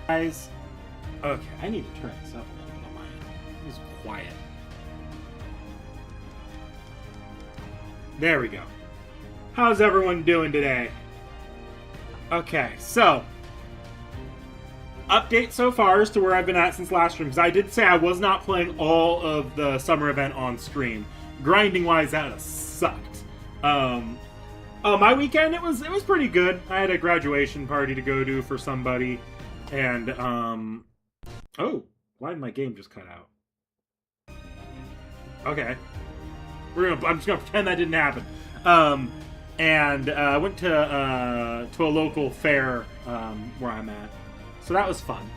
Guys, okay, I need to turn this up a little bit on my end. It's quiet. There we go. How's everyone doing today? Okay, so update so far as to where I've been at since last stream, because I did say I was not playing all of the summer event on stream. Grinding wise, that sucked. My weekend, it was pretty good. I had a graduation party to go to for somebody, and oh, why did my game just cut out? Okay, I'm just gonna pretend that didn't happen. And I went to a local fair where I'm at, so that was fun.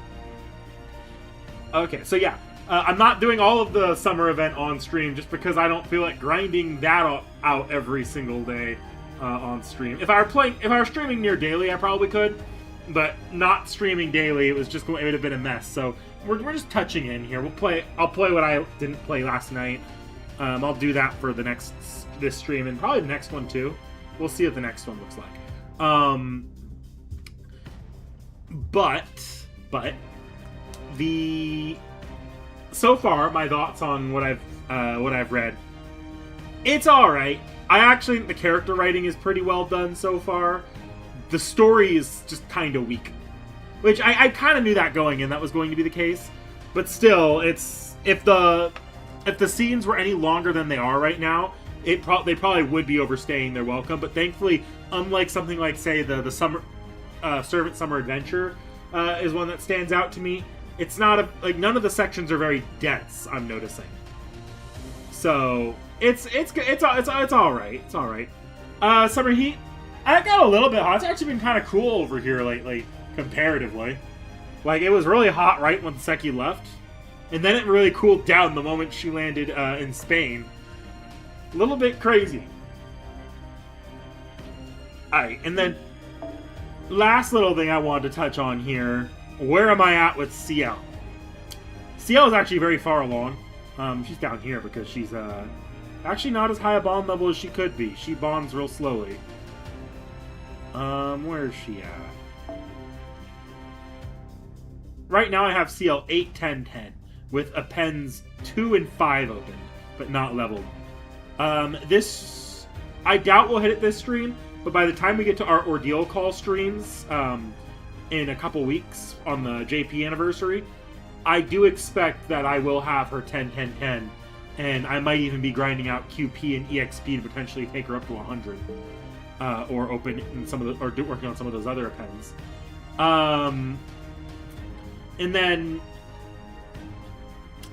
Okay, so yeah, I'm not doing all of the summer event on stream just because I don't feel like grinding that out every single day on stream. If I were streaming near daily, I probably could, but not streaming daily, it would have been a mess. So we're just touching in here. I'll play what I didn't play last night. I'll do that for this stream and probably the next one too. We'll see what the next one looks like. But so far my thoughts on what I've read. It's all right. I actually think the character writing is pretty well done so far. The story is just kind of weak, which I kind of knew that going in that was going to be the case. But still, if the scenes were any longer than they are right now, they probably would be overstaying their welcome. But thankfully, unlike something like, say, the summer Servant Summer Adventure is one that stands out to me. It's not none of the sections are very dense, I'm noticing. So it's all right. It's all right. Summer Heat, I got a little bit hot. It's actually been kind of cool over here lately, comparatively. Like, it was really hot right when C.I.E.L left, and then it really cooled down the moment she landed in Spain. A little bit crazy. Alright, and then last little thing I wanted to touch on here. Where am I at with C.I.E.L? C.I.E.L is actually very far along. She's down here because she's actually not as high a bond level as she could be. She bonds real slowly. Where is she at? Right now I have C.I.E.L 8, 10, 10 with appends 2 and 5 open, but not leveled. This I doubt we'll hit it this stream, but by the time we get to our Ordeal Call streams, in a couple weeks on the JP anniversary, I do expect that I will have her 10, 10, 10, and I might even be grinding out QP and EXP to potentially take her up to 100, or open in working on some of those other appends. And then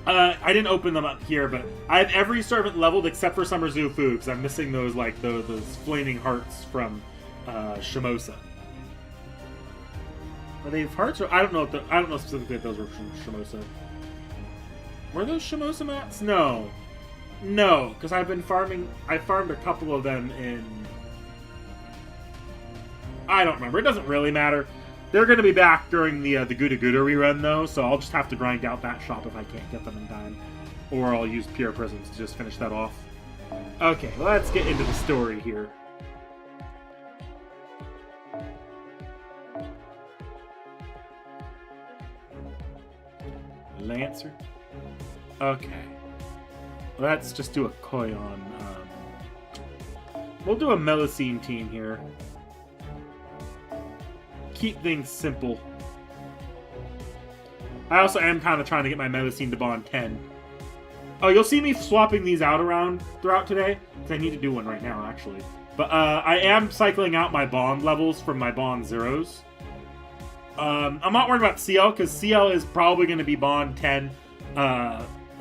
I didn't open them up here, but I have every servant leveled except for Summer Zoo Food, because I'm missing those those flaming hearts from Shimosa. Are they hearts? Or I don't know specifically if those were from Shimosa. Were those Shimosa mats? No, because I've been farming. I farmed a couple of them in. I don't remember. It doesn't really matter. They're going to be back during the Gouda Gouda rerun though, so I'll just have to grind out that shop if I can't get them in time, or I'll use Pure Prisms to just finish that off. Okay, let's get into the story here. Lancer. Okay. Let's just do a Koyon. We'll do a Melusine team here. Keep things simple. I also am kind of trying to get my Melusine to bond 10. Oh, you'll see me swapping these out around throughout today, because I need to do one right now, actually. But I am cycling out my bond levels from my bond zeros. I'm not worried about C.I.E.L, because C.I.E.L is probably going to be bond 10,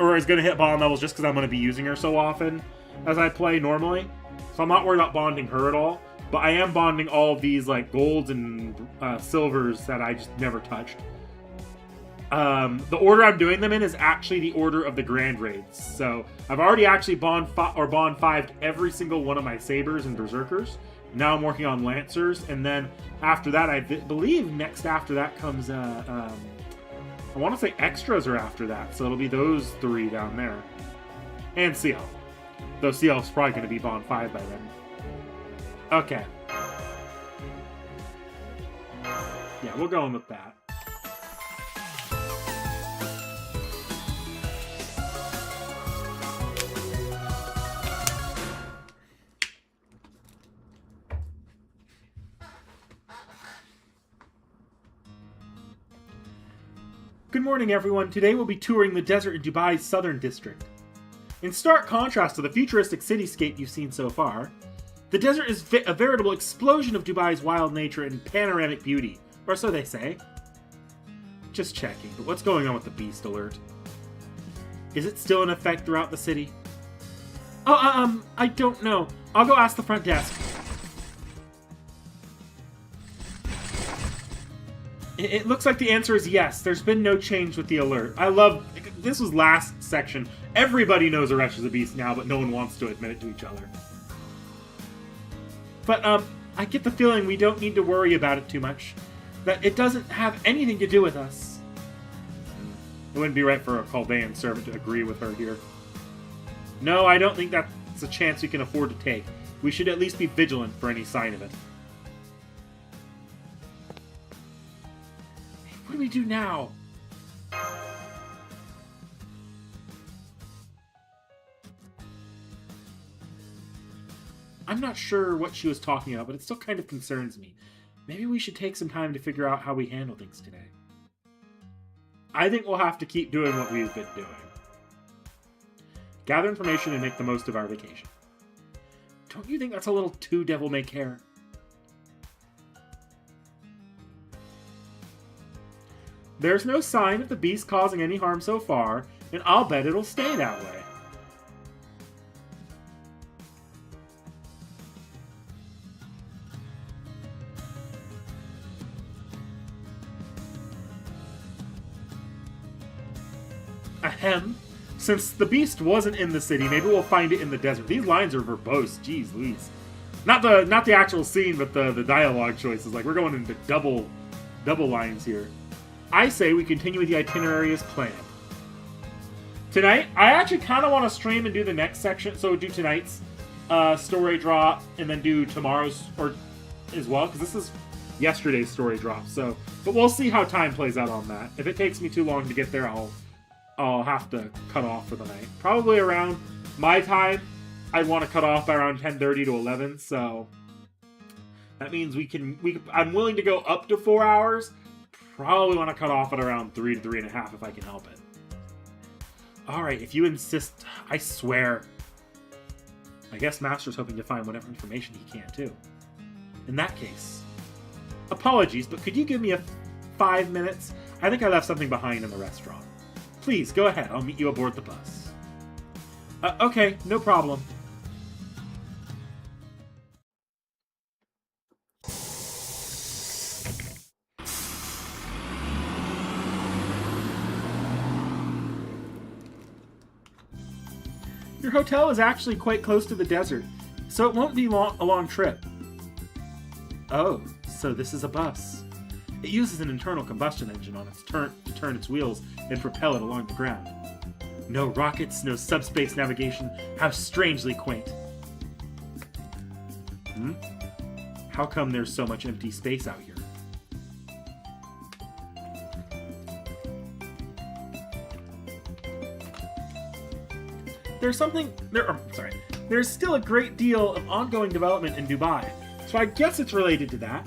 or is going to hit bond levels just because I'm going to be using her so often as I play normally. So I'm not worried about bonding her at all. But I am bonding all of these golds and silvers that I just never touched. The order I'm doing them in is actually the order of the Grand Raids. So I've already actually bond 5'd every single one of my Sabers and Berserkers. Now I'm working on Lancers, and then after that, I believe next after that comes, I want to say Extras are after that, so it'll be those 3 down there. And C.I.E.L. Though C.I.E.L is probably going to be bond 5 by then. Okay. Yeah, we're going with that. Good morning, everyone. Today we'll be touring the desert in Dubai's southern district. In stark contrast to the futuristic cityscape you've seen so far, the desert is a veritable explosion of Dubai's wild nature and panoramic beauty, or so they say. Just checking, but what's going on with the beast alert? Is it still in effect throughout the city? Oh, I don't know. I'll go ask the front desk. It looks like the answer is yes. There's been no change with the alert. I love... This was last section. Everybody knows Aresh is a beast now, but no one wants to admit it to each other. But, I get the feeling we don't need to worry about it too much. That it doesn't have anything to do with us. It wouldn't be right for a Chaldean servant to agree with her here. No, I don't think that's a chance we can afford to take. We should at least be vigilant for any sign of it. What do we do now? I'm not sure what she was talking about, but it still kind of concerns me. Maybe we should take some time to figure out how we handle things today. I think we'll have to keep doing what we've been doing. Gather information and make the most of our vacation. Don't you think that's a little too devil-may-care? There's no sign of the beast causing any harm so far, and I'll bet it'll stay that way. Ahem. Since the beast wasn't in the city, maybe we'll find it in the desert. These lines are verbose. Jeez Louise. Not the actual scene, but the dialogue choices. Like, we're going into double lines here. I say we continue with the itinerary as planned. Tonight, I actually kind of want to stream and do the next section. So do tonight's story drop and then do tomorrow's as well, because this is yesterday's story drop. So, but we'll see how time plays out on that. If it takes me too long to get there, I'll have to cut off for the night. Probably around my time, I'd want to cut off by around 10:30 to 11. So that means I'm willing to go up to 4 hours. Probably want to cut off at around 3 to 3.5 if I can help it. Alright, if you insist, I swear. I guess Master's hoping to find whatever information he can, too. In that case, apologies, but could you give me 5 minutes? I think I left something behind in the restaurant. Please, go ahead. I'll meet you aboard the bus. Okay, no problem. Your hotel is actually quite close to the desert, so it won't be a long trip. Oh, so this is a bus. It uses an internal combustion engine on its to turn its wheels and propel it along the ground. No rockets, no subspace navigation. How strangely quaint. How come there's so much empty space out here? There's still a great deal of ongoing development in Dubai, so I guess it's related to that.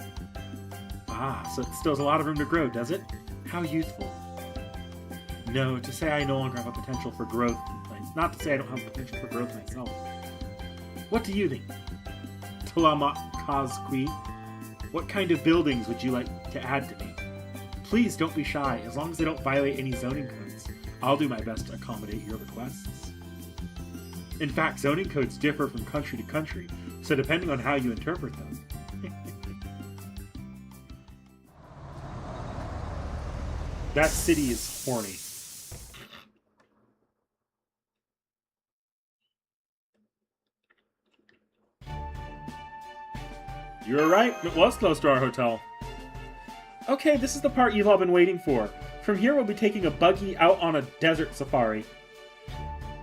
Ah, so it still has a lot of room to grow, does it? How youthful. No, to say I no longer have a potential for growth. Not to say I don't have a potential for growth myself. What do you think? Talamat Kazqui? What kind of buildings would you like to add to me? Please don't be shy, as long as they don't violate any zoning codes. I'll do my best to accommodate your requests. In fact, zoning codes differ from country to country, so depending on how you interpret them. That city is horny. You were right, it was close to our hotel. Okay, this is the part you've all been waiting for. From here we'll be taking a buggy out on a desert safari.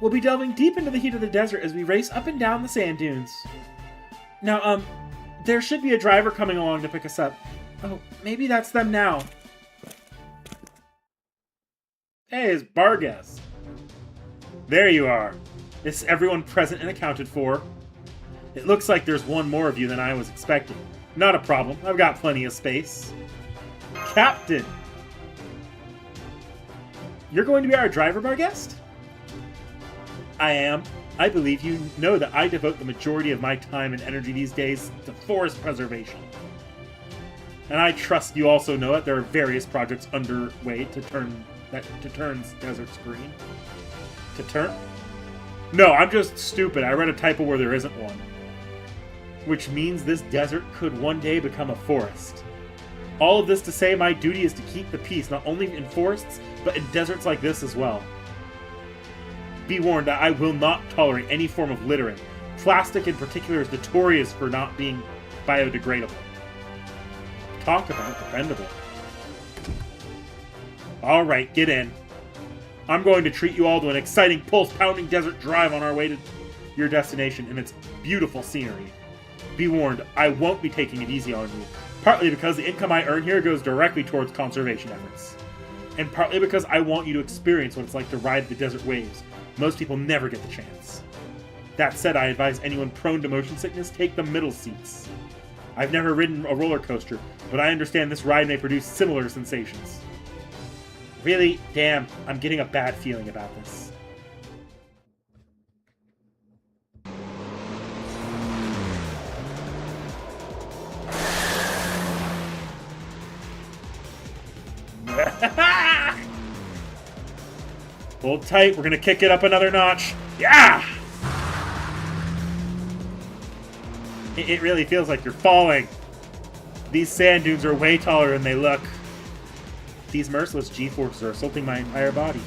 We'll be delving deep into the heat of the desert as we race up and down the sand dunes. Now, there should be a driver coming along to pick us up. Oh, maybe that's them now. Hey, it's Bargas. There you are. Is everyone present and accounted for? It looks like there's one more of you than I was expecting. Not a problem. I've got plenty of space. Captain! You're going to be our driver bar guest? I am. I believe you know that I devote the majority of my time and energy these days to forest preservation. And I trust you also know that there are various projects underway to turn deserts green. To turn? No, I'm just stupid. I read a typo where there isn't one. Which means this desert could one day become a forest. All of this to say my duty is to keep the peace, not only in forests, but in deserts like this as well. Be warned that I will not tolerate any form of littering. Plastic in particular is notorious for not being biodegradable. Talk about dependable. Alright, get in. I'm going to treat you all to an exciting, pulse-pounding desert drive on our way to your destination and its beautiful scenery. Be warned, I won't be taking it easy on you. Partly because the income I earn here goes directly towards conservation efforts. And partly because I want you to experience what it's like to ride the desert waves. Most people never get the chance. That said, I advise anyone prone to motion sickness take the middle seats. I've never ridden a roller coaster, but I understand this ride may produce similar sensations. Really? Damn, I'm getting a bad feeling about this. Hold tight, we're gonna kick it up another notch. Yeah! It really feels like you're falling. These sand dunes are way taller than they look. These merciless G-forces are assaulting my entire body.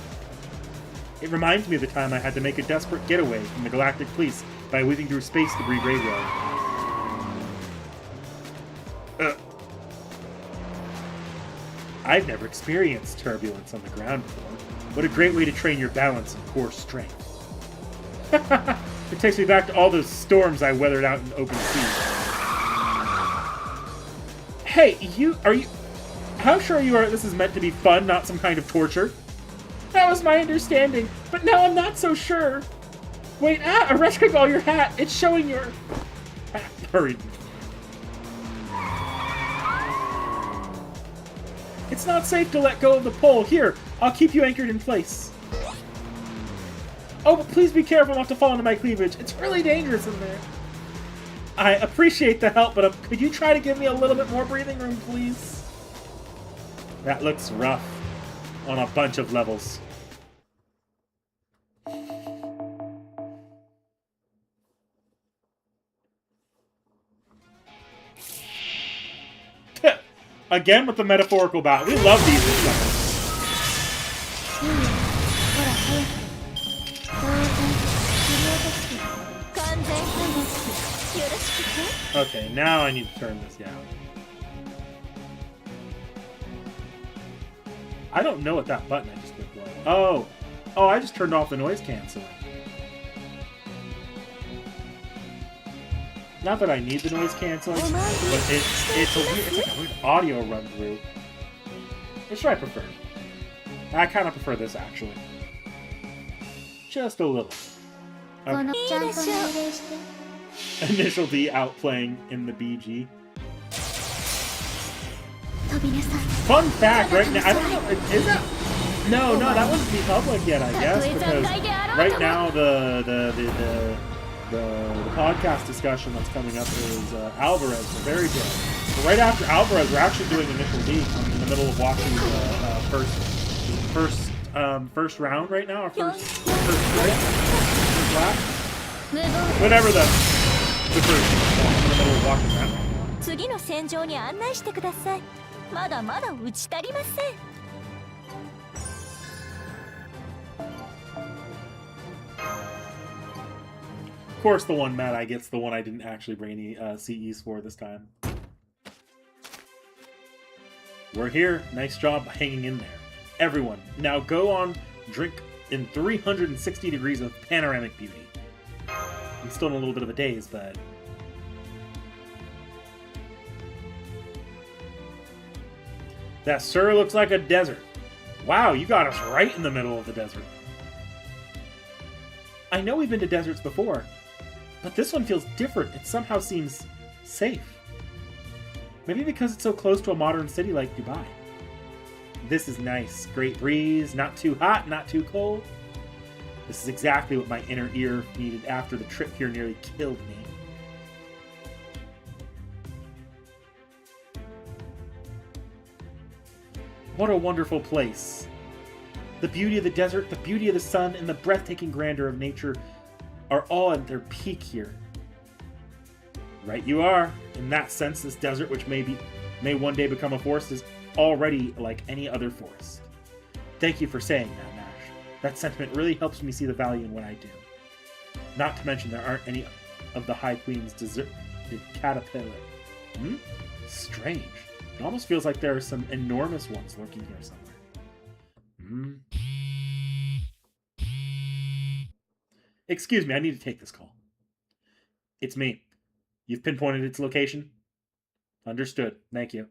It reminds me of the time I had to make a desperate getaway from the Galactic Police by weaving through space debris graveyard. I've never experienced turbulence on the ground before. What a great way to train your balance and core strength. It takes me back to all those storms I weathered out in open sea. Hey, how sure you are this is meant to be fun, not some kind of torture? That was my understanding, but now I'm not so sure. Wait, Ereshkigal, your hat! It's showing your... Hurry. It's not safe to let go of the pole. Here, I'll keep you anchored in place. Oh, but please be careful not to fall into my cleavage. It's really dangerous in there. I appreciate the help, but could you try to give me a little bit more breathing room, please? That looks rough on a bunch of levels. Again with the metaphorical battle. We love these things. Okay, now I need to turn this down. I don't know what that button I just clicked was. Oh, I just turned off the noise canceling. Not that I need the noise canceling, but it's like a weird audio run through. Which do I prefer? I kind of prefer this, actually. Just a little. Okay. Initial D outplaying in the BG. Fun fact, right now, I don't know, is that... No, that wouldn't be public yet, I guess, because right now the podcast discussion that's coming up is Alvarez, the very good. But right after Alvarez, we're actually doing Initial D. I'm in the middle of watching the first round right now, or first lap? Whatever the first. I'm in the middle of watching that. Of course, the one Mad-Eye gets the one I didn't actually bring any CEs for this time. We're here. Nice job hanging in there. Everyone, now go on, drink in 360 degrees of panoramic beauty. I'm still in a little bit of a daze, but... That sure looks like a desert. Wow, you got us right in the middle of the desert. I know we've been to deserts before, but this one feels different. It somehow seems safe. Maybe because it's so close to a modern city like Dubai. This is nice. Great breeze, not too hot, not too cold. This is exactly what my inner ear needed after the trip here nearly killed me. What a wonderful place. The beauty of the desert, the beauty of the sun, and the breathtaking grandeur of nature are all at their peak here. Right you are. In that sense, this desert, which may one day become a forest, is already like any other forest. Thank you for saying that, Nash. That sentiment really helps me see the value in what I do. Not to mention there aren't any of the High Queen's deserted caterpillar. Strange. It almost feels like there are some enormous ones lurking here somewhere. Excuse me, I need to take this call. It's me. You've pinpointed its location? Understood. Thank you.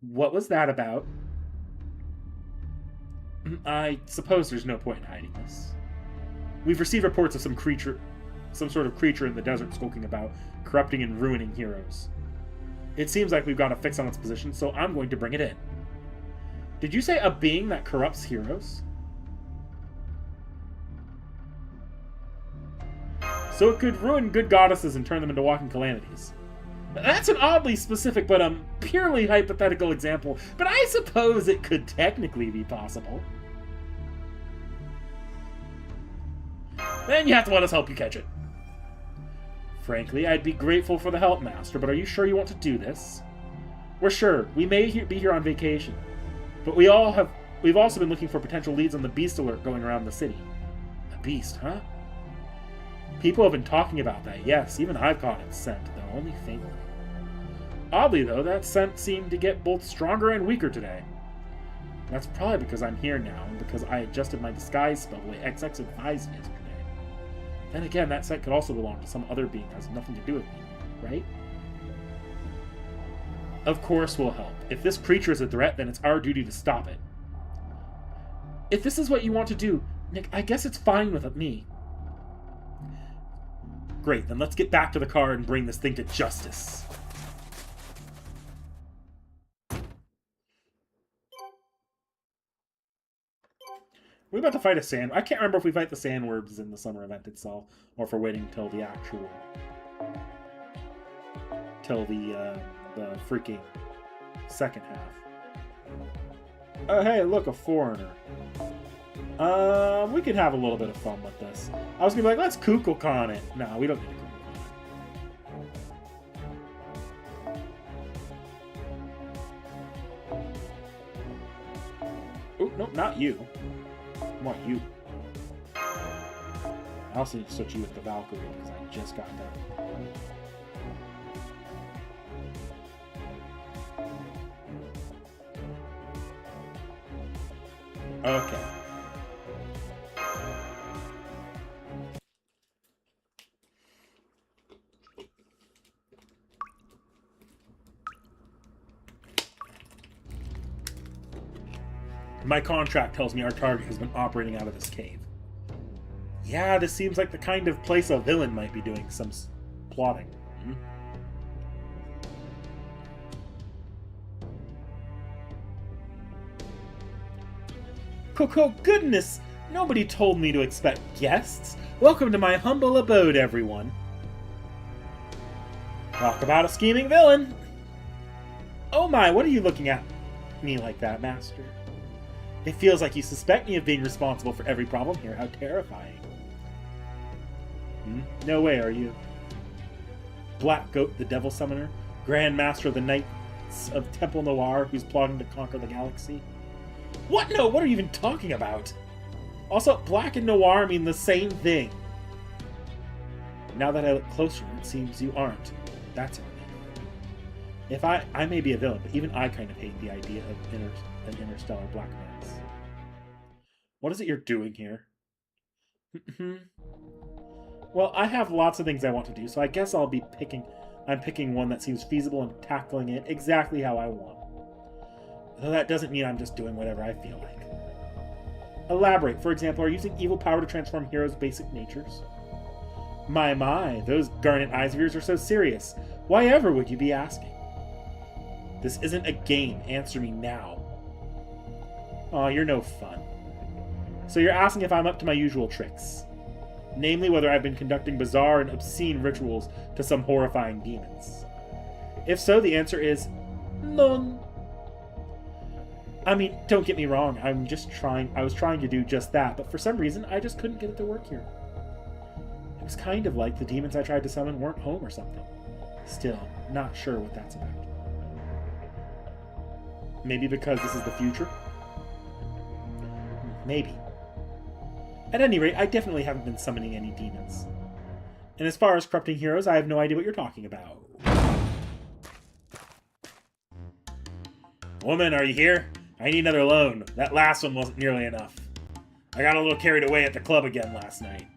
What was that about? I suppose there's no point in hiding this. We've received reports of some sort of creature in the desert skulking about, corrupting and ruining heroes. It seems like we've got a fix on its position, so I'm going to bring it in. Did you say a being that corrupts heroes? So it could ruin good goddesses and turn them into walking calamities. That's an oddly specific but purely hypothetical example, but I suppose it could technically be possible. Then you have to let us help you catch it. Frankly, I'd be grateful for the help, Master, but are you sure you want to do this? We're sure. We may be here on vacation, but we've also been looking for potential leads on the beast alert going around the city. A beast, huh? People have been talking about that, yes. Even I've caught its scent, though only faintly. Oddly, though, that scent seemed to get both stronger and weaker today. That's probably because I'm here now, and because I adjusted my disguise spell the way XX advised yesterday. Then again, that scent could also belong to some other being that has nothing to do with me, right? Of course we'll help. If this creature is a threat, then it's our duty to stop it. If this is what you want to do, Nick, I guess it's fine with me. Great, then let's get back to the car and bring this thing to justice. We're about to fight a sand... I can't remember if we fight the sandworms in the summer event itself, or if we're waiting till the actual... till the freaking second half. Oh, hey, look, a foreigner. We could have a little bit of fun with this. I was gonna be like, let's Kukulkan it. No, we don't need to Kukulkan it. Oop, nope, not you. I want you. I also need to switch you with the Valkyrie because I just got done. Okay. My contract tells me our target has been operating out of this cave. Yeah, this seems like the kind of place a villain might be doing some plotting. Coco, goodness! Nobody told me to expect guests. Welcome to my humble abode, everyone. Talk about a scheming villain! Oh my, what are you looking at me like that, Master? It feels like you suspect me of being responsible for every problem here. How terrifying. No way, are you? Black Goat, the Devil Summoner? Grand Master of the Knights of Temple Noir, who's plotting to conquer the galaxy? What? No, what are you even talking about? Also, Black and Noir mean the same thing. Now that I look closer, it seems you aren't. That's a relief. If I may be a villain, but even I kind of hate the idea of an interstellar black mass. What is it you're doing here? Well, I have lots of things I want to do, so I guess I'm picking one that seems feasible and tackling it exactly how I want. Though that doesn't mean I'm just doing whatever I feel like. Elaborate. For example, are you using evil power to transform heroes' basic natures? My, those garnet eyes of yours are so serious. Why ever would you be asking? This isn't a game. Answer me now. Aw, you're no fun. So you're asking if I'm up to my usual tricks. Namely, whether I've been conducting bizarre and obscene rituals to some horrifying demons. If so, the answer is none. I mean, don't get me wrong, I was trying to do just that, but for some reason, I just couldn't get it to work here. It was kind of like the demons I tried to summon weren't home or something. Still, not sure what that's about. Maybe because this is the future? Maybe. At any rate, I definitely haven't been summoning any demons. And as far as corrupting heroes, I have no idea what you're talking about. Woman, are you here? I need another loan. That last one wasn't nearly enough. I got a little carried away at the club again last night.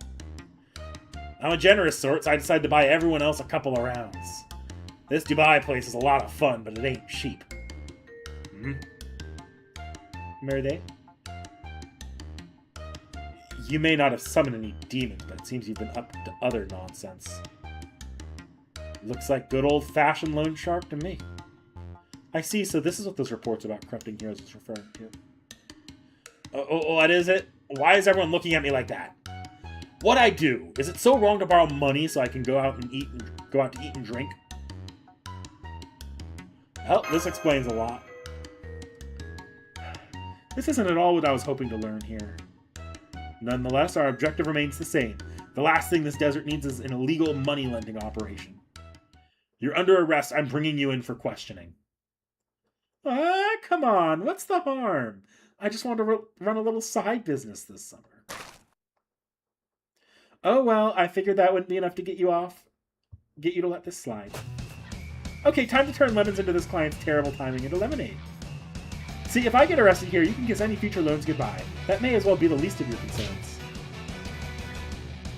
I'm a generous sort, so I decided to buy everyone else a couple of rounds. This Dubai place is a lot of fun, but it ain't cheap. Meride? You may not have summoned any demons, but it seems you've been up to other nonsense. Looks like good old-fashioned loan shark to me. I see, so this is what those reports about corrupting heroes is referring to. Oh, what is it? Why is everyone looking at me like that? What'd I do? Is it so wrong to borrow money so I can go out to eat and drink? Well, this explains a lot. This isn't at all what I was hoping to learn here. Nonetheless, our objective remains the same. The last thing this desert needs is an illegal money-lending operation. You're under arrest. I'm bringing you in for questioning. Come on. What's the harm? I just want to run a little side business this summer. Oh, well, I figured that wouldn't be enough to get you off. Get you to let this slide. Okay, time to turn lemons into this client's terrible timing into lemonade. See, if I get arrested here, you can kiss any future loans goodbye. That may as well be the least of your concerns.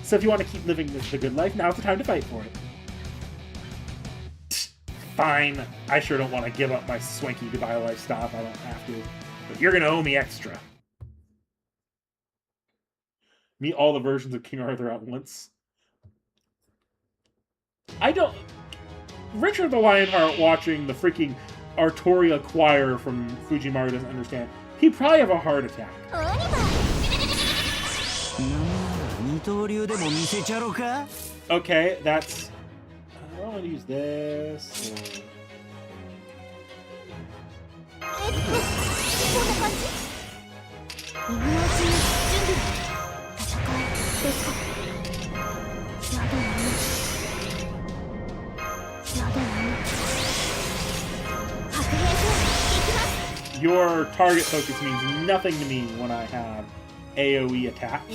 So if you want to keep living the good life, now's the time to fight for it. Fine. I sure don't want to give up my swanky Dubai lifestyle if I don't have to. But you're going to owe me extra. Meet all the versions of King Arthur at once. Richard the Lionheart watching the freaking Artoria choir from Fujimaru doesn't understand. He'd probably have a heart attack. Okay, that's... I don't want to use this. Your target focus means nothing to me when I have AoE attacks. I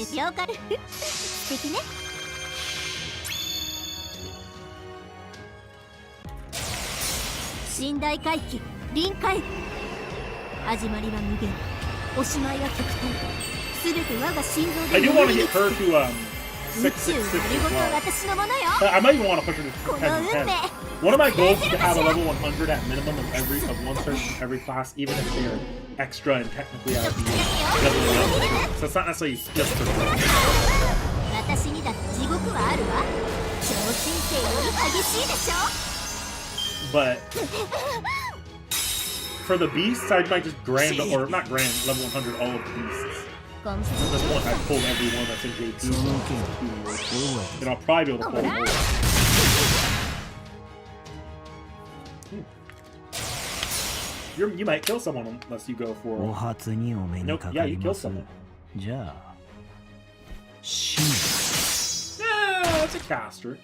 do want to get her to 666 as well. I might even want to push her to 10 10. One of my goals is to have a level 100 at minimum of one person in every class, even if they're extra and technically out of the level 1. So it's not necessarily just for her. But for the beasts, I might just level 100 all of the beasts. At this point, I've pulled every one that's in JP. And I'll probably be able to pull more. You might kill someone unless you go for... Nope, yeah, you kill someone. Yeah, it's a caster.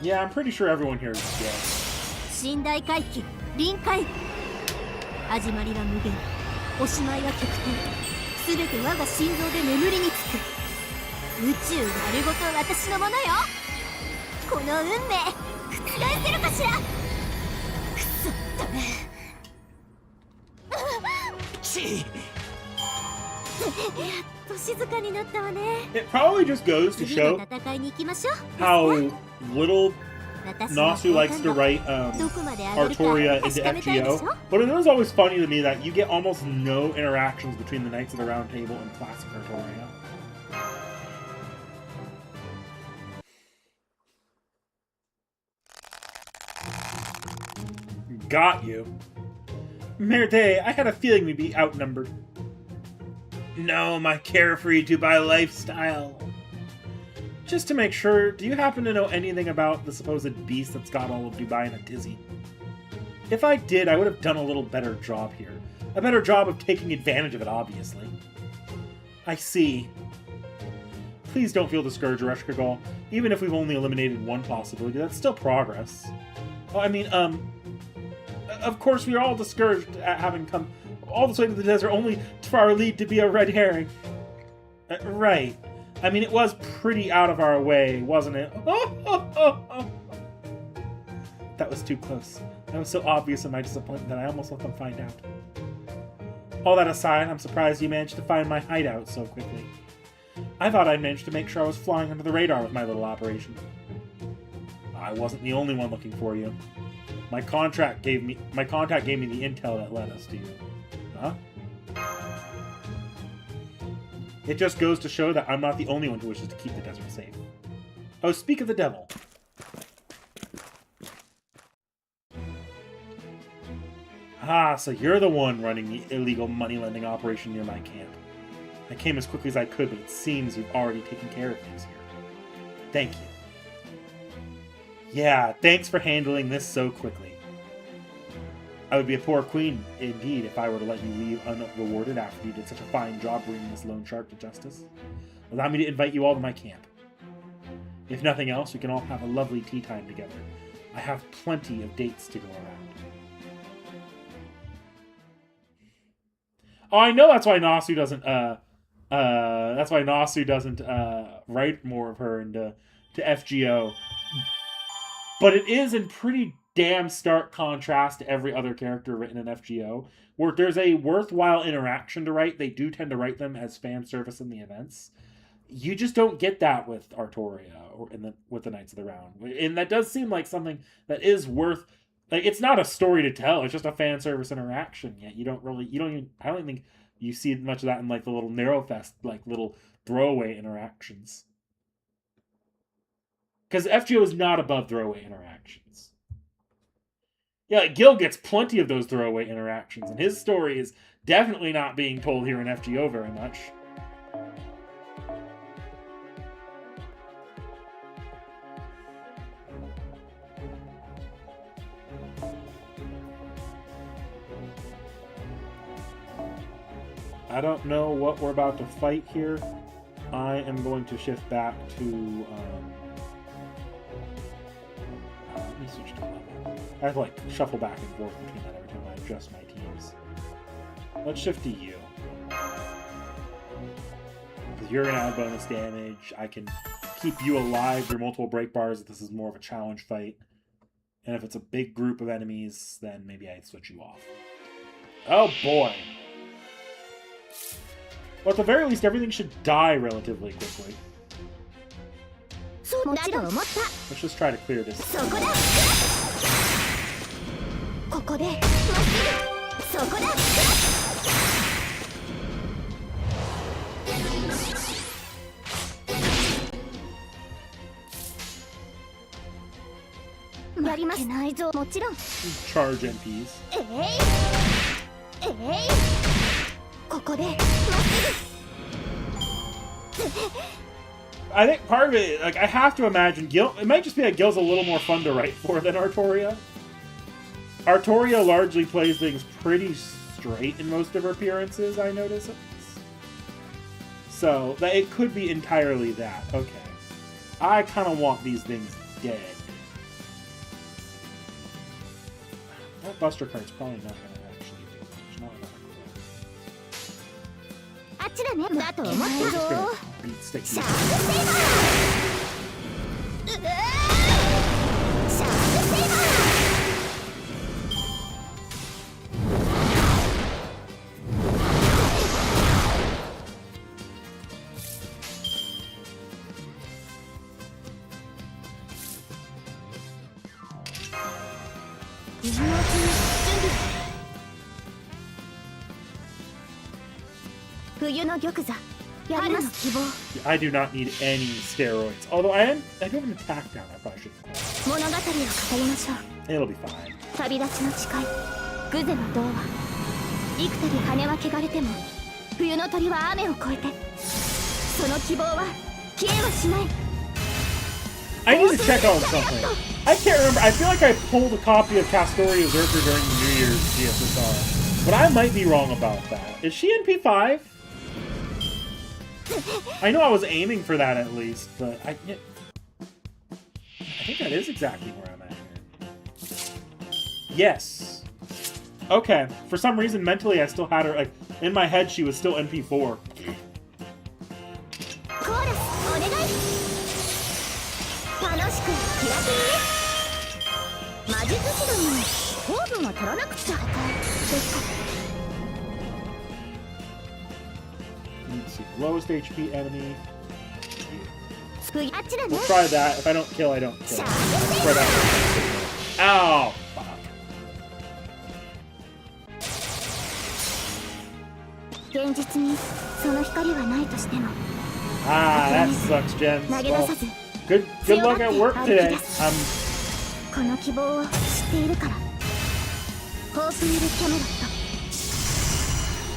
Yeah, I'm pretty sure everyone here is dead. It probably just goes to show how little Nasu likes to write Artoria into FGO, but it is always funny to me that you get almost no interactions between the Knights of the Round Table and classic Artoria. Got you. Merde, I had a feeling we'd be outnumbered. No, my carefree Dubai lifestyle. Just to make sure, do you happen to know anything about the supposed beast that's got all of Dubai in a tizzy? If I did, I would have done a little better job here. A better job of taking advantage of it, obviously. I see. Please don't feel discouraged, Reshkagal. Even if we've only eliminated one possibility, that's still progress. Well, I mean, of course we are all discouraged at having come all this way to the desert only for our lead to be a red herring. Right. I mean, it was pretty out of our way, wasn't it? That was too close. That was so obvious in my disappointment that I almost let them find out. All that aside, I'm surprised you managed to find my hideout so quickly. I thought I'd managed to make sure I was flying under the radar with my little operation. I wasn't the only one looking for you. My contact gave me the intel that led us to you. Huh? It just goes to show that I'm not the only one who wishes to keep the desert safe. Oh, speak of the devil. Ah, so you're the one running the illegal money-lending operation near my camp. I came as quickly as I could, but it seems you've already taken care of things here. Thank you. Yeah, thanks for handling this so quickly. I would be a poor queen, indeed, if I were to let you leave unrewarded after you did such a fine job bringing this lone shark to justice. Allow me to invite you all to my camp. If nothing else, we can all have a lovely tea time together. I have plenty of dates to go around. Oh, I know that's why Nasu doesn't write more of her into FGO. But it is in pretty damn stark contrast to every other character written in FGO, where if there's a worthwhile interaction to write, they do tend to write them as fan service in the events. You just don't get that with Artoria or with the Knights of the Round, and that does seem like something that is worth. Like, it's not a story to tell; it's just a fan service interaction. Yet I don't think you see much of that in like the little Narrowfest, like little throwaway interactions. Because FGO is not above throwaway interactions. Yeah, Gil gets plenty of those throwaway interactions, and his story is definitely not being told here in FGO very much. I don't know what we're about to fight here. I am going to shift back to... let me switch to level. I have to like shuffle back and forth between that every time I adjust my teams. Let's shift to you. Because you're going to have bonus damage. I can keep you alive through multiple break bars if this is more of a challenge fight. And if it's a big group of enemies, then maybe I switch you off. Oh boy! Well, at the very least, everything should die relatively quickly. Let's just try to clear this. Charge MPs. I think part of it, like, I have to imagine Gil. It might just be that Gil's a little more fun to write for than Artoria. Artoria largely plays things pretty straight in most of her appearances, I notice. So, that it could be entirely that. Okay. I kind of want these things dead. That Buster card's probably not going to actually do much. Not enough. I'm just going to beat Sticky. I do not need any steroids. Although I do have an attack down. I probably should. It'll be fine. 旅立ちの誓いグゼの童話幾たり羽は汚れても冬の鳥は雨を越えてその希望は消えはしない I need to check on something. I can't remember. I feel like I pulled a copy of Castoria Zerker during the New Year's GSSR. But I might be wrong about that. Is she NP5? I know I was aiming for that at least, but I think that is exactly where I'm at here. Yes. Okay. For some reason, mentally, I still had her, like, in my head, she was still NP4. Let's see. Lowest HP enemy. We'll try that. If I don't kill, I don't kill. Spread out. Ow! Fuck. Ah, that sucks, Jen. Well, good luck at work today.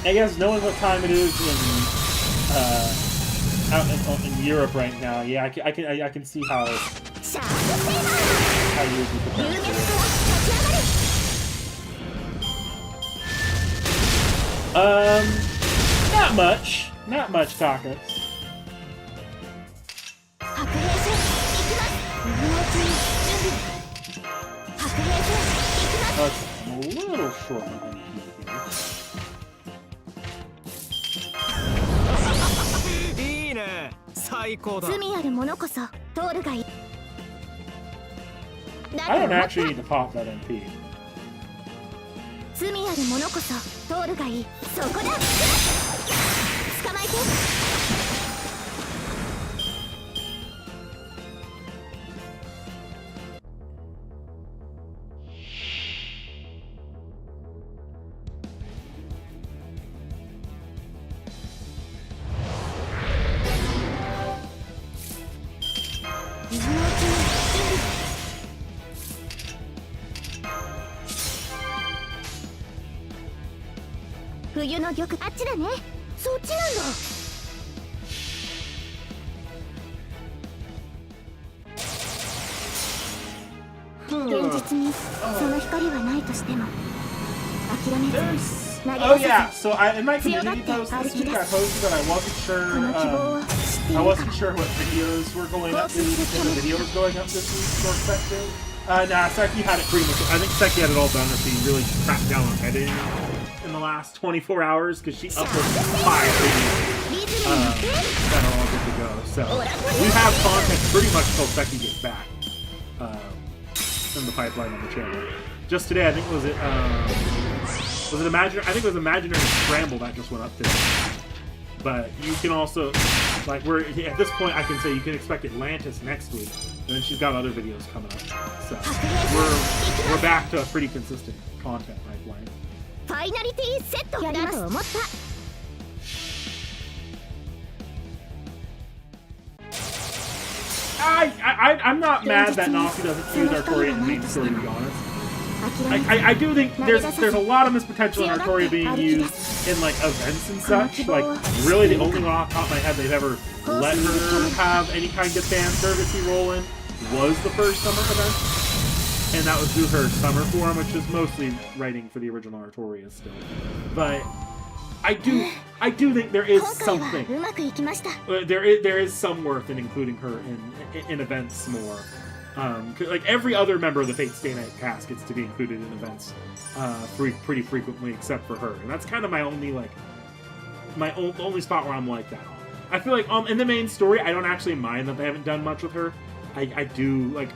I guess knowing what time it is out in Europe right now, yeah, I can see how you would be prepared for it. Not much, Takas. Okay, I'm a little short behind you here. I don't actually need to pop that MP. Oh yeah, so in my community post this week, I posted that I wasn't sure what videos were going up this week, and the video was going up this week for Seki. Nah, Seki had it pretty much. I think Seki had it all done, or she really cracked down on editing in the last 24 hours, because she uploaded 5 videos that are all good to go. So we have content pretty much until Seki gets back in the pipeline on the channel. Just today, I think was it Imaginary? I think it was Imaginary Scramble that just went up today. But you can also, like, at this point, I can say you can expect Atlantis next week, and then she's got other videos coming up. So we're back to a pretty consistent content pipeline. I'm not mad that Nafi doesn't use Artoria in the main story, to be honest. I do think there's a lot of missed potential in Artoria being used in, like, events and such. Like, really the only one off the top of my head they've ever let her have any kind of fan service role in was the first summer event. And that was through her summer form, which is mostly writing for the original Artoria still. But I do think there is something. There is some worth in including her in events more. Like every other member of the Fate Stay Night cast gets to be included in events pretty frequently, except for her, and that's kind of my only only spot where I'm like that. I feel like in the main story, I don't actually mind that they haven't done much with her. I do like.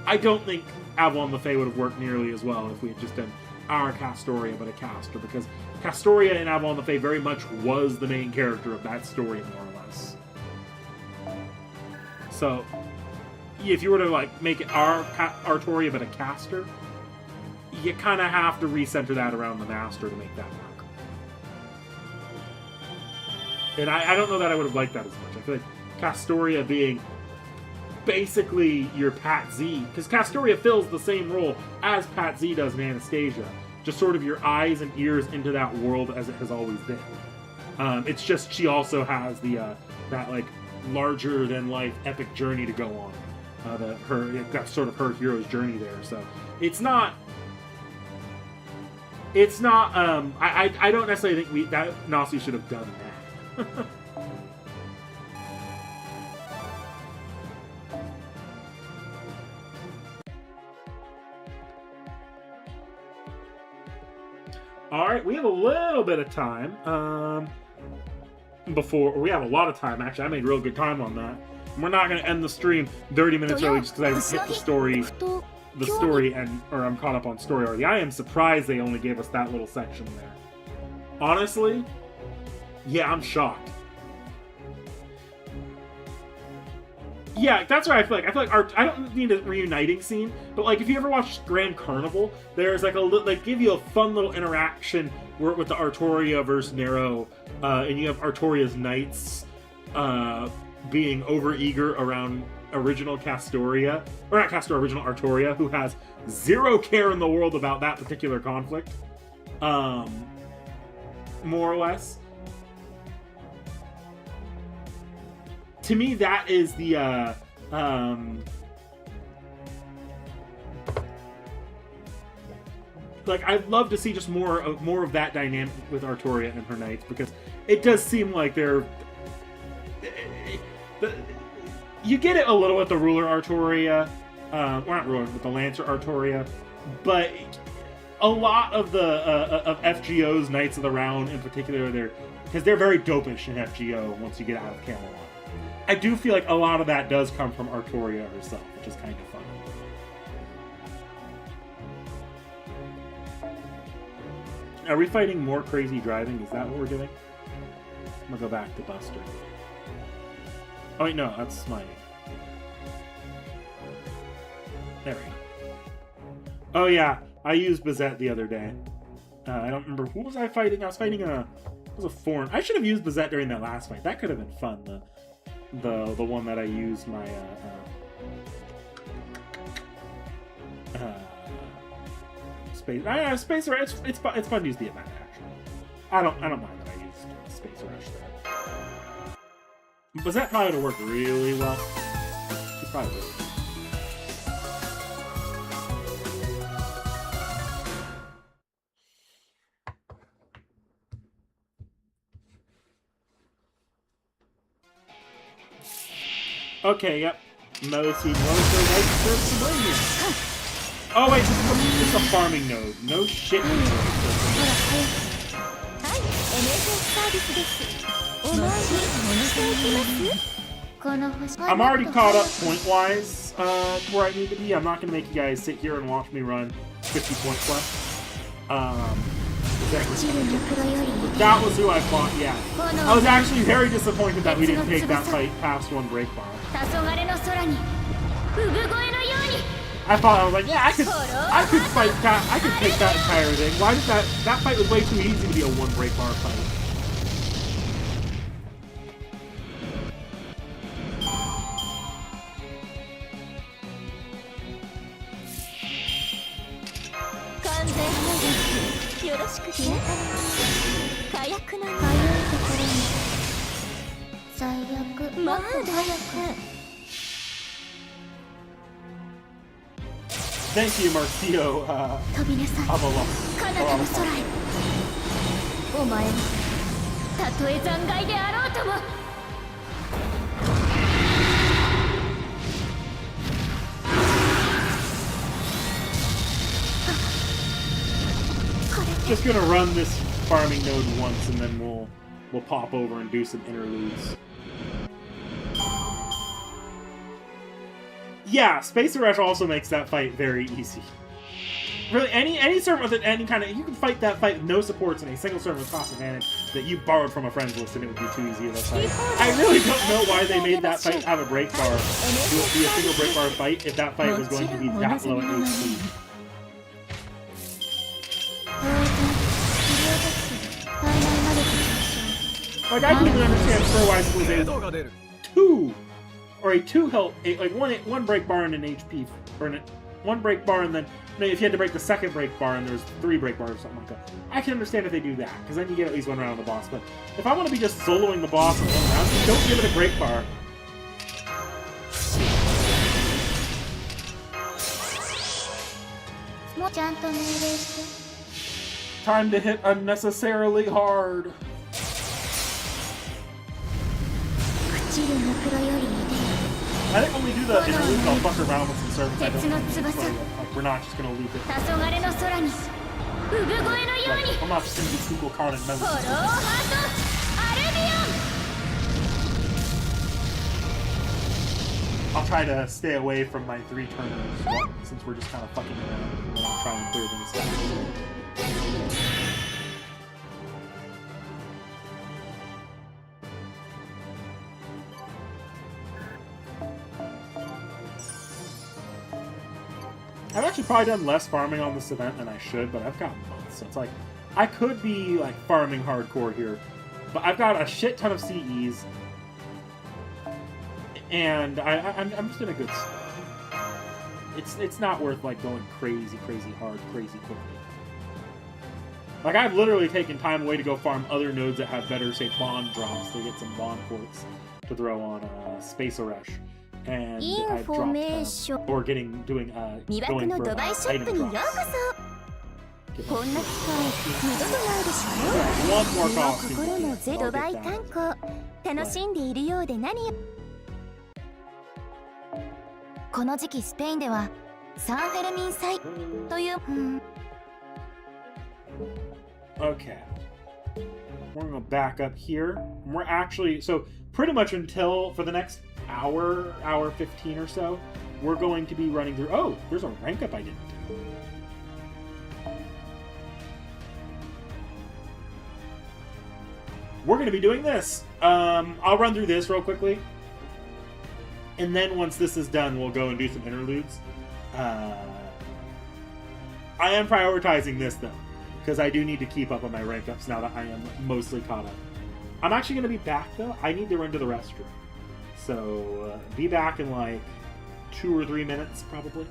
I don't think Avalon the Fae would have worked nearly as well if we had just done our Castoria, but a caster, because Castoria in Avalon the Fae very much was the main character of that story, more or less. So if you were to like make it our Artoria but a caster, you kind of have to recenter that around the Master to make that work. And I don't know that I would have liked that as much. I feel like Castoria being basically your Pat Z, because Castoria fills the same role as Pat Z does in Anastasia, just sort of your eyes and ears into that world as it has always been. It's just she also has the that like larger than life epic journey to go on. That's sort of her hero's journey there. So it's not. I don't necessarily think that Nasu should have done that. All right, we have a little bit of time. We have a lot of time, actually. I made real good time on that. And we're not going to end the stream 30 minutes early just because I hit the story, or I'm caught up on story already. I am surprised they only gave us that little section there. Honestly, yeah, I'm shocked. Yeah, that's what I feel like. I feel like I don't need a reuniting scene, but like if you ever watched Grand Carnival, there's like they give you a fun little interaction with the Artoria versus Nero, and you have Artoria's knights being overeager around original Castoria, or not Castoria, original Artoria, who has zero care in the world about that particular conflict, more or less. To me, that is the like I'd love to see just more of that dynamic with Artoria and her knights, because it does seem like they're you get it a little with the ruler Artoria, or not ruler, with the Lancer Artoria, but a lot of the of FGO's Knights of the Round in particular, because they're very dopish in FGO once you get out of Camelot. I do feel like a lot of that does come from Artoria herself, which is kind of fun. Are we fighting more crazy driving? Is that what we're doing? I'm gonna go back to Buster. Oh wait, no, that's Smiting. There we go. Oh yeah, I used Bazette the other day. I don't remember, who was I fighting? I was fighting it was a foreign. I should have used Bazette during that last fight. That could have been fun. The one that I used my Space Rush. It's fun to use the event actually. I don't mind that I used Space Rush there. But that probably would have worked really well. She probably would. Okay, yep. Mode seed. What is the right first to bring here? Oh wait, it's a farming node. No shit. I'm already caught up point-wise where I need to be. I'm not going to make you guys sit here and watch me run 50 points left. That was who I fought, yeah. I was actually very disappointed that we didn't take that fight past one break bar. I was like, yeah, I could fight that. I could take that entire thing. Why did that fight was way too easy to be a one break bar fight. Thank you, Marcio. Just gonna run this farming node once, and then we'll pop over and do some interludes. Yeah, Space Rush also makes that fight very easy. Really, any servant with any kind of... You can fight that fight with no supports in a single servant with cost advantage that you borrowed from a friend's list, and it would be too easy to fight. I really don't know why they made that fight have a break bar. It would be a single break bar fight if that fight was going to be that low at HP. Like, I can even understand Pro Ice was a 2 or a 2 health, like one break bar and an HP, or one break bar and then if you had to break the second break bar and there's 3 break bars or something like that. I can understand if they do that, because then you get at least 1 round on the boss. But if I want to be just soloing the boss in 1 round, don't give it a break bar. Time to hit unnecessarily hard. I think when we do the interludes, I'll fuck around with some servants. I don't like, we're not just gonna leave it. Like, I'm not just gonna do Google Khan and Melody. I'll try to stay away from my 3 turners since we're just kind of fucking around. We're not trying to clear things down. I've actually probably done less farming on this event than I should, but I've got months, so it's like, I could be, like, farming hardcore here, but I've got a shit ton of CEs, and I'm just in a good spot. It's not worth, like, going crazy hard, crazy quickly. Like, I've literally taken time away to go farm other nodes that have better, say, bond drops to get some bond quartz to throw on Space Aresh. And I've dropped, or doing, going for item drops. One more Okay. We're gonna back up here. And we're actually, so pretty much until, for the next hour 15 or so, we're going to be running through. Oh, there's a rank up I didn't do. We're going to be doing this. I'll run through this real quickly, and then once this is done, we'll go and do some interludes. I am prioritizing this though, because I do need to keep up on my rank ups now that I am mostly caught up. I'm actually going to be back though. I need to run to the restroom. So, be back in like 2 or 3 minutes, probably.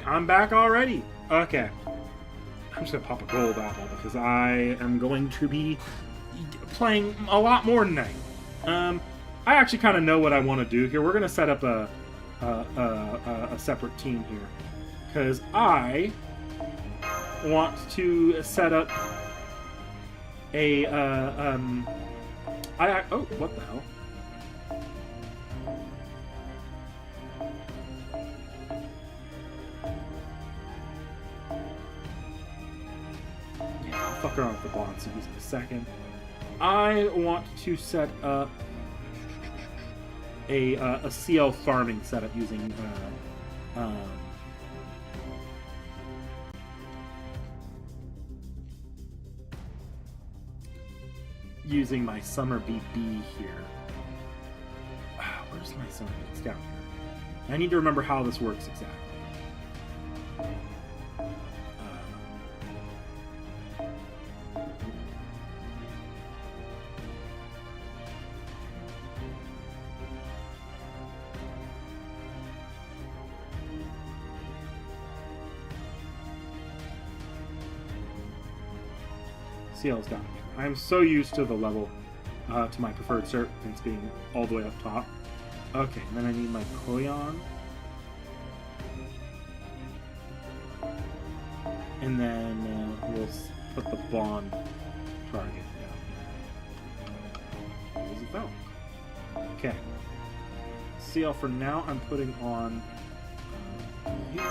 I'm back already. Okay. I'm just gonna pop a gold apple because I am going to be playing a lot more tonight. I actually kind of know what I want to do here. We're gonna set up a separate team here because I want to set up a oh, what the hell? Fuck around with the bonds in just a second. I want to set up a C.I.E.L farming setup using using my summer BB here. Where's my summer BB? It's down here. I need to remember how this works exactly. C.I.E.L's down here. I'm so used to the level, to my preferred serpents being all the way up top. Okay, and then I need my Koyon. And then we'll put the bond target down here. Where's it go? Okay. C.I.E.L for now, I'm putting on here.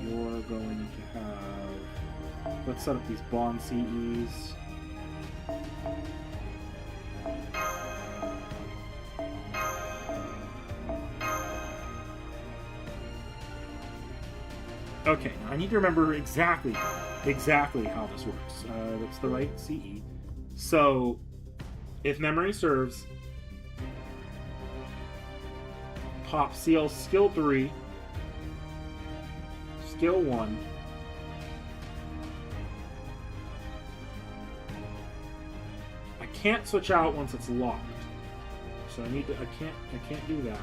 You're going to have... Let's set up these bond CEs. Okay, now I need to remember exactly how this works. That's the right CE. So, if memory serves, pop C.I.E.L skill 3, skill 1, I can't switch out once it's locked. So I can't do that.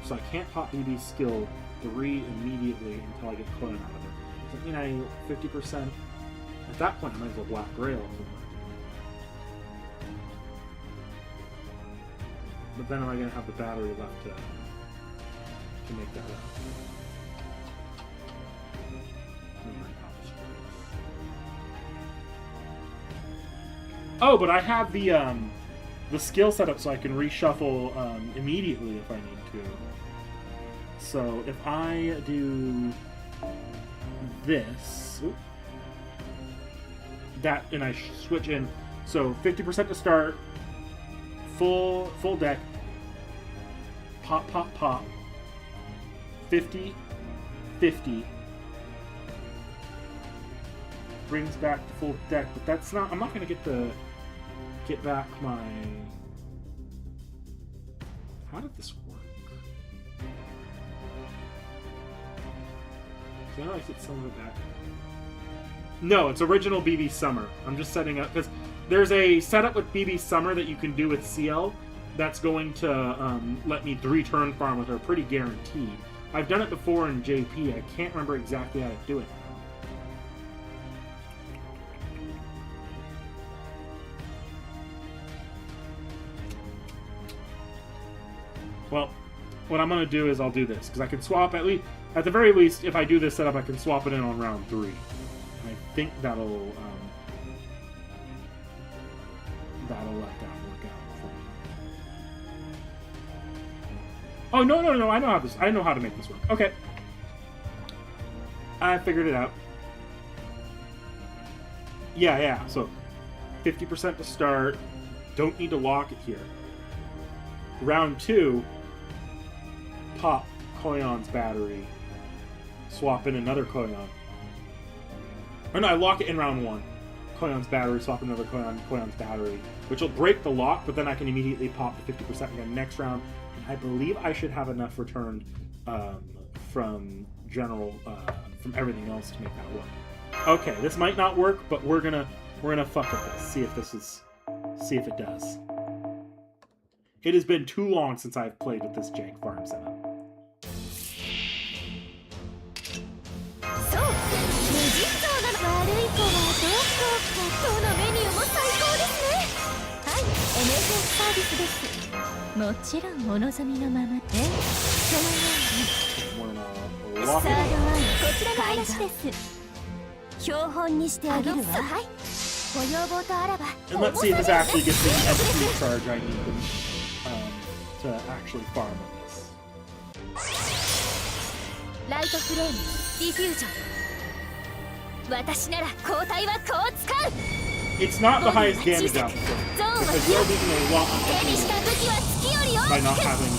So I can't pop BB skill 3 immediately until I get Koyon out of there. Does that mean I 50%? At that point I might as well black rail. But then am I going to have the battery left to make that up? Oh, but I have the skill set up so I can reshuffle immediately if I need to. So if I do this, that, and I switch in, so 50% to start, full deck, pop, 50, 50, brings back the full deck, but that's not, I'm not going to get back my, how did this work? Can I get some of it back? No, it's original BB Summer. I'm just setting up, because there's a setup with BB Summer that you can do with C.I.E.L that's going to let me 3-turn farm with her, pretty guaranteed. I've done it before in JP. I can't remember exactly how to do it now. Well, what I'm going to do is I'll do this, because I can swap at the very least, if I do this setup, I can swap it in on round 3. And I think that'll let that work out for me. Oh, no, I know how to make this work. Okay. I figured it out. Yeah, so 50% to start. Don't need to lock it here. Round 2, pop Koyon's battery, swap in another Koyon. Or no, I lock it in round 1. Koyon's battery, swap another Koyon's battery, which will break the lock, but then I can immediately pop the 50% again next round. And I believe I should have enough returned from from everything else to make that work. Okay, this might not work, but we're gonna fuck with this. See if it does. It has been too long since I've played with this jank farm setup. And let's see if this actually gets the SP charge I need to actually farm on this. Light flame diffusion. It's not the highest damage output, because you're leaving a lot of by not having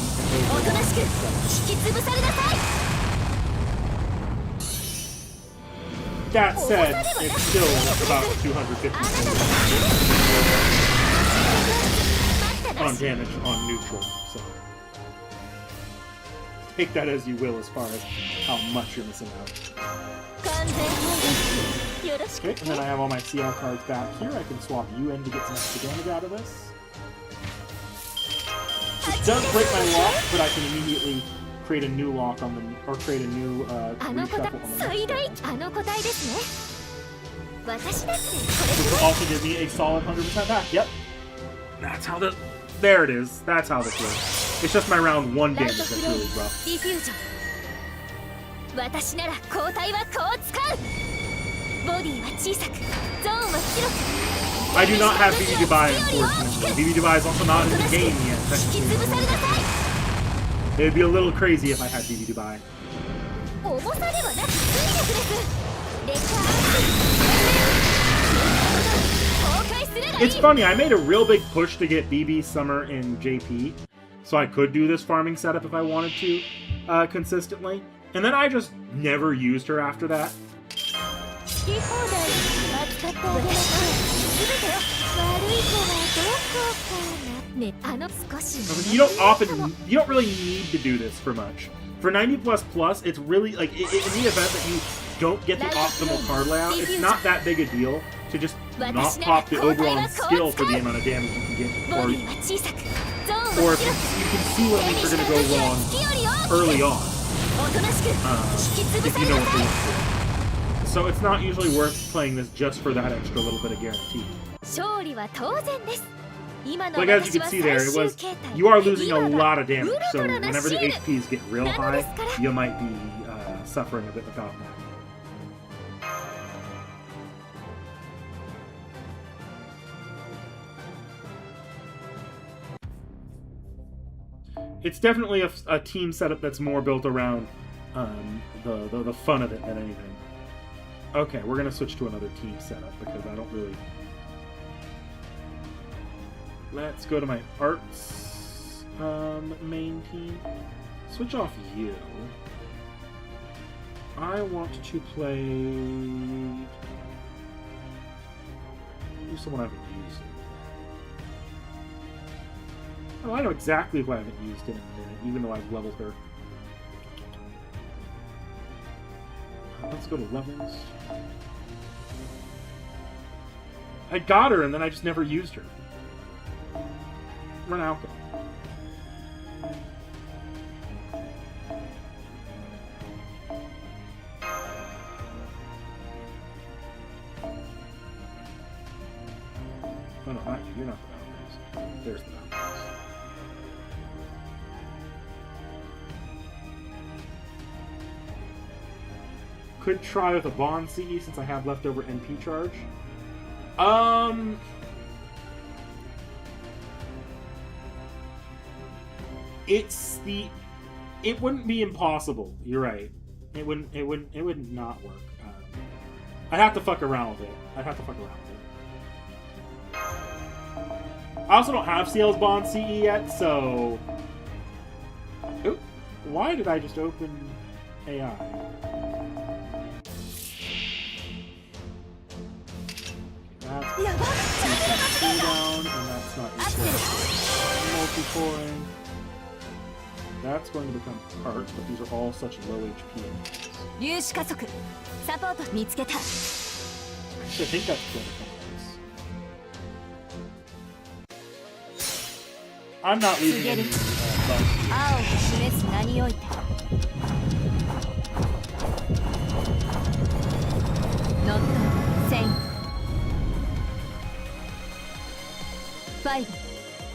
That said, it's still about 250 on damage on neutral, so take that as you will as far as how much you're missing out. Okay, and then I have all my C.I.E.L cards back here. I can swap you in to get some extra damage out of this. It does break my lock, but I can immediately create a new lock on them, or create a new reshuffle on the next one. Which will also give me a solid 100% back. Yep. That's how the... There it is. That's how this works. It's just my round 1 damage that's really rough. I do not have BB Dubai, unfortunately. BB Dubai is also not in the game yet, technically. It would be a little crazy if I had BB Dubai. It's funny, I made a real big push to get BB, Summer, and JP, so I could do this farming setup if I wanted to, consistently. And then I just never used her after that. You don't really need to do this for much. For 90++, it's really, like, in the event that you don't get the optimal card layout, it's not that big a deal to just not pop the overall skill for the amount of damage you can get. Or if you can see what things are going to go wrong early on. If you know what to look for. So it's not usually worth playing this just for that extra little bit of guarantee. Like as you can see there, you are losing a lot of damage, so whenever the HPs get real high, you might be suffering a bit about that. It's definitely a team setup that's more built around the fun of it than anything. Okay, we're gonna switch to another team setup because I don't really... Let's go to my arts main team. Switch off you. I want to play... someone I haven't used. Oh, I know exactly who I haven't used in a minute, even though I've leveled her. Let's go to levels. I got her, and then I just never used her. Run alcohol. Oh no, not you. You're not the Valkyries. There's the Valkyries. Could try with a Bond CE since I have leftover NP charge. It wouldn't be impossible. You're right. It would not work. I'd have to fuck around with it. I also don't have C.I.E.L's Bond CE yet, so... Oop. Why did I just open AI? That's down, and that's not multi-coring. That's going to become parts, but these are all such low HP. Actually, I think that's going to become parts. I'm not leaving any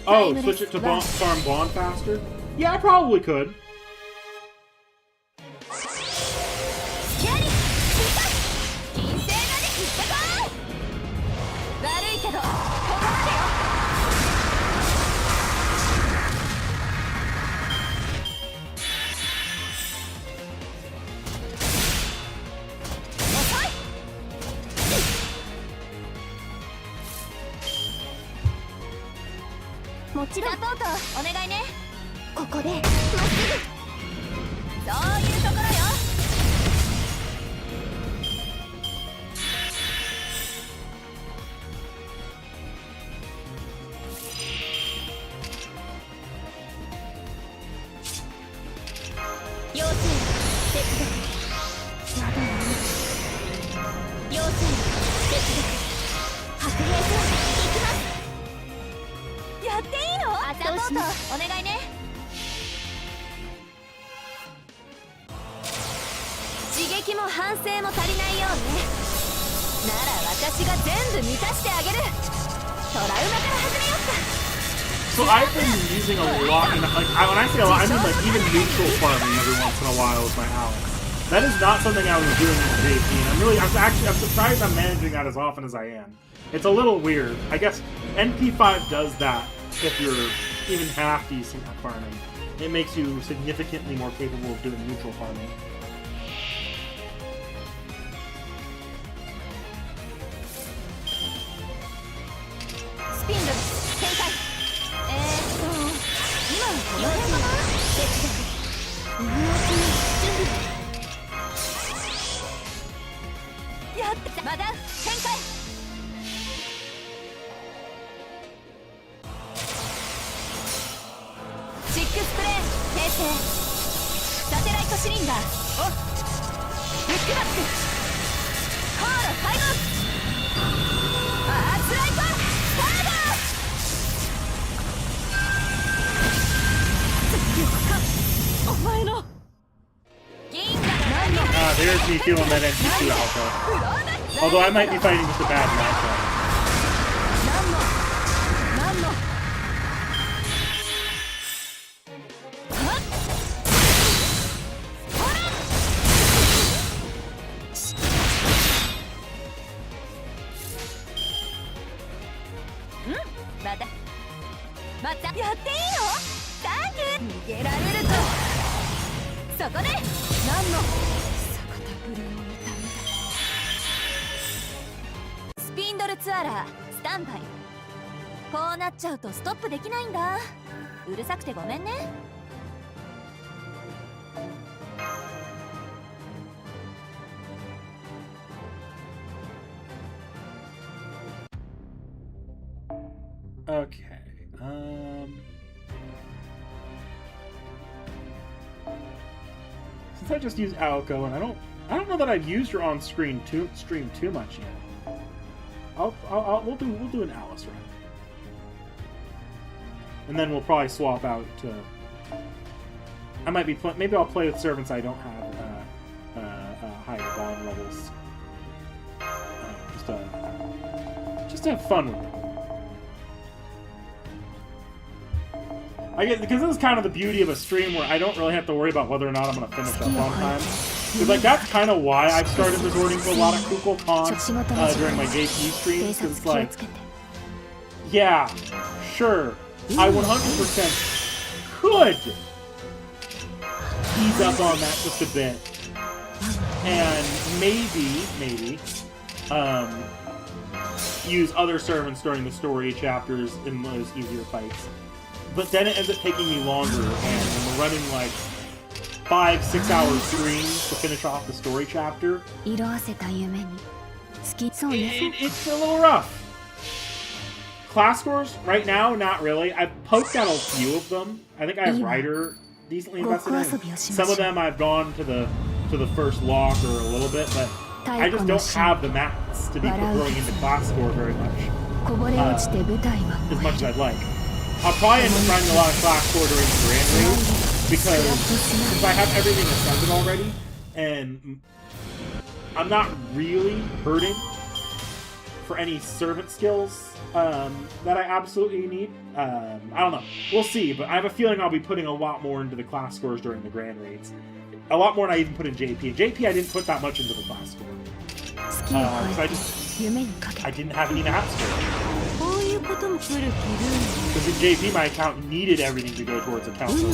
Oh, switch it to farm Bond faster? Yeah, I probably could. So I've been using a lot, and like when I say a lot, I mean like even neutral farming every once in a while with my Alex. That is not something I was doing in JP, and I'm surprised I'm managing that as often as I am. It's a little weird. I guess NP5 does that if you're even half decent at farming. It makes you significantly more capable of doing neutral farming. There's me feeling that NP2 alpha. Although I might be fighting with a bad matchup. Okay. Since I just used Aoko, and I don't know that I've used her on stream too much yet. We'll do an Alice run, and then we'll probably swap out to. I might be maybe I'll play with servants I don't have higher bond levels. Just to have fun with them. I guess because this is kind of the beauty of a stream where I don't really have to worry about whether or not I'm going to finish up on time. Because like that's kind of why I've started resorting to a lot of Kukulkan during my JP streams. Because it's like, yeah, sure, I 100% could ease up on that just a bit, and maybe use other servants during the story chapters in those easier fights. But then it ends up taking me longer, and when we're running like 5-6 hour streams to finish off the story chapter, it's a little rough. Class scores right now, not really. I've poked at a few of them. I think I have Ryder decently invested in. Some of them I've gone to the first lock or a little bit, but I just don't have the mats to be throwing into class score very much, as much as I'd like. I'll probably end up running a lot of class score during the Grand Raid, because since I have everything ascended already, and I'm not really hurting for any servant skills that I absolutely need. I don't know. We'll see, but I have a feeling I'll be putting a lot more into the class scores during the Grand Raids. A lot more than I even put in JP. In JP, I didn't put that much into the class score. I didn't have any map score. Because in JP, my account needed everything to go towards a council.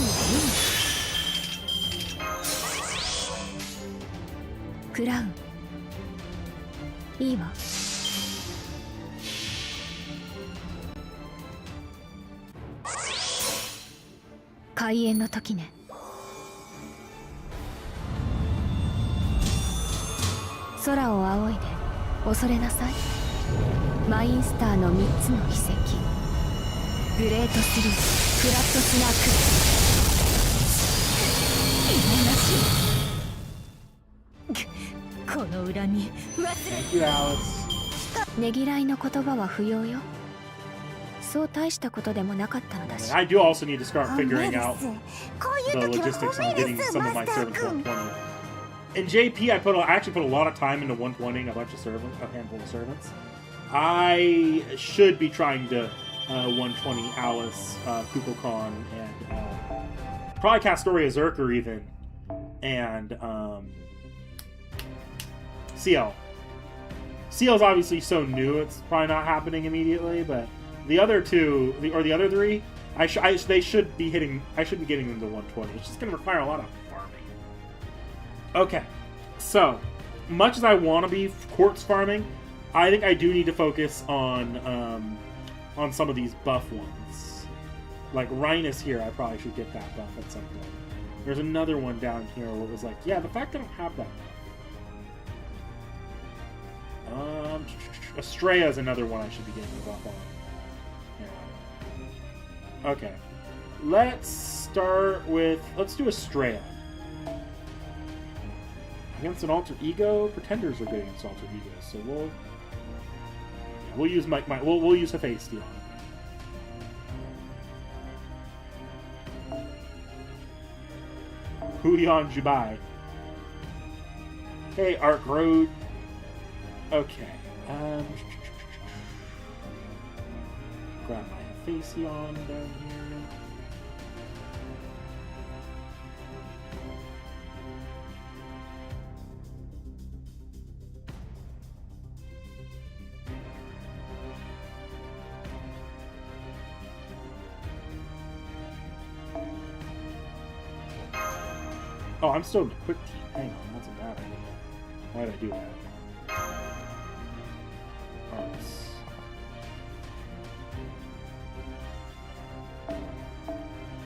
Crown. いいわ。開演の時ね。空を仰いで恐れなさい。マインスターの3つの奇跡。グレートスリー、フラットスナーク。この恨み忘れ。ねぎらいの言葉は不要よ。そう大したことでもなかったのだし。I do also need to start figuring out the logistics on getting some of my servants 120. In JP, I actually put a lot of time into 120 a bunch of servants, a handful of servants. I should be trying to 120 Alice, Kukulkan, and probably Castoria Zerker even, and C.I.E.L. C.I.E.L's obviously so new, it's probably not happening immediately, but the other two, or the other three, they should be hitting, I should be getting them to 120. It's just going to require a lot of farming. Okay, so, much as I want to be quartz farming, I think I do need to focus on some of these buff ones. Like Rhinus here, I probably should get that buff at some point. There's another one down here where it was like, yeah, the fact I don't have that buff. Estrella is another one I should be getting a buff on. Yeah. Okay. Let's do Estrella. Against an alter ego? Pretenders are good against alter egos, so we'll use we'll use Hephaestion on it. Huion Jubai. Hey, Arc Road. Okay. Grab my Hephaestion down here. Oh, I'm still in the quick team. Hang on, that's a bad idea. Why did I do that? Arts.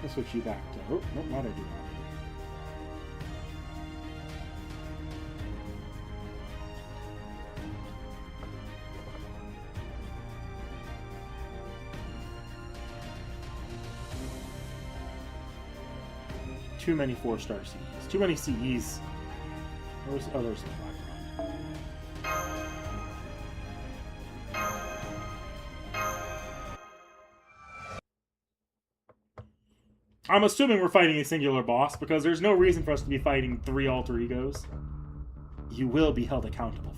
I'll switch you back to... Oh, no, why did I do that? Too many 4-star CEs. Too many CEs. There's others in the background. I'm assuming we're fighting a singular boss because there's no reason for us to be fighting 3 alter egos. You will be held accountable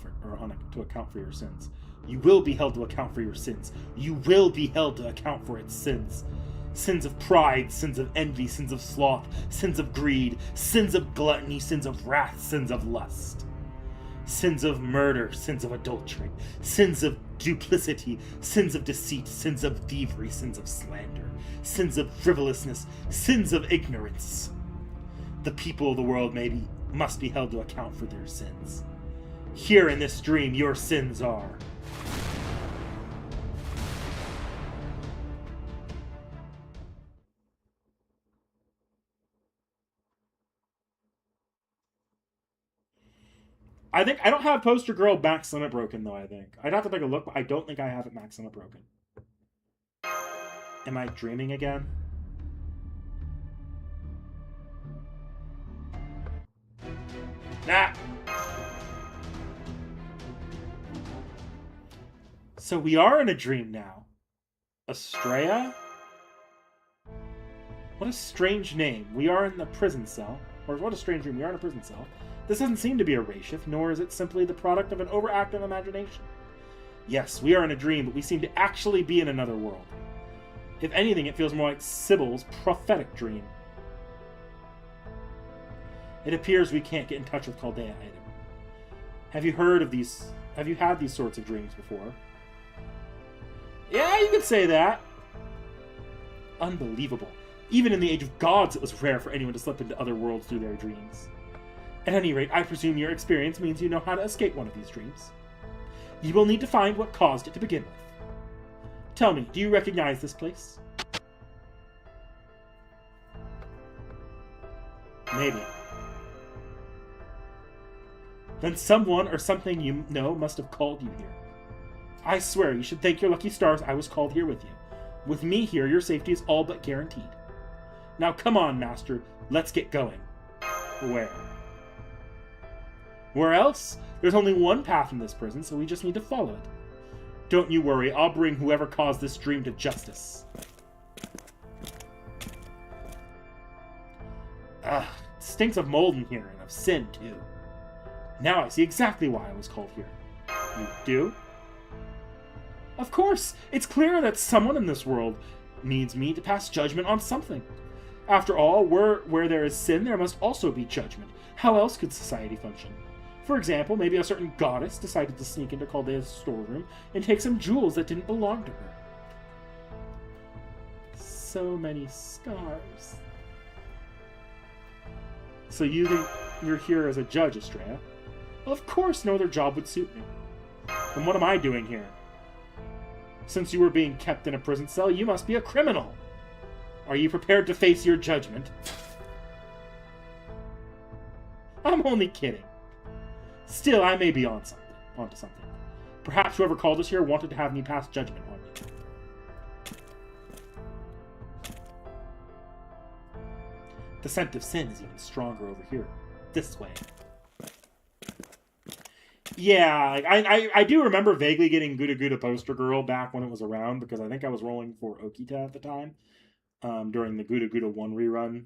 to account for your sins. You will be held to account for your sins. You will be held to account for its sins. Sins of pride, sins of envy, sins of sloth, sins of greed, sins of gluttony, sins of wrath, sins of lust. Sins of murder, sins of adultery, sins of duplicity, sins of deceit, sins of thievery, sins of slander, sins of frivolousness, sins of ignorance. The people of the world must be held to account for their sins. Here in this dream, your sins are... I think I don't have Poster Girl max limit broken though. I think I'd have to take a look, but I don't think I have it max limit broken. Am I dreaming again? Nah. So we are in a dream now. Estrella? What a strange name. We are in the prison cell. Or what a strange dream. We are in a prison cell. This doesn't seem to be a ray shift, nor is it simply the product of an overactive imagination. Yes, we are in a dream, but we seem to actually be in another world. If anything, it feels more like Sybil's prophetic dream. It appears we can't get in touch with Chaldea either. Have you had these sorts of dreams before? Yeah, you could say that. Unbelievable. Even in the age of gods, it was rare for anyone to slip into other worlds through their dreams. At any rate, I presume your experience means you know how to escape one of these dreams. You will need to find what caused it to begin with. Tell me, do you recognize this place? Maybe. Then someone or something you know must have called you here. I swear you should thank your lucky stars I was called here with you. With me here, your safety is all but guaranteed. Now come on, Master, let's get going. Where? Where else? There's only one path in this prison, so we just need to follow it. Don't you worry, I'll bring whoever caused this dream to justice. Ugh, it stinks of mold in here, and of sin, too. Now I see exactly why I was called here. You do? Of course! It's clear that someone in this world needs me to pass judgment on something. After all, where there is sin, there must also be judgment. How else could society function? For example, maybe a certain goddess decided to sneak into Chaldea's storeroom and take some jewels that didn't belong to her. So many scars. So you think you're here as a judge, Estrella? Well, of course no other job would suit me. Then what am I doing here? Since you were being kept in a prison cell, you must be a criminal. Are you prepared to face your judgment? I'm only kidding. Still, I may be onto something. Perhaps whoever called us here wanted to have me pass judgment on you. The scent of sin is even stronger over here. This way. Yeah, I do remember vaguely getting Guda Guda Poster Girl back when it was around, because I think I was rolling for Okita at the time, during the Guda Guda 1 rerun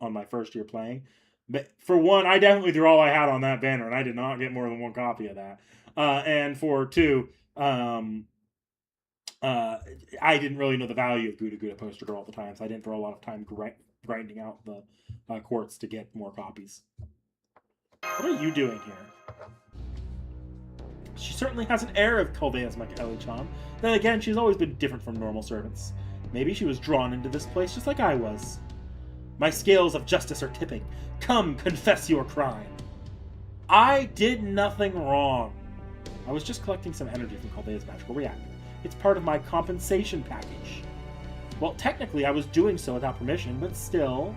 on my first year playing. But for one, I definitely threw all I had on that banner, and I did not get more than one copy of that. And for two, I didn't really know the value of Guda Guda Poster Girl at the time, so I didn't throw a lot of time grinding out the quartz to get more copies. What are you doing here? She certainly has an air of Chaldea's Michaeli-chan. Then again, she's always been different from normal servants. Maybe she was drawn into this place just like I was. My scales of justice are tipping. Come, confess your crime. I did nothing wrong. I was just collecting some energy from Chaldea's magical reactor. It's part of my compensation package. Well, technically I was doing so without permission, but still...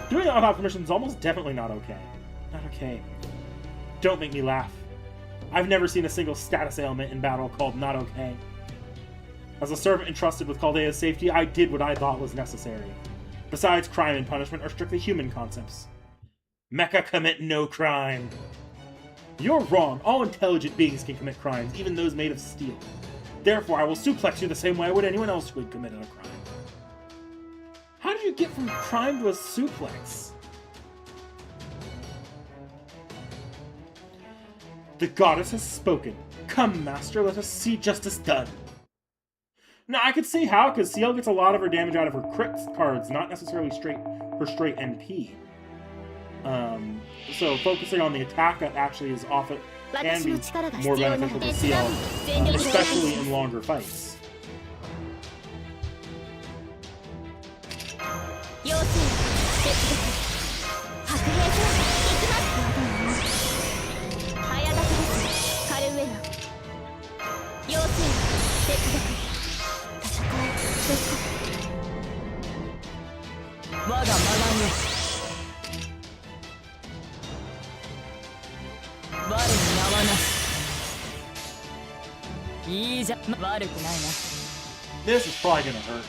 Doing it without permission is almost definitely not okay. Not okay. Don't make me laugh. I've never seen a single status ailment in battle called not okay. As a servant entrusted with Chaldea's safety, I did what I thought was necessary. Besides, crime and punishment are strictly human concepts. Mecha commit no crime. You're wrong. All intelligent beings can commit crimes, even those made of steel. Therefore, I will suplex you the same way I would anyone else who had committed a crime. How did you get from crime to a suplex? The goddess has spoken. Come, master, let us see justice done. Now, I could see how, because C.I.E.L gets a lot of her damage out of her crit cards, not necessarily her straight NP. So focusing on the attack that actually is often can be more beneficial to C.I.E.L, especially in longer fights. This is probably gonna hurt.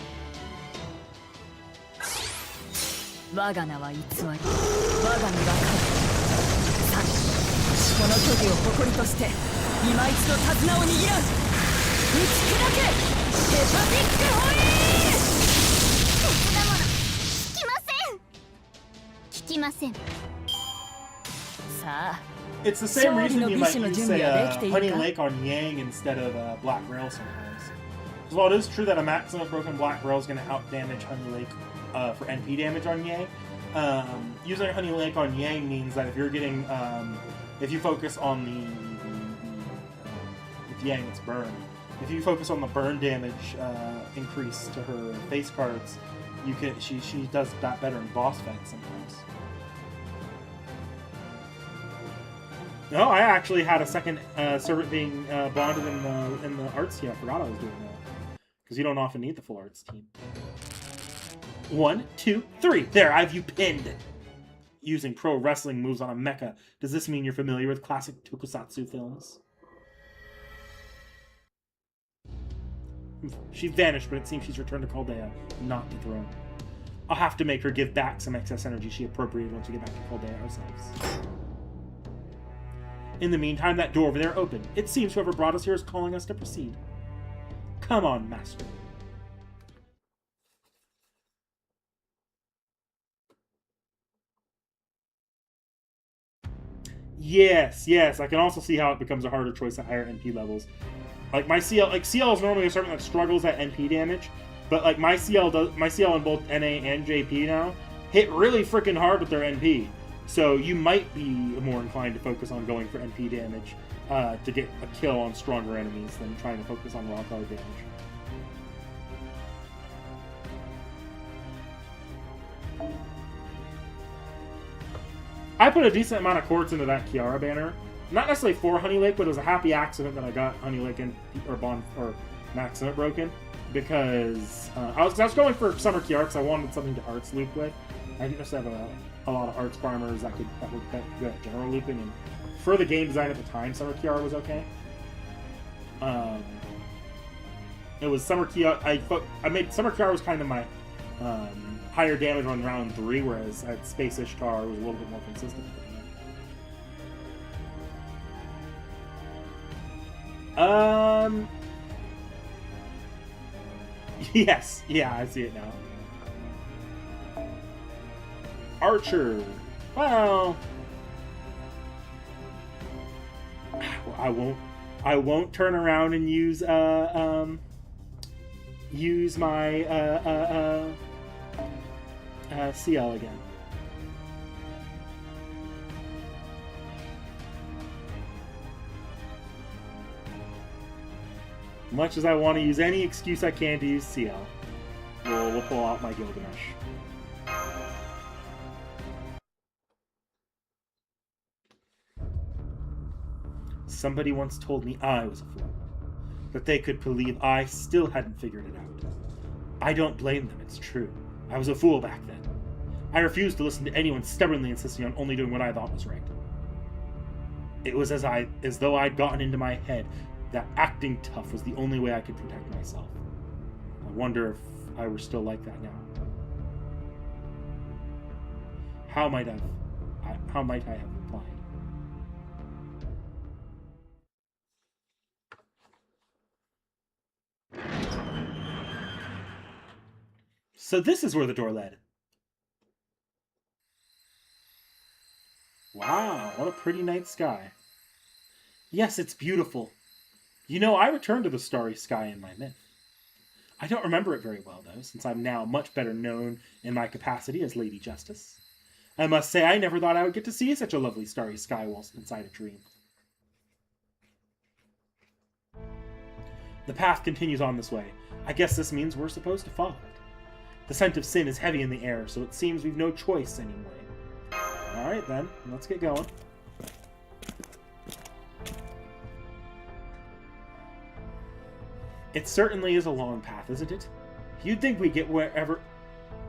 It's the same reason you might use, say, Honey Lake on Yang instead of Black Rail sometimes. Because while it is true that a maximum broken Black Rail is going to out-damage Honey Lake for NP damage on Yang, using Honey Lake on Yang means that if you're getting, if you focus on with Yang it's burn. If you focus on the burn damage increase to her face cards, you can she does that better in boss fights sometimes. No, I actually had a second servant being bonded in the arts team. I forgot I was doing that. Because you don't often need the full arts team. 1, 2, 3. There, I've you pinned. Using pro wrestling moves on a mecha. Does this mean you're familiar with classic tokusatsu films? She vanished, but it seems she's returned to Chaldea, not the throne. I'll have to make her give back some excess energy she appropriated once we get back to Chaldea ourselves. In the meantime, that door over there opened. It seems whoever brought us here is calling us to proceed. Come on, master. Yes, yes. I can also see how it becomes a harder choice at higher NP levels. Like my CL, like CL is normally a servant that struggles at NP damage, but like my CL in both NA and JP now hit really freaking hard with their NP. So you might be more inclined to focus on going for NP damage to get a kill on stronger enemies than trying to focus on raw card damage. I put a decent amount of quartz into that Kiara banner. Not necessarily for Honey Lake, but it was a happy accident that I got Honey Lake and or Max Limit broken because I was going for Summer Kiara because I wanted something to Hearts loop with. I didn't necessarily have a lot of Hearts farmers that were good at general looping, and for the game design at the time, Summer Kiara was okay. It was Summer Kiara. I made Summer Kiara was kind of my higher damage on round 3, whereas at Space Ishtar was a little bit more consistent. Yes, yeah, I see it now. Archer. Well, I won't turn around and use my C.I.E.L again. Much as I want to use any excuse I can to use C.I.E.L, we'll pull out my Gilgamesh. Somebody once told me I was a fool, that they could believe I still hadn't figured it out. I don't blame them, it's true. I was a fool back then. I refused to listen to anyone stubbornly insisting on only doing what I thought was right. It was as though I'd gotten into my head that acting tough was the only way I could protect myself. I wonder if I were still like that now. How might I have replied? So this is where the door led. Wow, what a pretty night sky. Yes, it's beautiful. You know, I returned to the starry sky in my myth. I don't remember it very well, though, since I'm now much better known in my capacity as Lady Justice. I must say I never thought I would get to see such a lovely starry sky whilst inside a dream. The path continues on this way. I guess this means we're supposed to follow it. The scent of sin is heavy in the air, so it seems we've no choice anyway. Alright then, let's get going. It certainly is a long path, isn't it? You'd think we'd get wherever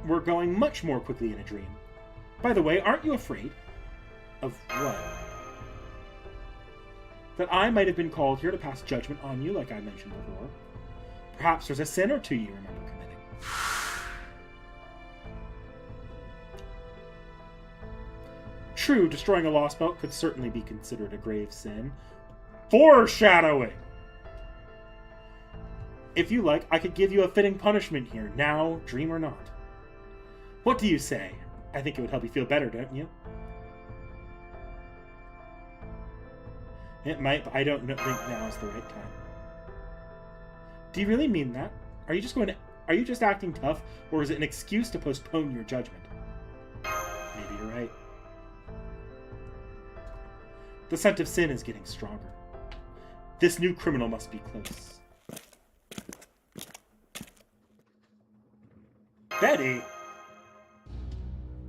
we're going much more quickly in a dream. By the way, aren't you afraid? Of what? That I might have been called here to pass judgment on you, like I mentioned before. Perhaps there's a sin or two you remember committing. True, destroying a lost belt could certainly be considered a grave sin. Foreshadowing! If you like, I could give you a fitting punishment here, now, dream or not. What do you say? I think it would help you feel better, don't you? It might, but I don't think now is the right time. Do you really mean that? Are you just acting tough, or is it an excuse to postpone your judgment? Maybe you're right. The scent of sin is getting stronger. This new criminal must be close. Betty!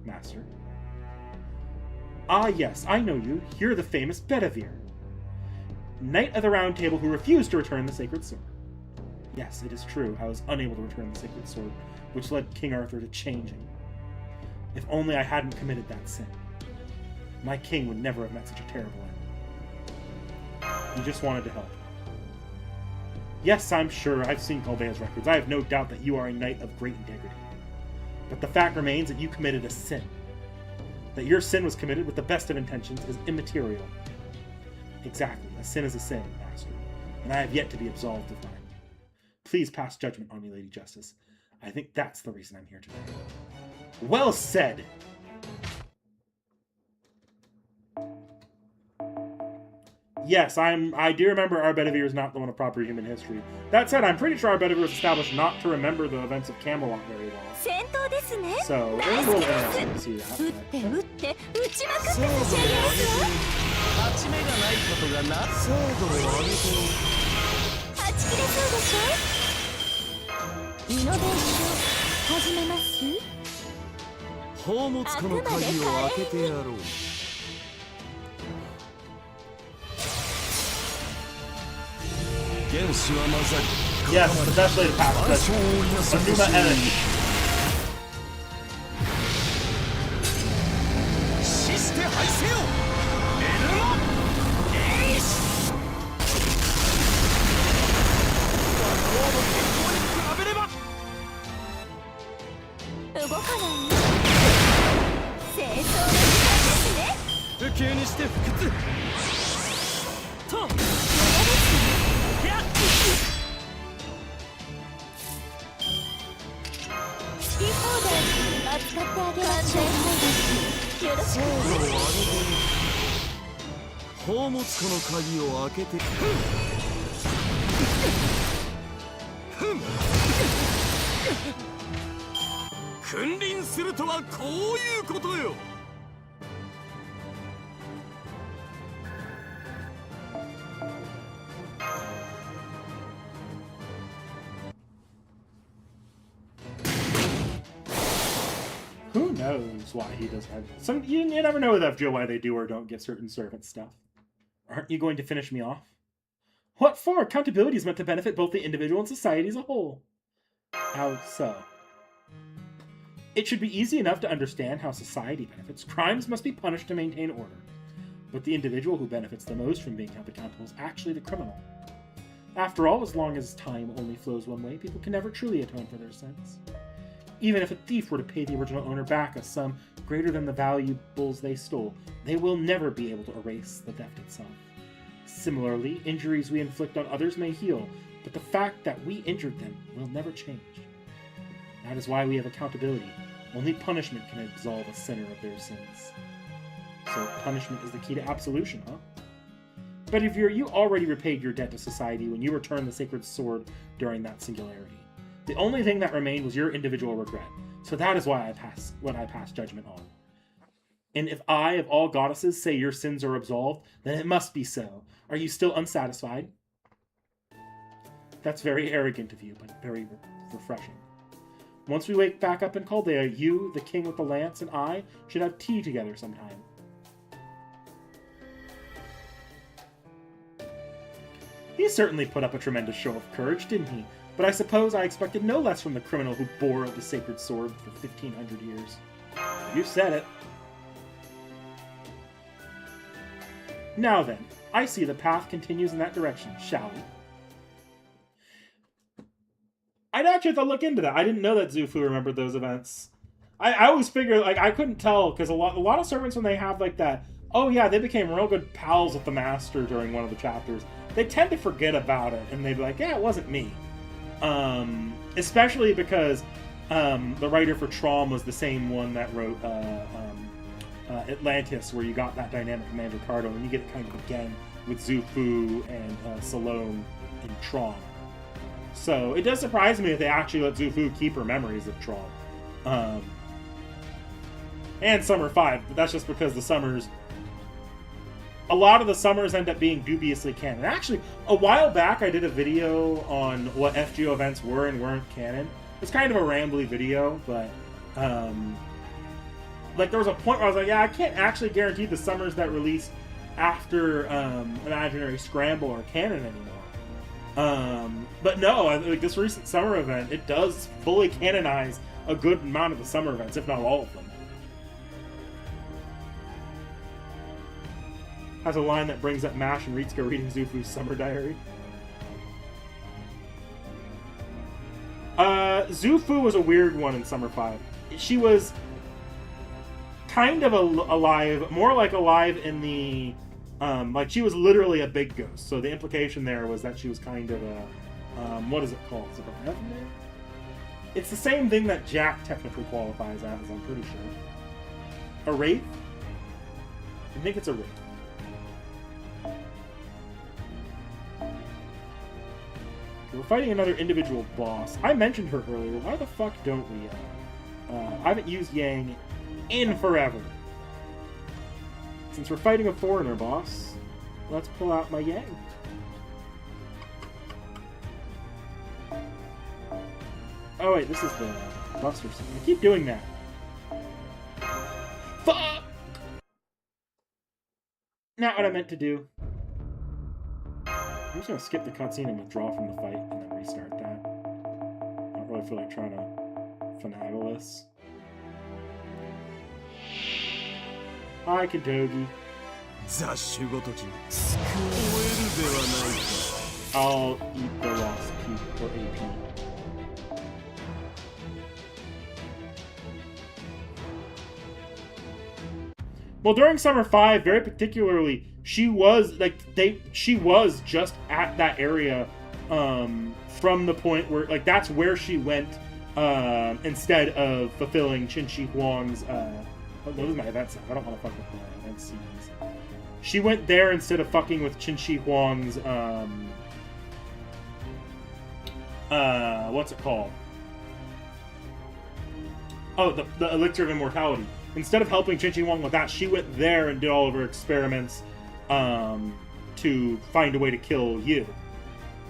Master. Ah, yes, I know you. You're the famous Bedivere. Knight of the Round Table who refused to return the Sacred Sword. Yes, it is true. I was unable to return the Sacred Sword, which led King Arthur to changing. If only I hadn't committed that sin. My king would never have met such a terrible end. He just wanted to help. Yes, I'm sure. I've seen Colbea's records. I have no doubt that you are a knight of great integrity. But the fact remains that you committed a sin. That your sin was committed with the best of intentions is immaterial. Exactly. A sin is a sin, Master. And I have yet to be absolved of mine. Please pass judgment on me, Lady Justice. I think that's the reason I'm here today. Well said! Yes, I do remember Arbedivere is not the one of proper human history. That said, I'm pretty sure Arbedivere was established not to remember the events of Camelot very well. So, it was a little interesting to see that. Yes, the best way to pass this. Anuma enemy. Who knows why he does have some? You never know with FGO why they do or don't get certain servant stuff. Aren't you going to finish me off? What for? Accountability is meant to benefit both the individual and society as a whole. How so? It should be easy enough to understand how society benefits. Crimes must be punished to maintain order. But the individual who benefits the most from being held accountable is actually the criminal. After all, as long as time only flows one way, people can never truly atone for their sins. Even if a thief were to pay the original owner back a sum greater than the valuables they stole, they will never be able to erase the theft itself. Similarly, injuries we inflict on others may heal, but the fact that we injured them will never change. That is why we have accountability. Only punishment can absolve a sinner of their sins. So punishment is the key to absolution, huh? But if you already repaid your debt to society when you returned the sacred sword during that singularity. The only thing that remained was your individual regret. So that is why I passed judgment on. And if I, of all goddesses, say your sins are absolved, then it must be so. Are you still unsatisfied? That's very arrogant of you, but very refreshing. Once we wake back up in Chaldea, you, the king with the lance, and I should have tea together sometime. He certainly put up a tremendous show of courage, didn't he? But I suppose I expected no less from the criminal who borrowed the sacred sword for 1,500 years. You said it. Now then, I see the path continues in that direction, shall we? I'd actually have to look into that. I didn't know that Zufu remembered those events. I always figured, like, I couldn't tell, because a lot of servants, when they have, like, that, oh yeah, they became real good pals with the master during one of the chapters, they tend to forget about it, and they'd be like, yeah, it wasn't me. Especially because the writer for T.H.E was the same one that wrote Atlantis, where you got that dynamic Commander Cardo, and you get it kind of again with Zufu and Salome in T.H.E. So it does surprise me that they actually let Zufu keep her memories of T.H.E. And Summer 5, but that's just because the Summers... A lot of the Summers end up being dubiously canon. Actually, a while back I did a video on what FGO events were and weren't canon. It's kind of a rambly video, but... like, there was a point where I was like, yeah, I can't actually guarantee the Summers that released after Imaginary Scramble are canon anymore. But no, like this recent Summer event, it does fully canonize a good amount of the Summer events, if not all of them. Has a line that brings up Mash and Ritsuko reading Zufu's Summer Diary. Zufu was a weird one in Summer 5. She was kind of alive, more like alive in the... like, she was literally a big ghost. So the implication there was that she was kind of a... what is it called? Is it a revenant? It's the same thing that Jack technically qualifies as, I'm pretty sure. A wraith? I think it's a wraith. We're fighting another individual boss. I mentioned her earlier. Why the fuck don't we? I haven't used Yang in forever. Since we're fighting a foreigner boss, let's pull out my Yang. Oh wait, this is the Buster scene. I keep doing that. Fuck! Not what I meant to do. I'm just gonna skip the cutscene and withdraw from the fight and then restart that. I don't really feel like trying to finagle this. Hi, Kentogi. I'll eat the lost P or AP. Well, during Summer 5, very particularly, she was just at that area from the point where, like, that's where she went instead of fulfilling Qin Huang's what was my event stuff? I don't want to fuck with my event scenes. She went there instead of fucking with Qin Huang's what's it called? Oh, the Elixir of Immortality. Instead of helping Qin Huang with that, she went there and did all of her experiments to find a way to kill you.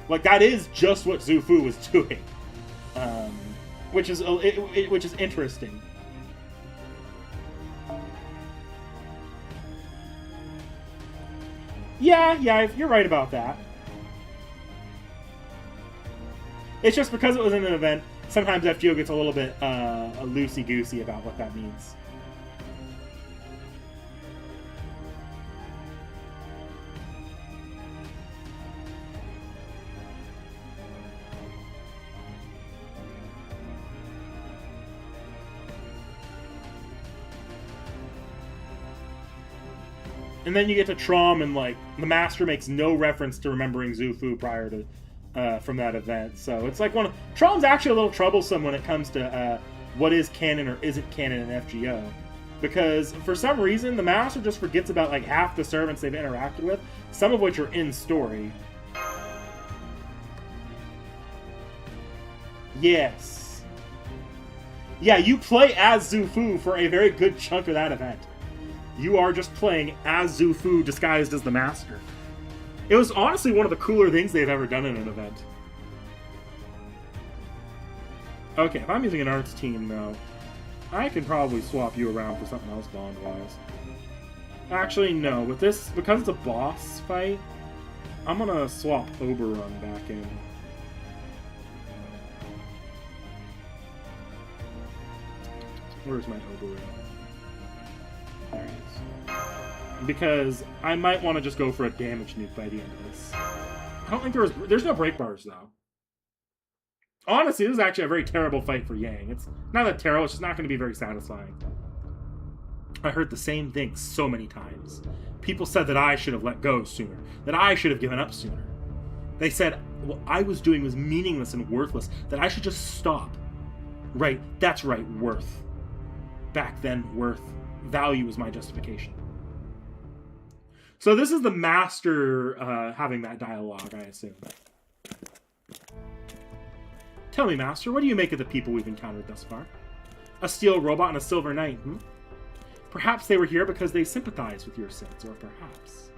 Like, that is just what Xu Fu was doing, which is interesting. Yeah, you're right about that. It's just because it was in an event, sometimes FGO gets a little bit loosey-goosey about what that means. And then you get to Trom, and like the Master makes no reference to remembering Xu Fu prior to from that event. So it's like Trom's actually a little troublesome when it comes to what is canon or isn't canon in FGO, because for some reason the Master just forgets about like half the servants they've interacted with, some of which are in story. Yes. Yeah, you play as Xu Fu for a very good chunk of that event. You are just playing as Xu Fu disguised as the Master. It was honestly one of the cooler things they've ever done in an event. Okay, if I'm using an arts team, though, I can probably swap you around for something else bond-wise. Actually, no. With this, because it's a boss fight, I'm gonna swap Oberon back in. Where's my Oberon? There he is. Because I might want to just go for a damage nuke by the end of this. I don't think there's no break bars, though. Honestly, this is actually a very terrible fight for Yang. It's not that terrible, it's just not going to be very satisfying. I heard the same thing so many times. People said that I should have let go sooner, that I should have given up sooner. They said what I was doing was meaningless and worthless, that I should just stop. Right, that's right, worth. Back then, worth. Value was my justification. So this is the Master having that dialogue, I assume. Tell me, Master, what do you make of the people we've encountered thus far? A steel robot and a silver knight, hmm? Perhaps they were here because they sympathize with your sins, or perhaps...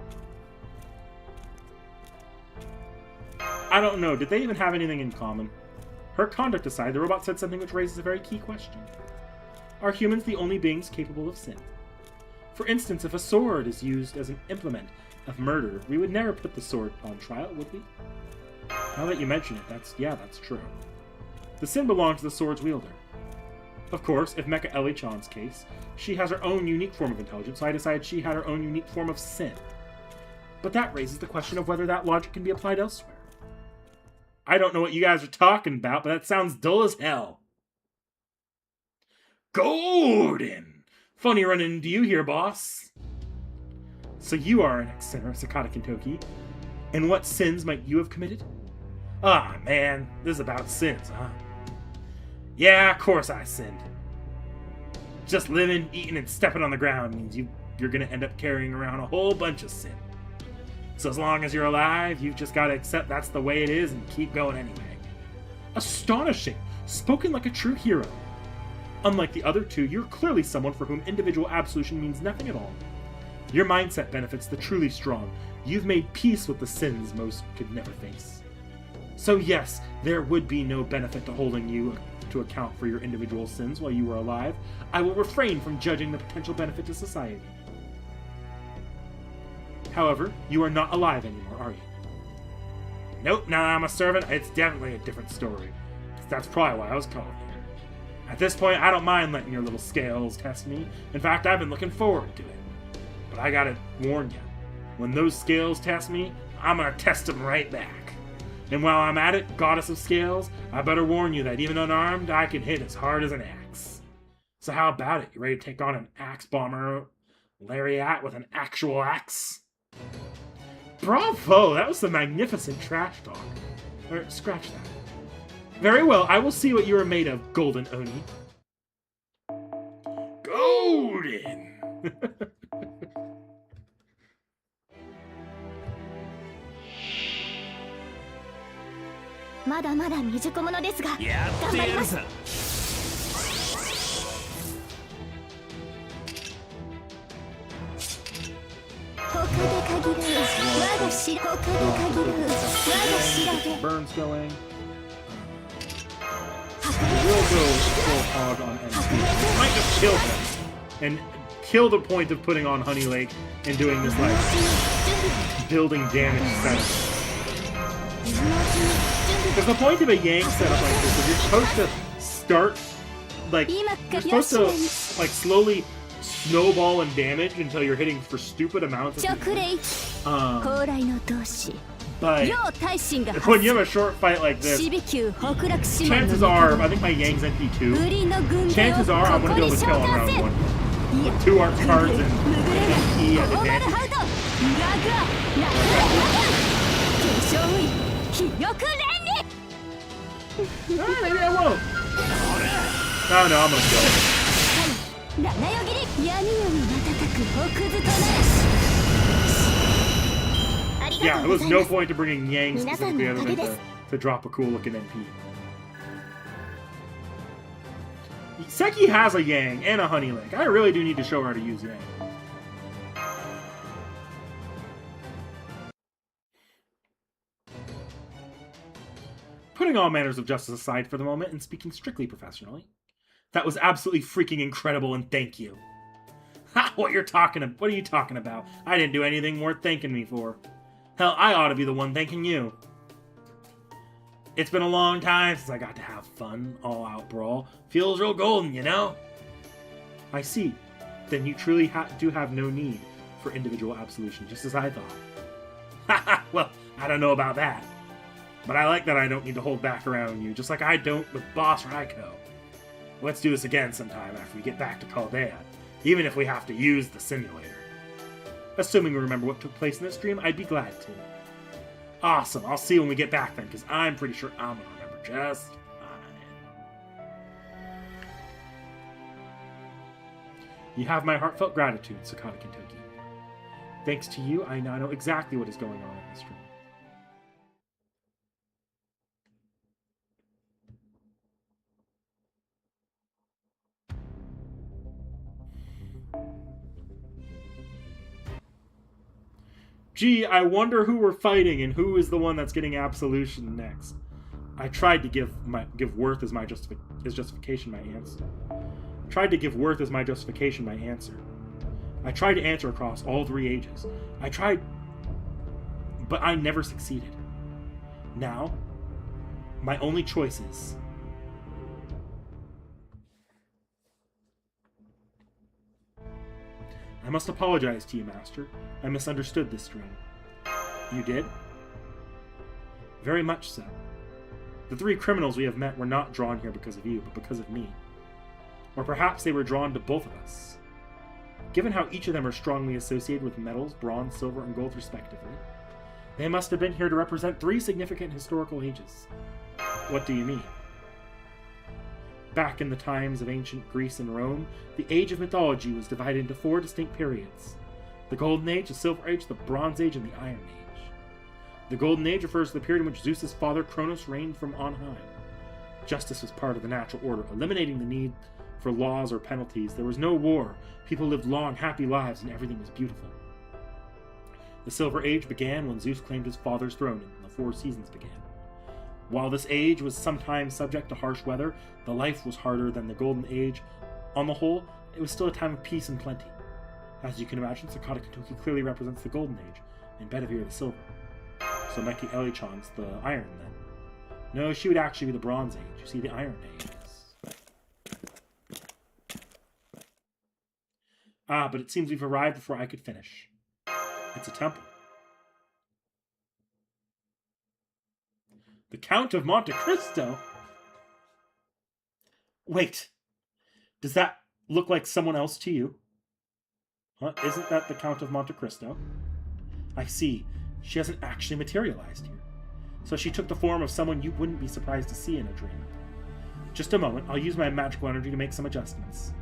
I don't know, did they even have anything in common? Her conduct aside, the robot said something which raises a very key question. Are humans the only beings capable of sin? For instance, if a sword is used as an implement of murder, we would never put the sword on trial, would we? Now that you mention it, that's true. The sin belongs to the sword's wielder. Of course, if Mecha Ellie-chan's case, she has her own unique form of intelligence, so I decided she had her own unique form of sin. But that raises the question of whether that logic can be applied elsewhere. I don't know what you guys are talking about, but that sounds dull as hell. Golden! Funny running into you here, boss. So you are an ex-sinner, Sakata Kintoki. And what sins might you have committed? Ah, man, this is about sins, huh? Yeah, of course I sinned. Just living, eating, and stepping on the ground means you're gonna end up carrying around a whole bunch of sin. So as long as you're alive, you've just got to accept that's the way it is and keep going anyway. Astonishing! Spoken like a true hero. Unlike the other two, you're clearly someone for whom individual absolution means nothing at all. Your mindset benefits the truly strong. You've made peace with the sins most could never face. So yes, there would be no benefit to holding you to account for your individual sins while you were alive. I will refrain from judging the potential benefit to society. However, you are not alive anymore, are you? Nope, now I'm a servant, it's definitely a different story. That's probably why I was called here. At this point, I don't mind letting your little scales test me. In fact, I've been looking forward to it. But I gotta warn you, when those scales test me, I'm gonna test them right back. And while I'm at it, goddess of scales, I better warn you that even unarmed, I can hit as hard as an axe. So how about it? You ready to take on an axe bomber lariat with an actual axe? Bravo! That was some magnificent trash talk. Or, scratch that. Very well, I will see what you are made of, Golden Oni. Golden! まだまだ未熟者ですが、頑張ります。他で限る我がし他で限る我が調べ。 Burns going. We'll go full hog on NP. Might just kill him and kill the point of putting on Honey Lake and doing this like building damage setup. Because the point of a Yang setup like this is you're supposed to start like you're supposed to like slowly snowball and damage until you're hitting for stupid amounts of but when you have a short fight like this, chances are, I think my Yang's NP2, chances are I'm going to be able to kill on round 1. With 2 arc cards and E at advantage. Maybe I won't. No, I'm going to kill him. Yeah, there was no point to bringing Yang specifically other than to drop a cool looking NP. Seki has a Yang and a Honey Lake. I really do need to show her how to use Yang. Putting all manners of justice aside for the moment and speaking strictly professionally, that was absolutely freaking incredible and thank you. Ha! What are you talking about? I didn't do anything worth thanking me for. Hell, I ought to be the one thanking you. It's been a long time since I got to have fun, all-out brawl. Feels real golden, you know? I see. Then you truly do have no need for individual absolution, just as I thought. Haha, well, I don't know about that. But I like that I don't need to hold back around you, just like I don't with Boss Raiko. Let's do this again sometime after we get back to Chaldea, even if we have to use the simulator. Assuming we remember what took place in this stream, I'd be glad to. Awesome, I'll see you when we get back then, because I'm pretty sure I'm gonna remember just fine. You have my heartfelt gratitude, Sakata Kentucky. Thanks to you, I now know exactly what is going on in this stream. Gee, I wonder who we're fighting and who is the one that's getting absolution next. I tried to give worth as my justification my answer. I tried to answer across all 3 ages. I tried, but I never succeeded. Now, my only choice is I must apologize to you, Master. I misunderstood this stream. You did? Very much so. The 3 criminals we have met were not drawn here because of you, but because of me. Or perhaps they were drawn to both of us. Given how each of them are strongly associated with metals, bronze, silver, and gold respectively, they must have been here to represent 3 significant historical ages. What do you mean? Back in the times of ancient Greece and Rome, the Age of Mythology was divided into 4 distinct periods. The Golden Age, the Silver Age, the Bronze Age, and the Iron Age. The Golden Age refers to the period in which Zeus's father Kronos reigned from on high. Justice was part of the natural order, eliminating the need for laws or penalties. There was no war. People lived long, happy lives, and everything was beautiful. The Silver Age began when Zeus claimed his father's throne, and the 4 seasons began. While this age was sometimes subject to harsh weather, the life was harder than the Golden Age. On the whole, it was still a time of peace and plenty. As you can imagine, C.I.E.L clearly represents the Golden Age, and Bedivere the Silver. So Meki-Elichan's the Iron, then. No, she would actually be the Bronze Age. You see, the Iron Age is... Ah, but it seems we've arrived before I could finish. It's a temple. The Count of Monte Cristo? Wait. Does that look like someone else to you? Huh? Isn't that the Count of Monte Cristo? I see. She hasn't actually materialized here. So she took the form of someone you wouldn't be surprised to see in a dream. Just a moment. I'll use my magical energy to make some adjustments.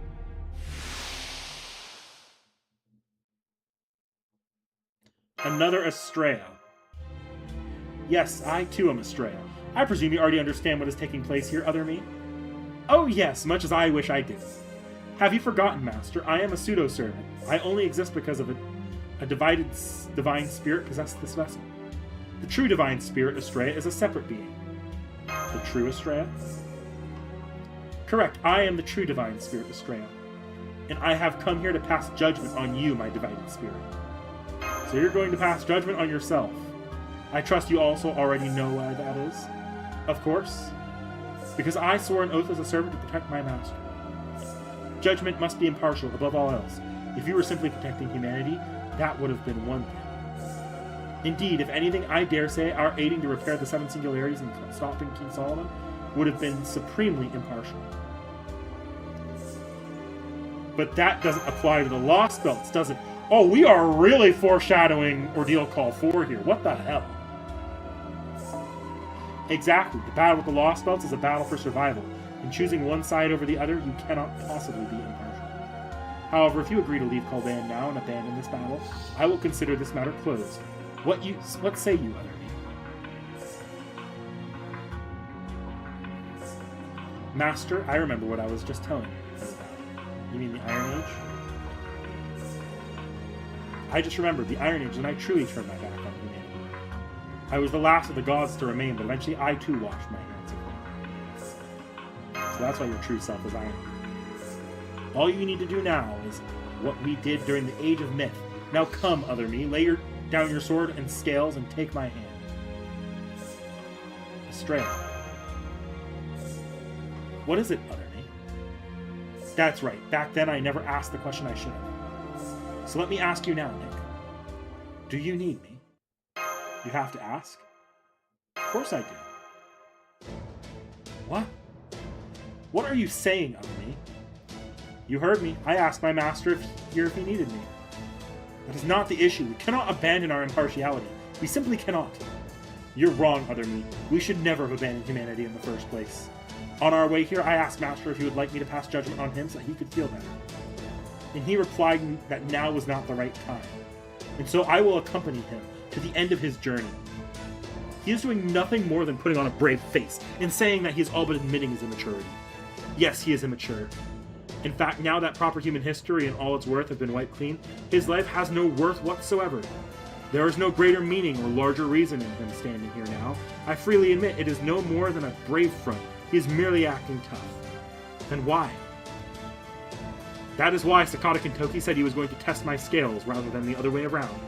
Another Estrella. Yes, I too am Estrella. I presume you already understand what is taking place here, other me? Oh yes, much as I wish I did. Have you forgotten, Master? I am a pseudo-servant. I only exist because of a divided divine spirit possessed this vessel. The true divine spirit, Estrella, is a separate being. The true Estrella? Correct, I am the true divine spirit, Estrella. And I have come here to pass judgment on you, my divided spirit. So you're going to pass judgment on yourself. I trust you also already know why that is. Of course. Because I swore an oath as a servant to protect my master. Judgment must be impartial above all else. If you were simply protecting humanity, that would have been one thing. Indeed, if anything, I dare say our aiding to repair the 7 singularities and stopping King Solomon would have been supremely impartial. But that doesn't apply to the Lost Belts, does it? Oh, we are really foreshadowing Ordeal Call 4 here. What the hell? Exactly. The battle with the Lost Belts is a battle for survival. In choosing one side over the other, you cannot possibly be impartial. However, if you agree to leave Kaldan now and abandon this battle, I will consider this matter closed. What say you, other me? Master, I remember what I was just telling you about. You mean the Iron Age? I just remembered the Iron Age, and I truly turned my back on humanity. I was the last of the gods to remain, but eventually I too washed my hands of them. So that's why your true self is Iron. All you need to do now is what we did during the Age of Myth. Now come, other me, lay down your sword and scales and take my hand. Estrella. What is it, other me? That's right. Back then I never asked the question I should have. So let me ask you now, Nick. Do you need me? You have to ask? Of course I do. What? What are you saying, other me? You heard me. I asked my master if he needed me. That is not the issue. We cannot abandon our impartiality. We simply cannot. You're wrong, other me. We should never have abandoned humanity in the first place. On our way here, I asked Master if he would like me to pass judgment on him so that he could feel better. And he replied that now was not the right time. And so I will accompany him to the end of his journey. He is doing nothing more than putting on a brave face and saying that he is all but admitting his immaturity. Yes, he is immature. In fact, now that proper human history and all its worth have been wiped clean, his life has no worth whatsoever. There is no greater meaning or larger reason in him standing here now. I freely admit it is no more than a brave front. He is merely acting tough. And why? That is why Sakata Kintoki said he was going to test my scales rather than the other way around.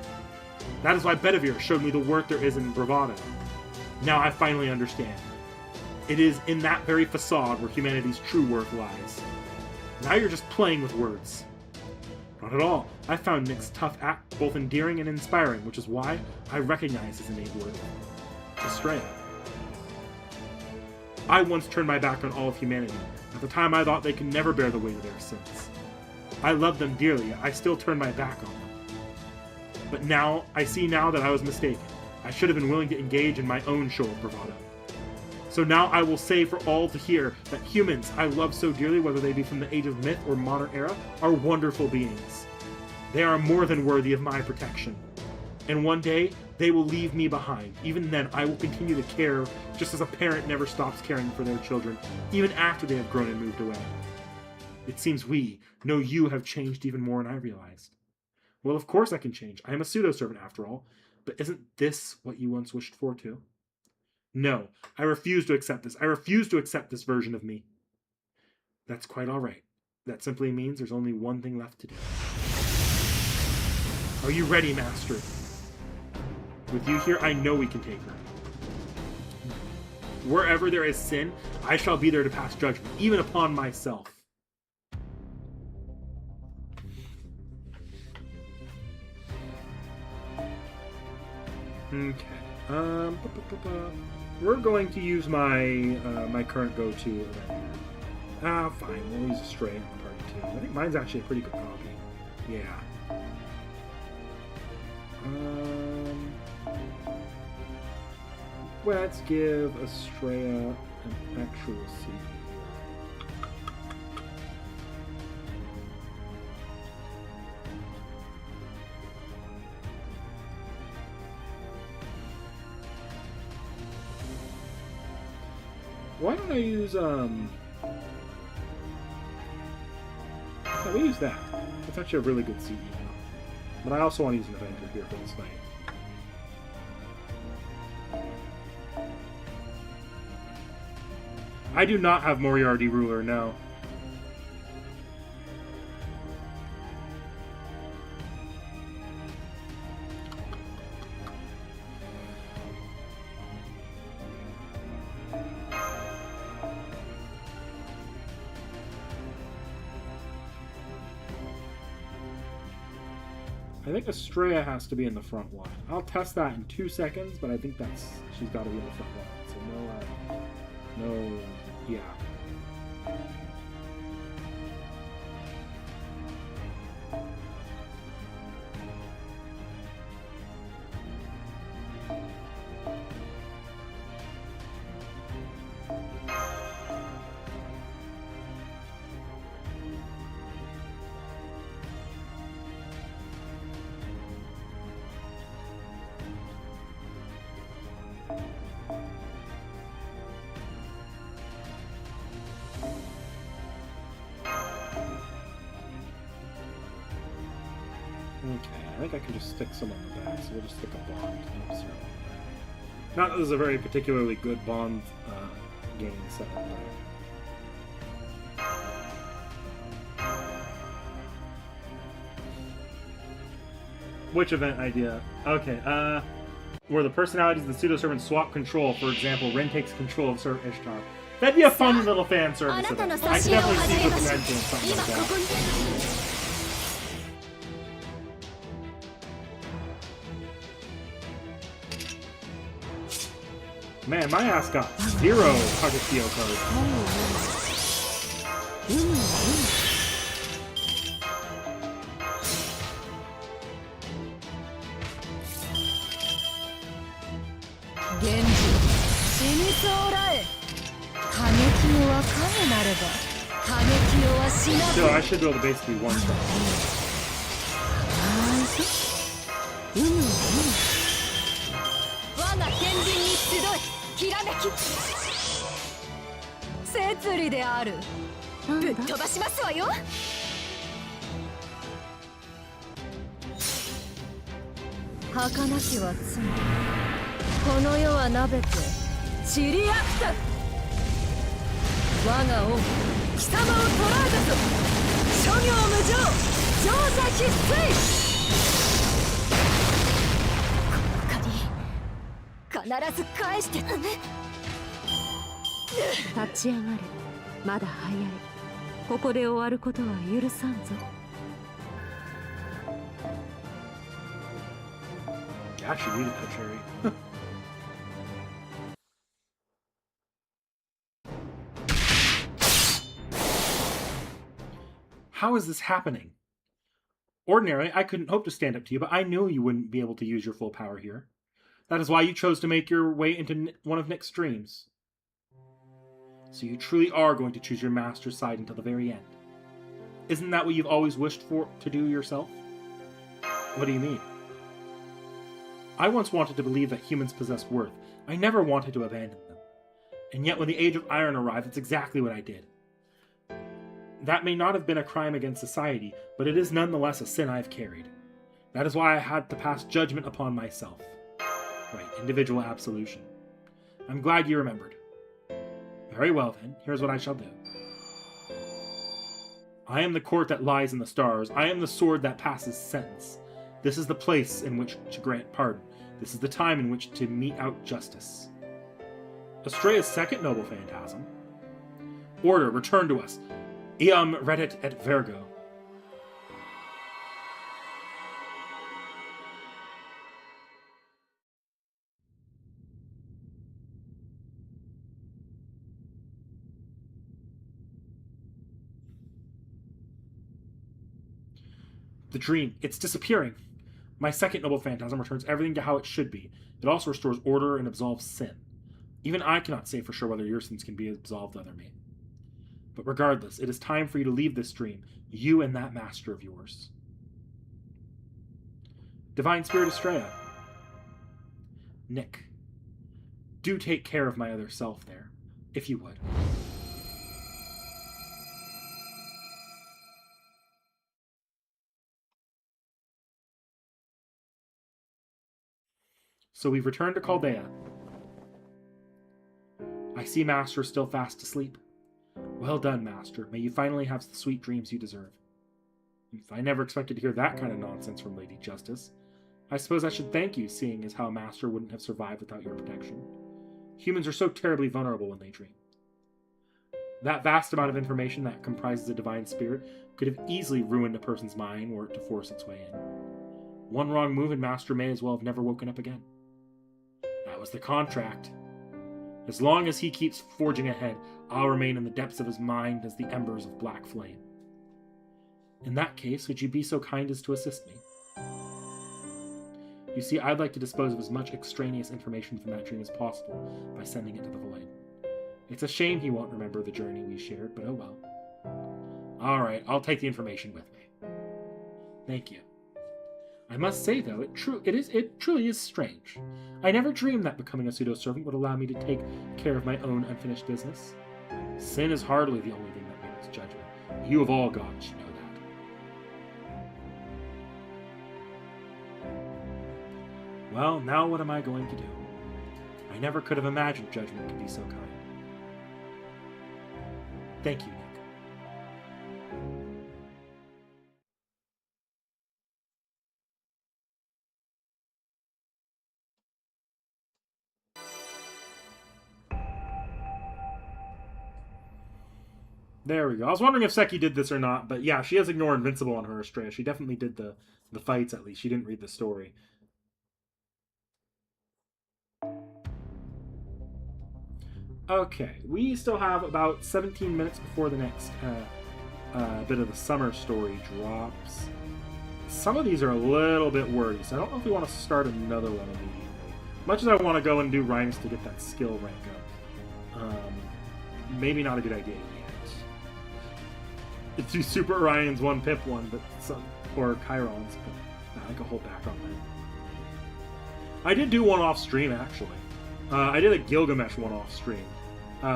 That is why Bedivere showed me the worth there is in bravado. Now I finally understand. It is in that very facade where humanity's true worth lies. Now you're just playing with words. Not at all. I found Nick's tough act both endearing and inspiring, which is why I recognize his innate worth. Estrella. I once turned my back on all of humanity. At the time I thought they could never bear the weight of their sins. I loved them dearly, I still turned my back on them. But now, I see now that I was mistaken. I should have been willing to engage in my own show of bravado. So now I will say for all to hear that humans I love so dearly, whether they be from the Age of Myth or modern era, are wonderful beings. They are more than worthy of my protection. And one day, they will leave me behind. Even then, I will continue to care, just as a parent never stops caring for their children, even after they have grown and moved away. It seems you have changed even more than I realized. Well, of course I can change. I am a pseudo-servant after all. But isn't this what you once wished for, too? No, I refuse to accept this. I refuse to accept this version of me. That's quite all right. That simply means there's only one thing left to do. Are you ready, Master? With you here, I know we can take her. Wherever there is sin, I shall be there to pass judgment, even upon myself. Okay. We're going to use my my current go-to event. Fine. We'll use a Stray on the party too. I think mine's actually a pretty good copy. Yeah. Let's give Estrella an actual CD. Why don't I use, yeah, we use that. It's actually a really good CD now. But I also want to use an Avenger here for this night. I do not have Moriarty Ruler, no. I think Estrella has to be in the front line. I'll test that in 2 seconds, but I think she's got to be in the front line. So no, yeah. Okay, I think I can just stick some on the back, so we'll just stick a Bond. Not that this is a very particularly good Bond game setup, but... Which event idea? Okay, where the personalities of the pseudo-servants swap control. For example, Ren takes control of Sir Ishtar. That'd be a fun little fan service event. I can definitely see the potential in something like that. Man, my ass got 0 Kagekiyo cards. So I should be able to basically one-shot. C.I.E.L である。ぶっ飛ばしますわよ。儚きは罪。この世はなべて散りあった。我が王、貴様を捕らえたぞ。諸行無常、乗者必須。この借り、必ず返して。立ち上がれ。まだ早い。ここで終わることは許さんぞ。I actually needed that cherry. How is this happening? Ordinarily, I couldn't hope to stand up to you, but I knew you wouldn't be able to use your full power here. That is why you chose to make your way into one of Nick's dreams. So you truly are going to choose your master's side until the very end. Isn't that what you've always wished for to do yourself? What do you mean? I once wanted to believe that humans possess worth. I never wanted to abandon them. And yet when the Age of Iron arrived, it's exactly what I did. That may not have been a crime against society, but it is nonetheless a sin I've carried. That is why I had to pass judgment upon myself. Right, individual absolution. I'm glad you remembered. Very well then, here's what I shall do. I am the court that lies in the stars. I am the sword that passes sentence. This is the place in which to grant pardon. This is the time in which to mete out justice. Estrella's second noble phantasm. Order, return to us. Iam redet et vergo. The dream, it's disappearing. My second noble phantasm returns everything to how it should be. It also restores order and absolves sin. Even I cannot say for sure whether your sins can be absolved under me. But regardless, it is time for you to leave this dream, you and that master of yours. Divine Spirit Estrella. Nick. Do take care of my other self there, if you would. So we've returned to Chaldea. I see Master is still fast asleep. Well done, Master. May you finally have the sweet dreams you deserve. I never expected to hear that kind of nonsense from Lady Justice. I suppose I should thank you, seeing as how Master wouldn't have survived without your protection. Humans are so terribly vulnerable when they dream. That vast amount of information that comprises a divine spirit could have easily ruined a person's mind were it to force its way in. One wrong move and Master may as well have never woken up again. That was the contract. As long as he keeps forging ahead, I'll remain in the depths of his mind as the embers of black flame. In that case, would you be so kind as to assist me? You see, I'd like to dispose of as much extraneous information from that dream as possible by sending it to the void. It's a shame he won't remember the journey we shared, but oh well. Alright, I'll take the information with me. Thank you. I must say, though, it truly is strange. I never dreamed that becoming a pseudo-servant would allow me to take care of my own unfinished business. Sin is hardly the only thing that merits judgment. You of all gods should know that. Well, now what am I going to do? I never could have imagined judgment could be so kind. Thank you, Nick. There we go. I was wondering if Seki did this or not, but yeah, she has Ignore Invincible on her Estrella. She definitely did the fights, at least. She didn't read the story. Okay, we still have about 17 minutes before the next bit of the summer story drops. Some of these are a little bit wordy, so I don't know if we want to start another one immediately. Much as I want to go and do Rhinus to get that skill rank up, maybe not a good idea yet. It's do Super Orion's 1 Pip 1, but or Chiron's, but I could hold back on that. I did do one off stream, actually. I did a Gilgamesh one off stream,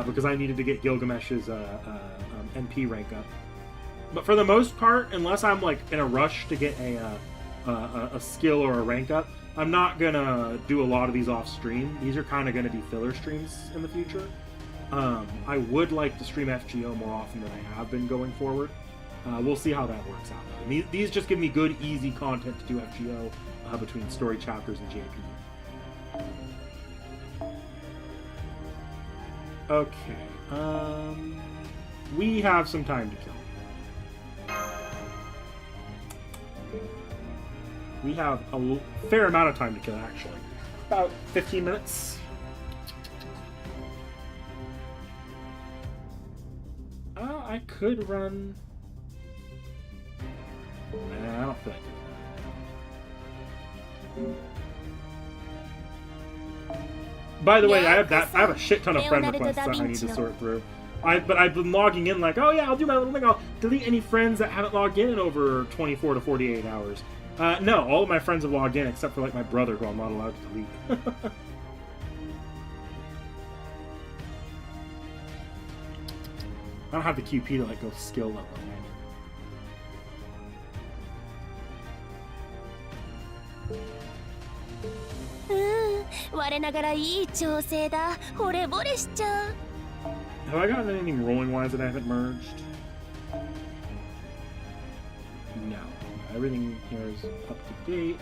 because I needed to get Gilgamesh's NP rank up. But for the most part, unless I'm like in a rush to get a skill or a rank up, I'm not gonna do a lot of these off stream. These are kind of gonna be filler streams in the future. I would like to stream FGO more often than I have been going forward. We'll see how that works out, though. And these just give me good, easy content to do FGO between story chapters and JP. Okay. We have some time to kill. We have a fair amount of time to kill, actually. About 15 minutes. I could run... Nah, I don't feel like doing that. By the way, I have a shit ton of friend requests that I need to sort through. But I've been logging in like, oh yeah, I'll do my little thing. I'll delete any friends that haven't logged in over 24 to 48 hours. No, all of my friends have logged in except for like my brother, who I'm not allowed to delete. I don't have the QP to like go skill level. Have I gotten anything rolling wise that I haven't merged? No. Everything here is up to date.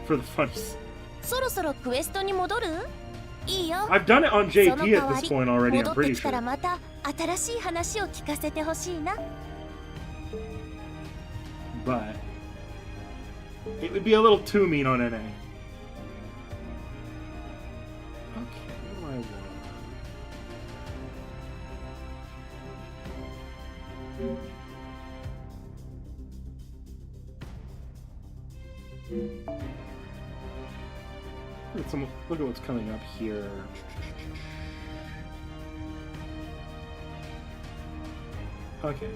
For the funnies. I've done it on JP at this point already, I'm pretty sure. But it would be a little too mean on NA. Okay, what do I want? Look at what's coming up here. Okay.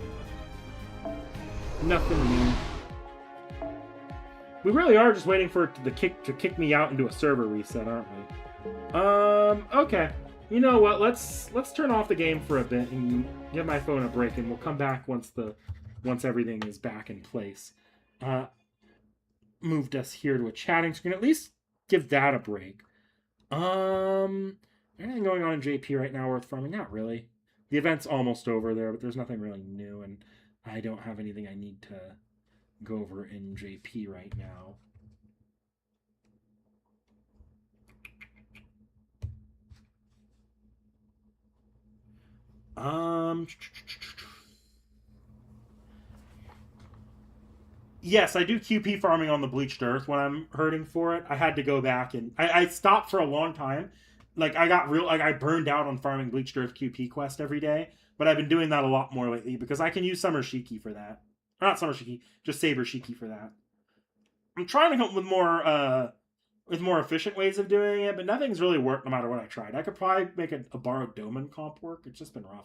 Nothing new. We really are just waiting for it to kick me out and do a server reset, aren't we? Okay. You know what? Let's turn off the game for a bit and give my phone a break, and we'll come back once everything is back in place. Moved us here to a chatting screen. At least give that a break. Anything going on in JP right now worth farming? Not really. The event's almost over there, but there's nothing really new, and I don't have anything I need to go over in JP right now. Yes, I do QP farming on the Bleached Earth when I'm hurting for it. I had to go back and I stopped for a long time. Like I burned out on farming Bleached Earth QP quest every day, but I've been doing that a lot more lately because I can use Summer Shiki for that. Or not Summer Shiki, just Saber Shiki for that. I'm trying to come up with more efficient ways of doing it, but nothing's really worked no matter what I tried. I could probably make a borrowed Doman comp work. It's just been rough.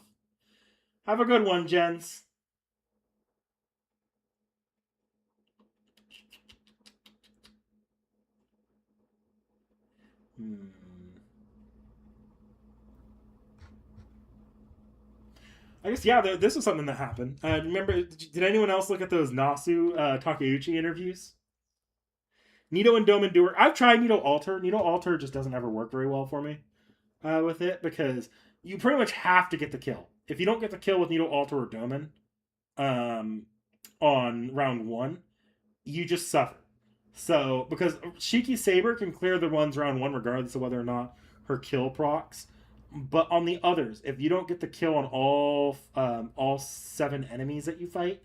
Have a good one, gents. I guess, yeah, this was something that happened. Remember, did anyone else look at those Nasu Takeuchi interviews? Nito and Doman Doer. I've tried Nito Alter. Nito Alter just doesn't ever work very well for me with it because you pretty much have to get the kill. If you don't get the kill with Nito Alter or Doman on round 1, you just suffer. So, because Shiki Saber can clear the ones round 1 regardless of whether or not her kill procs. But on the others, if you don't get the kill on all 7 enemies that you fight,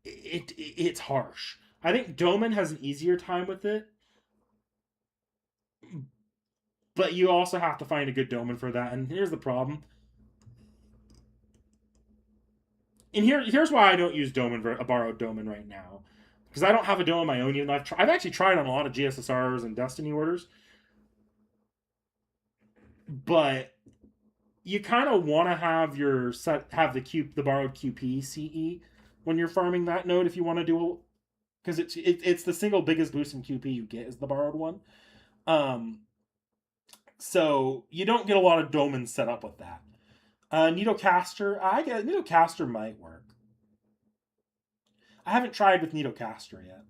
it's harsh. I think Doman has an easier time with it, but you also have to find a good Doman for that. And here's the problem. And here's why I don't use Doman, a borrowed Doman right now, because I don't have a Doman of my own. Even though I've actually tried on a lot of GSSRs and Destiny orders, but you kind of want to have the borrowed QP CE when you're farming that node if you want to do, because it's the single biggest boost in QP you get is the borrowed one. So you don't get a lot of Domans set up with that. Nidocaster, I guess Nidocaster might work. I haven't tried with Nidocaster yet.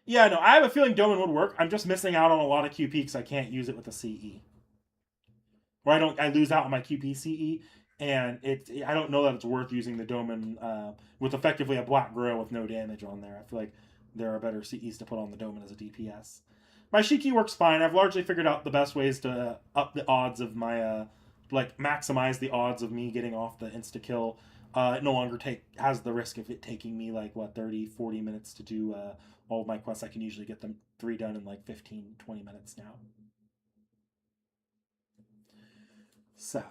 Yeah, no, I have a feeling Doman would work. I'm just missing out on a lot of QP because I can't use it with a CE. Or I lose out on my QP CE, and I don't know that it's worth using the Doman with effectively a Black Grow with no damage on there. I feel like there are better CEs to put on the Doman as a DPS. My Shiki works fine. I've largely figured out the best ways to up the odds of my maximize the odds of me getting off the insta kill. It no longer has the risk of it taking me 30-40 minutes to do all of my quests. I can usually get them 3 done in 15-20 minutes now. So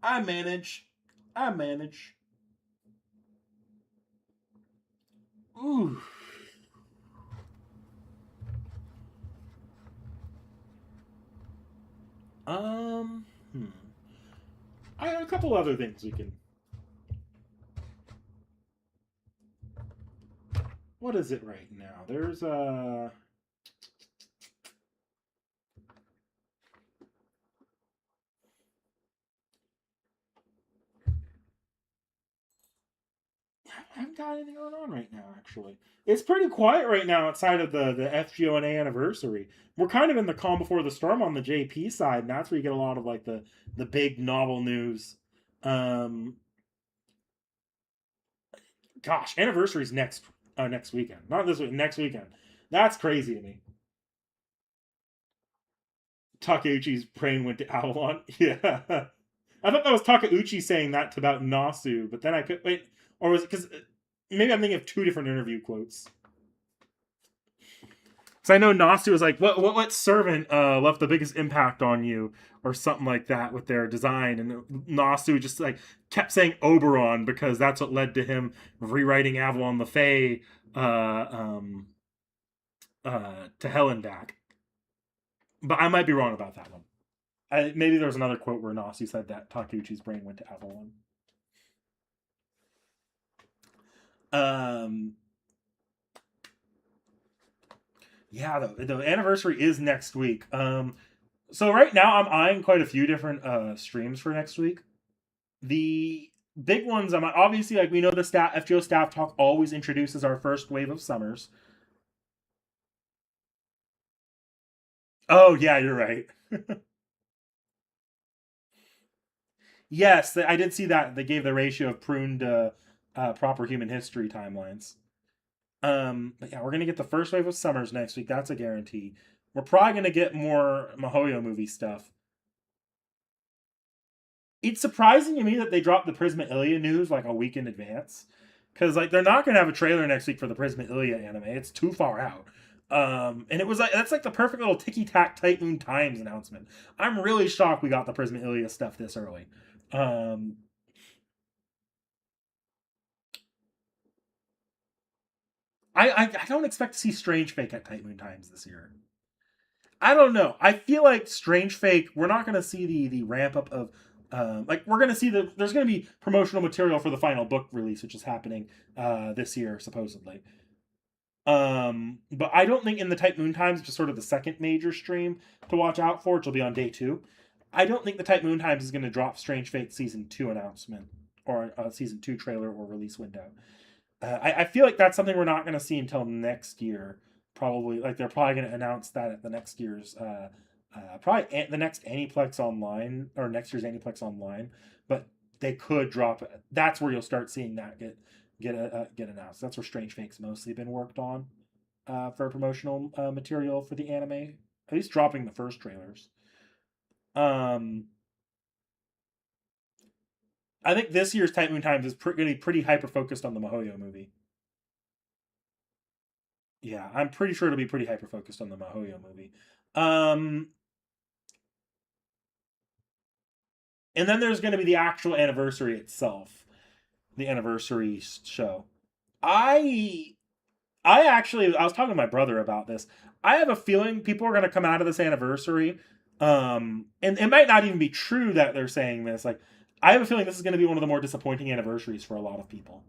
I manage. Ooh. I have a couple other things we can. what is it right now? There's a. I haven't got anything going on right now, actually. It's pretty quiet right now outside of the FGO&A anniversary. We're kind of in the calm before the storm on the JP side, and that's where you get a lot of like the big novel news. Um, Gosh, anniversary's next weekend, not this week, next weekend. That's crazy to me. Takeuchi's brain went to Avalon. Yeah, I thought that was Takeuchi saying that about Nasu, but then I could wait, or was it because maybe I'm thinking of two different interview quotes. Because I know Nasu was like, what servant left the biggest impact on you, or something like that with their design, and Nasu just like kept saying Oberon because that's what led to him rewriting Avalon the Fae to Hell and back. But I might be wrong about that one. Maybe there was another quote where Nasu said that Takeuchi's brain went to Avalon. Um, yeah, the anniversary is next week. So right now I'm eyeing quite a few different streams for next week. The big ones, I'm obviously like we know the FGO staff talk always introduces our first wave of summers. Oh yeah, you're right. Yes, I did see that they gave the ratio of pruned proper human history timelines. But yeah, we're gonna get the first wave of summers next week. That's a guarantee. We're probably gonna get more Mihoyo movie stuff. It's surprising to me that they dropped the Prisma Ilia news like a week in advance, because like they're not gonna have a trailer next week for the Prisma Ilia anime. It's too far out. And it was like that's like the perfect little ticky tack Tight Moon Times announcement. I'm really shocked we got the Prisma Ilia stuff this early. Um, I don't expect to see Strange Fake at Tight Moon Times this year. I don't know. I feel like Strange Fake. We're not going to see the ramp up of like we're going to see there's going to be promotional material for the final book release, which is happening this year supposedly. But I don't think in the Type Moon Times, which is sort of the second major stream to watch out for, which will be on day 2. I don't think the Type Moon Times is going to drop Strange Fate season 2 announcement or season 2 trailer or release window. I feel like that's something we're not going to see until next year. Probably, like they're probably going to announce that at the next year's, probably the next Aniplex Online or next year's Aniplex Online. But they could drop it. That's where you'll start seeing that get announced. That's where Strange Fake's mostly been worked on for promotional material for the anime. At least dropping the first trailers. I think this year's Type Moon Times is going to be pretty hyper focused on the Mihoyo movie. Yeah, I'm pretty sure it'll be pretty hyper focused on the Mihoyo movie. And then there's going to be the actual anniversary itself, the anniversary show. I I was talking to my brother about this. I have a feeling people are going to come out of this anniversary, and it might not even be true that they're saying this. Like, I have a feeling this is going to be one of the more disappointing anniversaries for a lot of people,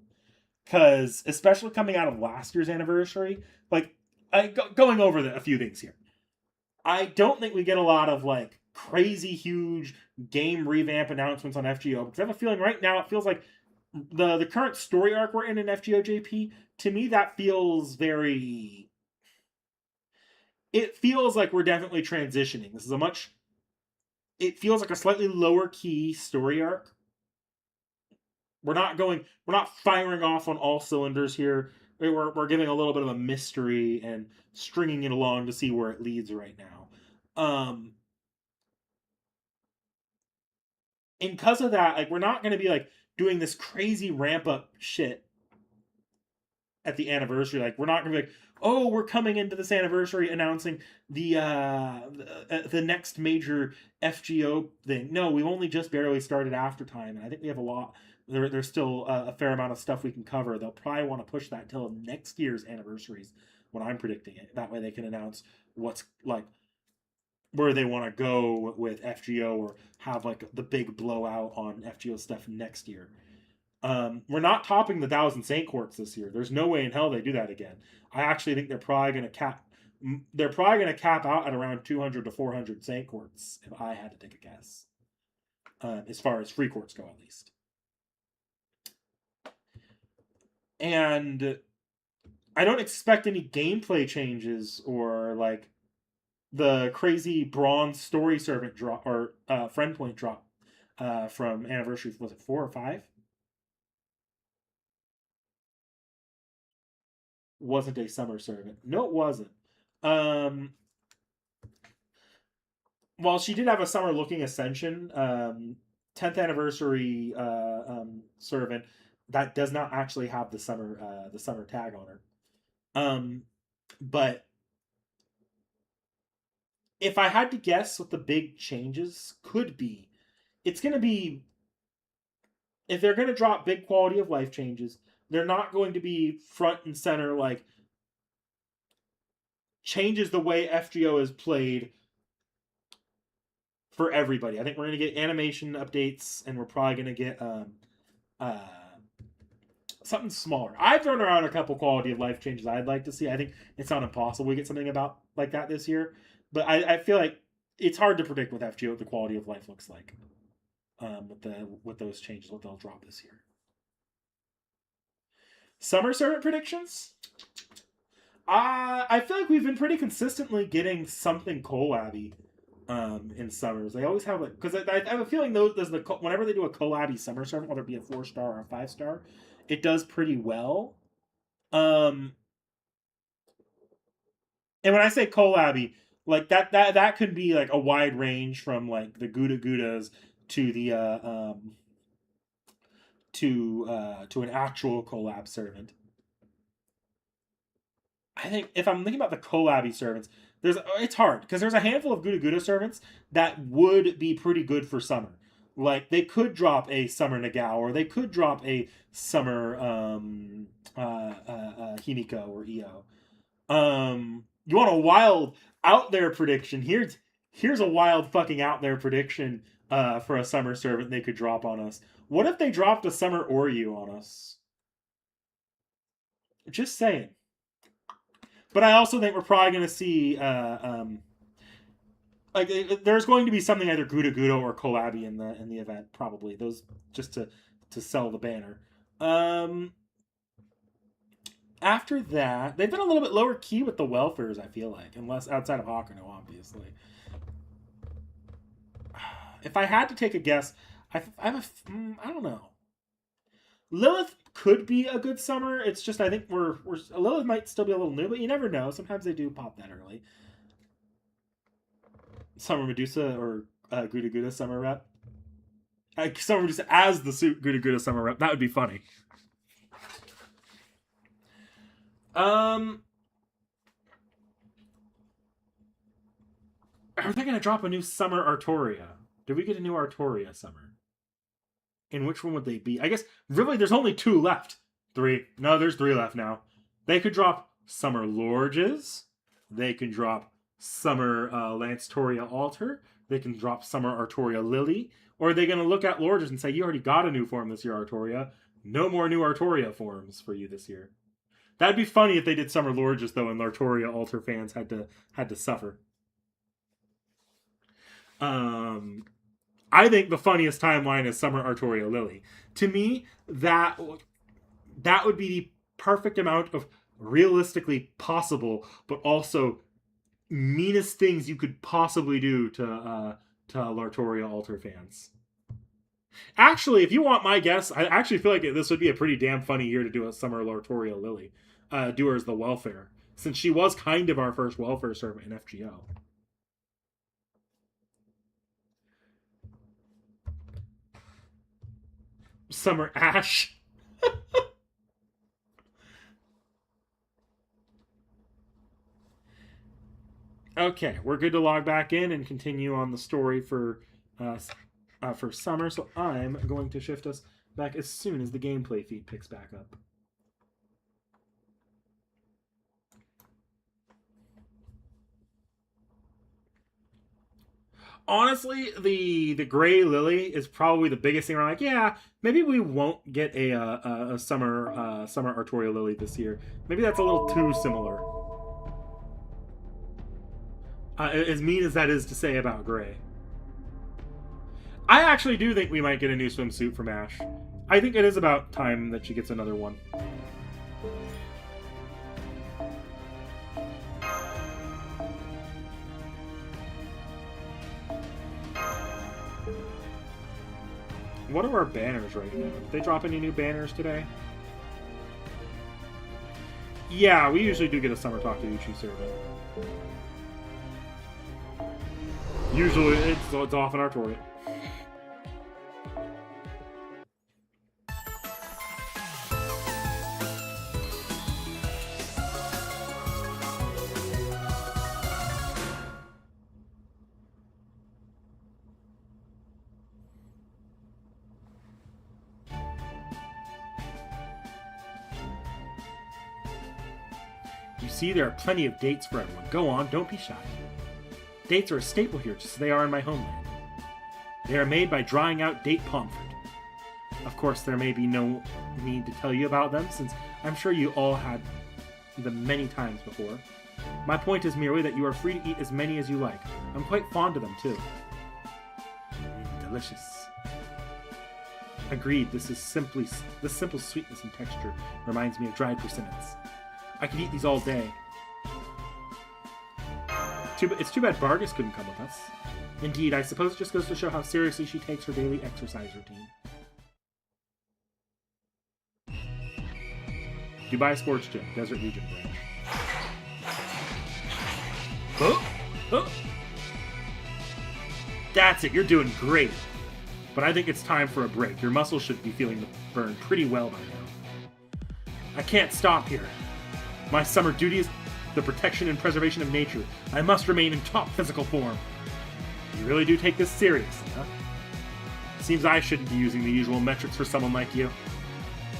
because especially coming out of last year's anniversary, like going over a few things here. I don't think we get a lot of like crazy huge game revamp announcements on FGO, because I have a feeling right now it feels like the current story arc we're in FGO JP, to me that feels very, it feels like we're definitely transitioning. This is a much, it feels like a slightly lower key story arc. We're not firing off on all cylinders here. We're giving a little bit of a mystery and stringing it along to see where it leads right now. And because of that, like we're not going to be like doing this crazy ramp up shit at the anniversary. Like we're not going to be like, oh, we're coming into this anniversary announcing the next major FGO thing. No, we've only just barely started after time, and I think we have a lot. There's still a fair amount of stuff we can cover. They'll probably want to push that till next year's anniversaries when I'm predicting it. That way they can announce what's like where they want to go with FGO or have like the big blowout on FGO stuff next year. We're not topping the 1,000 Saint Quartz this year. There's no way in hell they do that again. I actually think they're probably going to cap. They're probably going to cap out at around 200 to 400 Saint Quartz, if I had to take a guess. As far as free quartz go, at least. And I don't expect any gameplay changes or like the crazy bronze story servant drop or friend point drop from anniversary. Was it 4 or 5? Wasn't a summer servant. No, it wasn't. While she did have a summer looking ascension, 10th anniversary servant that does not actually have the summer tag on her. But if I had to guess what the big changes could be, it's going to be, if they're going to drop big quality of life changes, they're not going to be front and center like changes the way FGO is played for everybody. I think we're going to get animation updates, and we're probably going to get something smaller. I've thrown around a couple quality of life changes I'd like to see. I think it's not impossible we get something about like that this year, but I feel like it's hard to predict with FGO what the quality of life looks like with those changes, what they'll drop this year. Summer servant predictions. I feel like we've been pretty consistently getting something collabby in summers. They always have because I have a feeling whenever they do a collabby summer servant, whether it be a 4-star or a 5-star, it does pretty well. And when I say collabby, like that could be like a wide range from like the Gouda Goudas to the to an actual collab servant. I think if I'm thinking about the collabby servants, it's hard because there's a handful of Gouda Gouda servants that would be pretty good for summer. Like they could drop a summer Nagao, or they could drop a summer Himiko or Io. You want a wild out there prediction? Here's a wild fucking out there prediction for a summer servant they could drop on us. What if they dropped a summer Oryu on us? Just saying. But I also think we're probably going to see like there's going to be something either Gouda Gouda or Collabby in the event, probably those just to sell the banner. After that, they've been a little bit lower key with the welfares, I feel like, unless outside of Hakuno, obviously. If I had to take a guess, I don't know. Lilith could be a good summer. It's just I think Lilith might still be a little new, but you never know. Sometimes they do pop that early. Summer Medusa or Gouda Gouda summer rep. Summer Medusa as the Gouda Gouda summer rep. That would be funny. Are they going to drop a new summer Artoria? Did we get a new Artoria summer? And which one would they be? I guess, really, there's only 2 left. 3. No, there's 3 left now. They could drop Summer Lorges. They can drop Summer Lance Toria Alter. They can drop Summer Artoria Lily. Or are they going to look at Lorges and say, you already got a new form this year, Artoria. No more new Artoria forms for you this year. That'd be funny if they did Summer Lorges, though, and Artoria Alter fans had to suffer. I think the funniest timeline is Summer Artoria Lily. To me, that would be the perfect amount of realistically possible, but also meanest things you could possibly do to Lartoria Alter fans. Actually, if you want my guess, I actually feel like this would be a pretty damn funny year to do a Summer Lartoria Lily. Do her as the welfare, since she was kind of our first welfare servant in FGO. Summer Ash. Okay, we're good to log back in and continue on the story for summer. So I'm going to shift us back as soon as the gameplay feed picks back up. Honestly, the gray lily is probably the biggest thing. Where I'm like, yeah, maybe we won't get a summer Artorial lily this year. Maybe that's a little too similar. As mean as that is to say about gray. I actually do think we might get a new swimsuit from Ash. I think it is about time that she gets another one. What are our banners right now? Did they drop any new banners today? Yeah, we usually do get a Summer Talk to Uchi servant. Usually it's off in Artorial. You see, there are plenty of dates for everyone. Go on, don't be shy. Dates are a staple here, just as they are in my homeland. They are made by drying out date pomfret. Of course, there may be no need to tell you about them, since I'm sure you all had them many times before. My point is merely that you are free to eat as many as you like. I'm quite fond of them, too. Delicious. Agreed, this simple sweetness and texture reminds me of dried persimmons. I could eat these all day. It's too bad Vargas couldn't come with us. Indeed, I suppose it just goes to show how seriously she takes her daily exercise routine. Dubai Sports Gym, Desert Region branch. Oh! Oh! That's it, you're doing great. But I think it's time for a break. Your muscles should be feeling the burn pretty well by now. I can't stop here. My summer duty is the protection and preservation of nature. I must remain in top physical form. You really do take this seriously, huh? Seems I shouldn't be using the usual metrics for someone like you.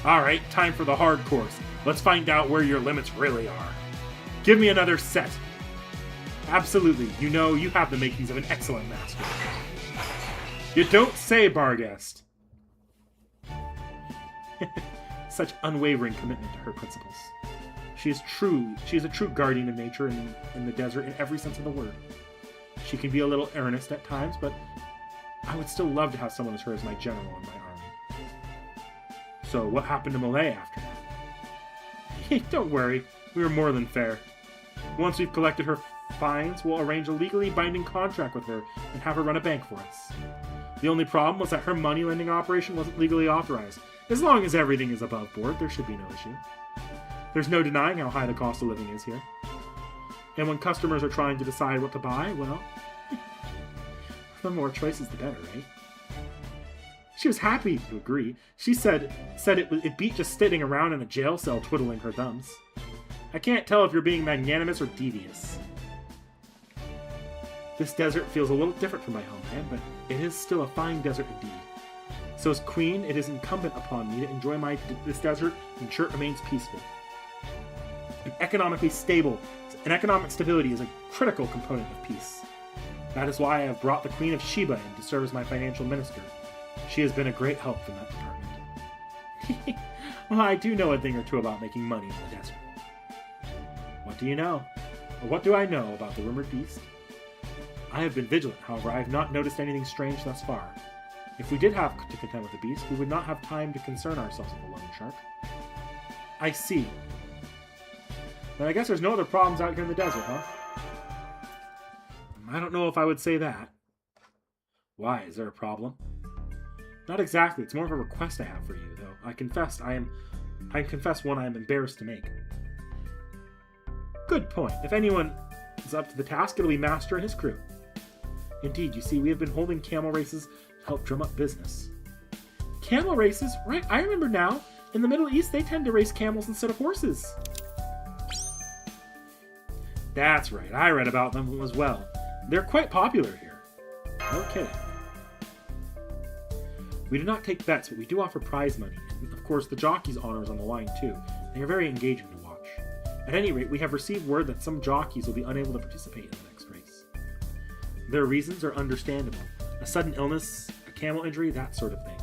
Alright, time for the hard course. Let's find out where your limits really are. Give me another set. Absolutely, you know you have the makings of an excellent master. You don't say, Barghest. Such unwavering commitment to her principles. She is a true guardian of nature in the desert in every sense of the word. She can be a little earnest at times, but I would still love to have someone as her as my general in my army. So what happened to Malay after that? Don't worry, we were more than fair. Once we've collected her fines, we'll arrange a legally binding contract with her and have her run a bank for us. The only problem was that her money-lending operation wasn't legally authorized. As long as everything is above board, there should be no issue. There's no denying how high the cost of living is here. And when customers are trying to decide what to buy, well, the more choices the better, right? She was happy to agree. She said it beat just sitting around in a jail cell twiddling her thumbs. I can't tell if you're being magnanimous or devious. This desert feels a little different from my homeland, but it is still a fine desert indeed. So as queen, it is incumbent upon me to enjoy this desert and ensure it remains peaceful. Economic stability is a critical component of peace. That is why I have brought the Queen of Sheba in to serve as my financial minister. She has been a great help in that department. Well, I do know a thing or two about making money in the desert. What do you know? Or what do I know about the rumored beast? I have been vigilant, however, I have not noticed anything strange thus far. If we did have to contend with the beast, we would not have time to concern ourselves with the loan shark. I see. Then I guess there's no other problems out here in the desert, huh? I don't know if I would say that. Why? Is there a problem? Not exactly. It's more of a request I have for you, though. I confess one I am embarrassed to make. Good point. If anyone is up to the task, it'll be Master and his crew. Indeed, you see, we have been holding camel races to help drum up business. Camel races? Right, I remember now. In the Middle East, they tend to race camels instead of horses. That's right, I read about them as well. They're quite popular here. No kidding. We do not take bets, but we do offer prize money. And of course, the jockey's honor is on the line too. They are very engaging to watch. At any rate, we have received word that some jockeys will be unable to participate in the next race. Their reasons are understandable. A sudden illness, a camel injury, that sort of thing.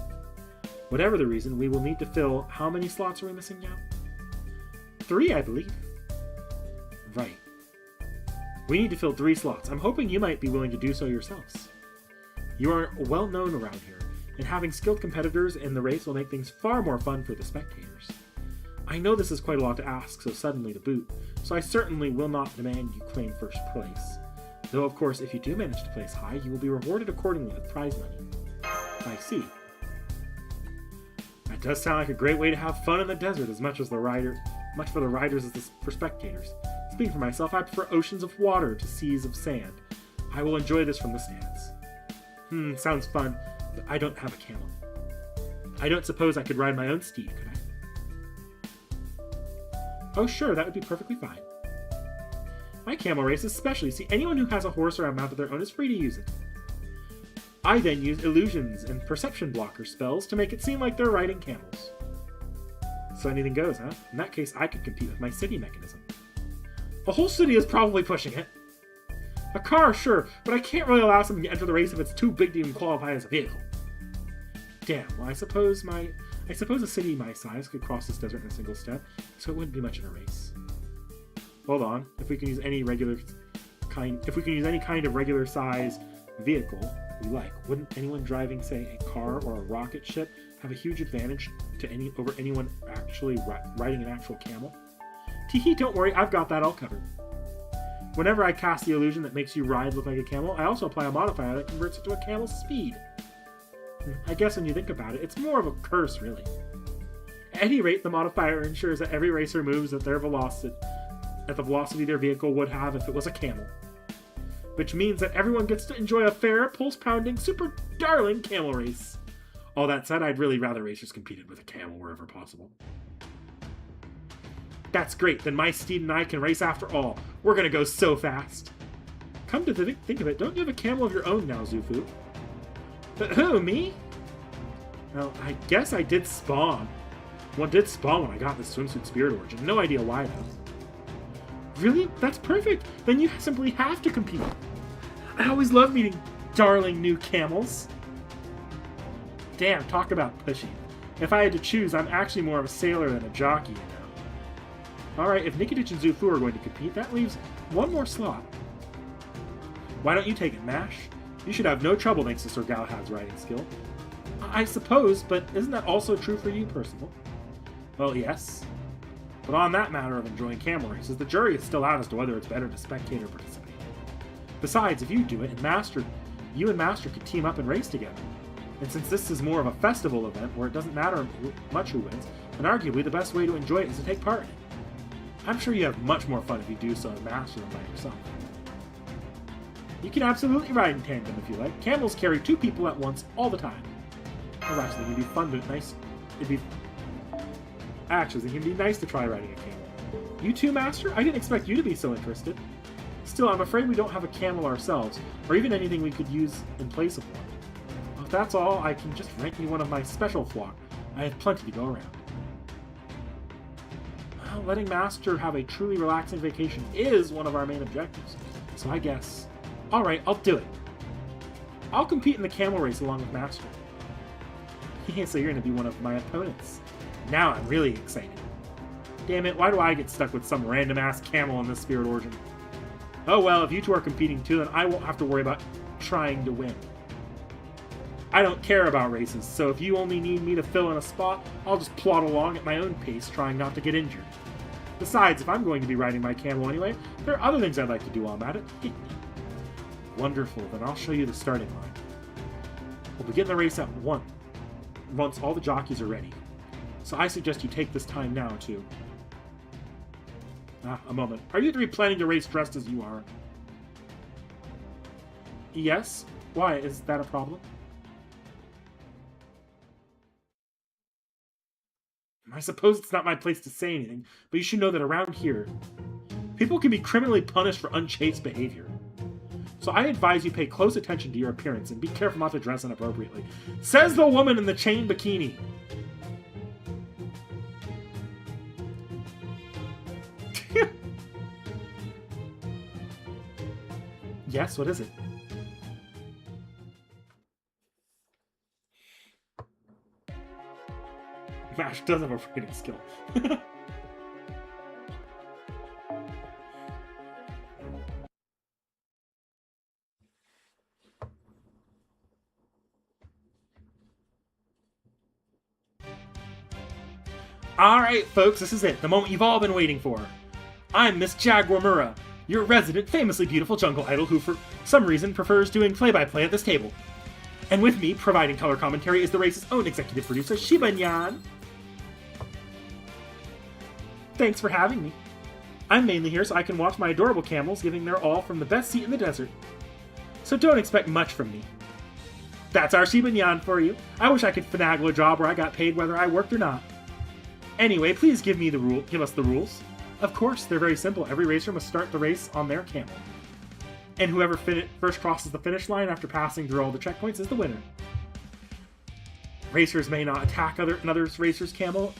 Whatever the reason, we will need to fill... How many slots are we missing now? 3, I believe. Right. We need to fill 3 slots. I'm hoping you might be willing to do so yourselves. You are well known around here, and having skilled competitors in the race will make things far more fun for the spectators. I know this is quite a lot to ask so suddenly to boot, so I certainly will not demand you claim first place. Though, of course, if you do manage to place high, you will be rewarded accordingly with prize money. I see. That does sound like a great way to have fun in the desert as much for the riders as for spectators. Speaking for myself, I prefer oceans of water to seas of sand. I will enjoy this from the stands. Sounds fun, but I don't have a camel. I don't suppose I could ride my own steed, could I? Oh sure, that would be perfectly fine. My camel race is special. See, anyone who has a horse or a mount of their own is free to use it. I then use illusions and perception blocker spells to make it seem like they're riding camels. So anything goes, huh? In that case, I could compete with my city mechanism. A whole city is probably pushing it. A car, sure, but I can't really allow someone to enter the race if it's too big to even qualify as a vehicle. Damn, well, I suppose a city my size could cross this desert in a single step, so it wouldn't be much of a race. Hold on, if we can use any kind of regular size vehicle we like, wouldn't anyone driving, say, a car or a rocket ship have a huge advantage over anyone actually riding an actual camel? T.H.E, don't worry, I've got that all covered. Whenever I cast the illusion that makes you ride look like a camel, I also apply a modifier that converts it to a camel's speed. I guess when you think about it, it's more of a curse, really. At any rate, the modifier ensures that every racer moves at the velocity their vehicle would have if it was a camel. Which means that everyone gets to enjoy a fair, pulse-pounding, super darling camel race. All that said, I'd really rather racers competed with a camel wherever possible. That's great, then my steed and I can race after all. We're gonna go so fast. Come to think of it, don't you have a camel of your own now, Zufu? Who, me? Well, I guess I did spawn. One did spawn when I got this swimsuit spirit origin. No idea why, though. Really? That's perfect. Then you simply have to compete. I always love meeting darling new camels. Damn, talk about pushy. If I had to choose, I'm actually more of a sailor than a jockey, you know. Alright, if Nikitich and Zufu are going to compete, that leaves one more slot. Why don't you take it, Mash? You should have no trouble thanks to Sir Galahad's riding skill. I suppose, but isn't that also true for you, Percival? Well, yes. But on that matter of enjoying camel races, the jury is still out as to whether it's better to spectate or participate. Besides, if you do it, you and Master could team up and race together. And since this is more of a festival event where it doesn't matter much who wins, then arguably the best way to enjoy it is to take part in it. I'm sure you have much more fun if you do so in Master than by yourself. You can absolutely ride in tandem if you like. Camels carry 2 people at once all the time. Well, actually, it'd be fun, but nice. Actually, it can be nice to try riding a camel. You too, Master? I didn't expect you to be so interested. Still, I'm afraid we don't have a camel ourselves, or even anything we could use in place of one. Well, if that's all, I can just rent you one of my special flock. I have plenty to go around. Well, letting Master have a truly relaxing vacation is one of our main objectives, so I guess... Alright, I'll do it. I'll compete in the camel race along with Master. Yeah, so you're going to be one of my opponents. Now I'm really excited. Damn it, why do I get stuck with some random-ass camel in this Spirit Origin? Oh well, if you two are competing too, then I won't have to worry about trying to win. I don't care about races, so if you only need me to fill in a spot, I'll just plod along at my own pace, trying not to get injured. Besides, if I'm going to be riding my camel anyway, there are other things I'd like to do while I'm at it. Wonderful, then I'll show you the starting line. We'll begin the race at 1, once all the jockeys are ready. So I suggest you take this time now to... a moment. Are you 3 planning to race dressed as you are? Yes? Why, is that a problem? I suppose it's not my place to say anything, but you should know that around here, people can be criminally punished for unchaste behavior. So I advise you pay close attention to your appearance and be careful not to dress inappropriately. Says the woman in the chain bikini. Yes, what is it? Mash does have a fighting skill. Alright, folks, this is it. The moment you've all been waiting for. I'm Miss Jaguarmura, your resident, famously beautiful jungle idol who, for some reason, prefers doing play-by-play at this table. And with me, providing color commentary, is the race's own executive producer, Shibanyan. Thanks for having me. I'm mainly here so I can watch my adorable camels giving their all from the best seat in the desert. So don't expect much from me. That's our Shibanyan for you. I wish I could finagle a job where I got paid whether I worked or not. Anyway, please give us the rules. Of course, they're very simple. Every racer must start the race on their camel. And whoever first crosses the finish line after passing through all the checkpoints is the winner. Racers may not attack another racer's camel.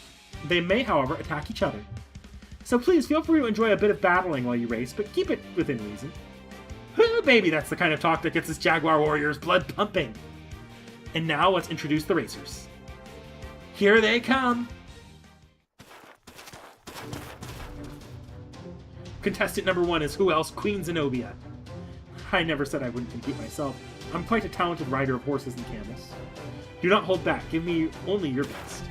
They may, however, attack each other. So please feel free to enjoy a bit of battling while you race, but keep it within reason. Ooh, baby, that's the kind of talk that gets this Jaguar warrior's blood pumping. And now let's introduce the racers. Here they come! Contestant number 1 is who else? Queen Zenobia. I never said I wouldn't compete myself. I'm quite a talented rider of horses and camels. Do not hold back. Give me only your best.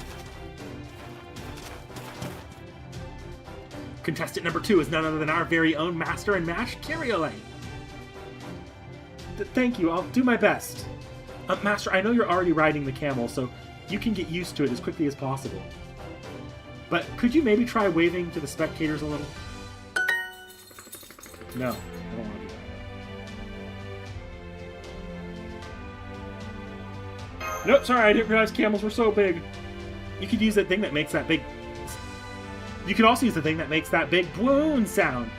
Contestant number 2 is none other than our very own Master and Mash, Cabriolet. Thank you. I'll do my best. Master, I know you're already riding the camel, so you can get used to it as quickly as possible. But could you maybe try waving to the spectators a little? No, I don't want to do that. Nope, sorry, I didn't realize camels were so big. You could use that thing that makes that big... You could also use the thing that makes that big boom sound.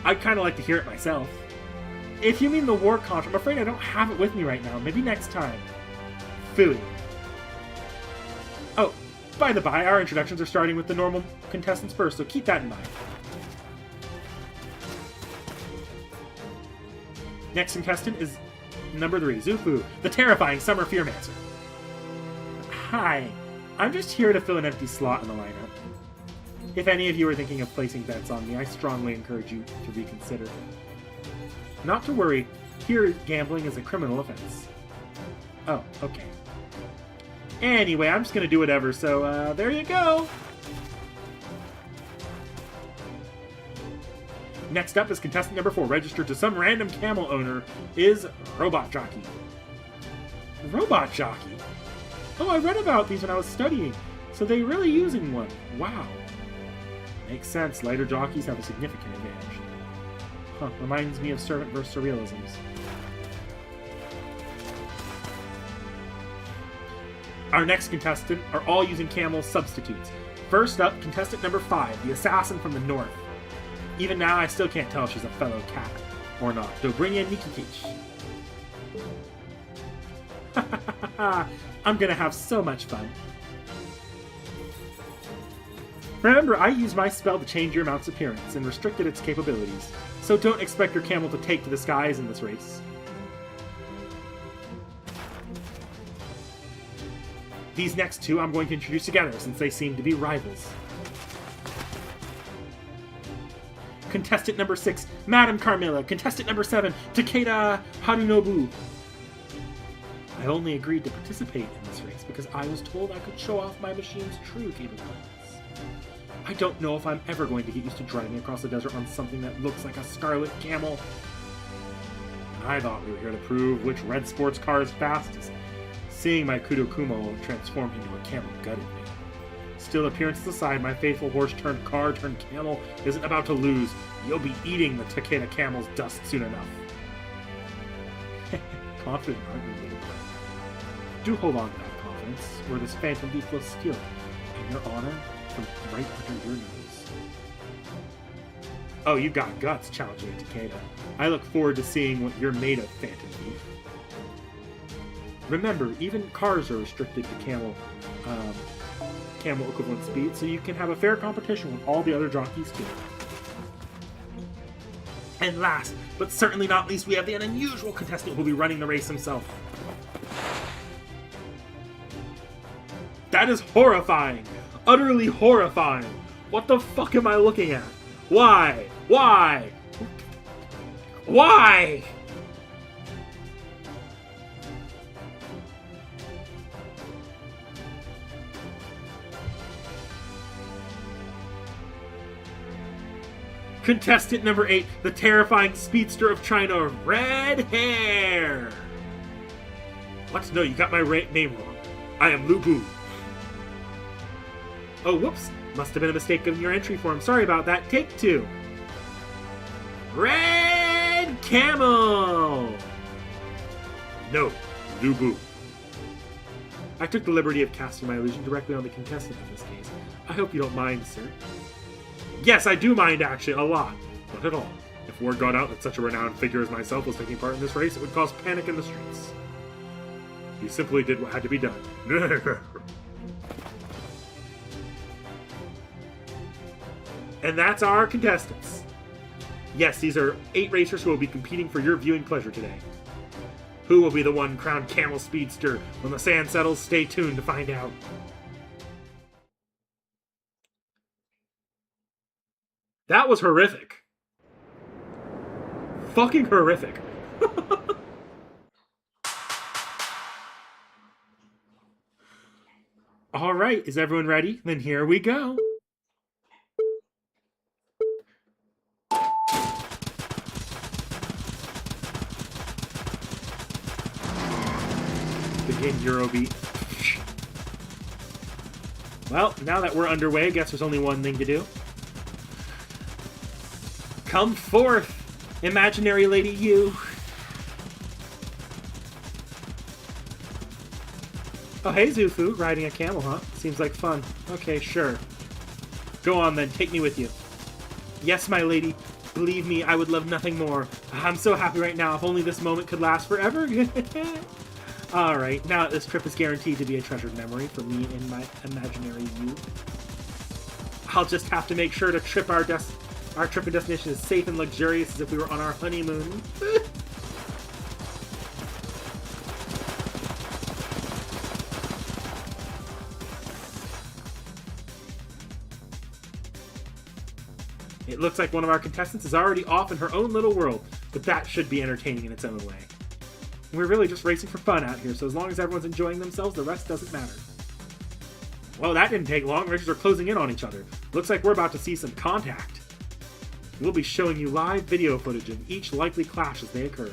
I'd kind of like to hear it myself. If you mean the war conch, I'm afraid I don't have it with me right now. Maybe next time. Phooey. Oh, by the by, our introductions are starting with the normal contestants first, so keep that in mind. Next contestant is number 3, Zufu, the terrifying Summer Fearmancer. Hi, I'm just here to fill an empty slot in the lineup. If any of you are thinking of placing bets on me, I strongly encourage you to reconsider. Not to worry, here gambling is a criminal offense. Oh, okay. Anyway, I'm just gonna do whatever, so there you go! Next up is contestant number 4, registered to some random camel owner, is Robot Jockey. Robot Jockey? Oh, I read about these when I was studying, so they're really using one. Wow. Makes sense, lighter jockeys have a significant advantage. Huh, reminds me of Servant vs. Surrealisms. Our next contestant are all using camel substitutes. First up, contestant number 5, the assassin from the north. Even now, I still can't tell if she's a fellow cat or not. Dobrynia Nikitich. I'm gonna have so much fun. Remember, I used my spell to change your mount's appearance and restricted its capabilities, so don't expect your camel to take to the skies in this race. These next two I'm going to introduce together since they seem to be rivals. Contestant number 6, Madame Carmilla. Contestant number 7, Takeda Harunobu. I only agreed to participate in this race because I was told I could show off my machine's true capabilities. I don't know if I'm ever going to get used to driving across the desert on something that looks like a scarlet camel. I thought we were here to prove which red sports car is fastest. Seeing my Kudokumo transform into a camel gutted me. Still, appearances aside, my faithful horse turned car turned camel isn't about to lose. You'll be eating the Takeda camel's dust soon enough. Confident, aren't you, little boy? Do hold on to that confidence, or this phantom leaf will steal it, and your honor from right under your nose. Oh, you got guts challenging Takeda. I look forward to seeing what you're made of, phantom leaf. Remember, even cars are restricted to camel equivalent speed, so you can have a fair competition with all the other jockeys too. And last, but certainly not least, we have the unusual contestant who will be running the race himself. That is horrifying! utterly horrifying. What the fuck am I looking at? Why? Why? Why? Contestant number 8, the terrifying speedster of China, red hair. What? No, you got my name wrong. I am Lu Bu. Oh, whoops. Must have been a mistake in your entry form. Sorry about that. Take 2. Red camel. No, Lu Bu. I took the liberty of casting my illusion directly on the contestant in this case. I hope you don't mind, sir. Yes, I do mind, actually, a lot. Not at all. If word got out that such a renowned figure as myself was taking part in this race, it would cause panic in the streets. You simply did what had to be done. And that's our contestants. Yes, these are 8 racers who will be competing for your viewing pleasure today. Who will be the one crowned camel speedster when the sand settles? Stay tuned to find out. That was horrific. Fucking horrific. All right, is everyone ready? Then here we go. Begin Eurobeat. Well, now that we're underway, I guess there's only one thing to do. Come forth, imaginary lady you. Oh, hey, Zufu, riding a camel, huh? Seems like fun. Okay, sure. Go on then, take me with you. Yes, my lady. Believe me, I would love nothing more. I'm so happy right now. If only this moment could last forever. Alright, now this trip is guaranteed to be a treasured memory for me and my imaginary you. I'll just have to make sure to our trip and destination is safe and luxurious as if we were on our honeymoon. It looks like one of our contestants is already off in her own little world, but that should be entertaining in its own way. We're really just racing for fun out here, so as long as everyone's enjoying themselves, the rest doesn't matter. Well, that didn't take long. Racers are closing in on each other. Looks like we're about to see some contact. We'll be showing you live video footage of each likely clash as they occur.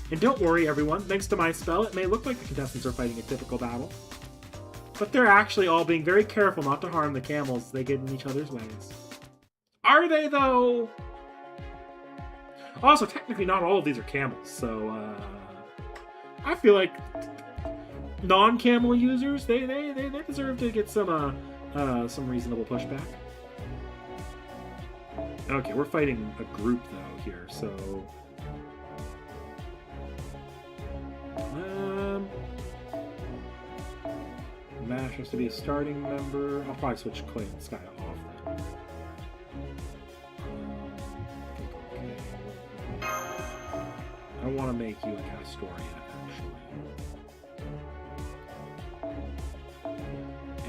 And don't worry, everyone. Thanks to my spell, it may look like the contestants are fighting a typical battle. But they're actually all being very careful not to harm the camels as they get in each other's ways. Are they, though? Also, technically not all of these are camels, so, I feel like non-camel users, they deserve to get some reasonable pushback. Okay, we're fighting a group, though, here, so... Mash has to be a starting member. I'll probably switch Clay and Sky off, then. Okay. I want to make you a Castorian, actually.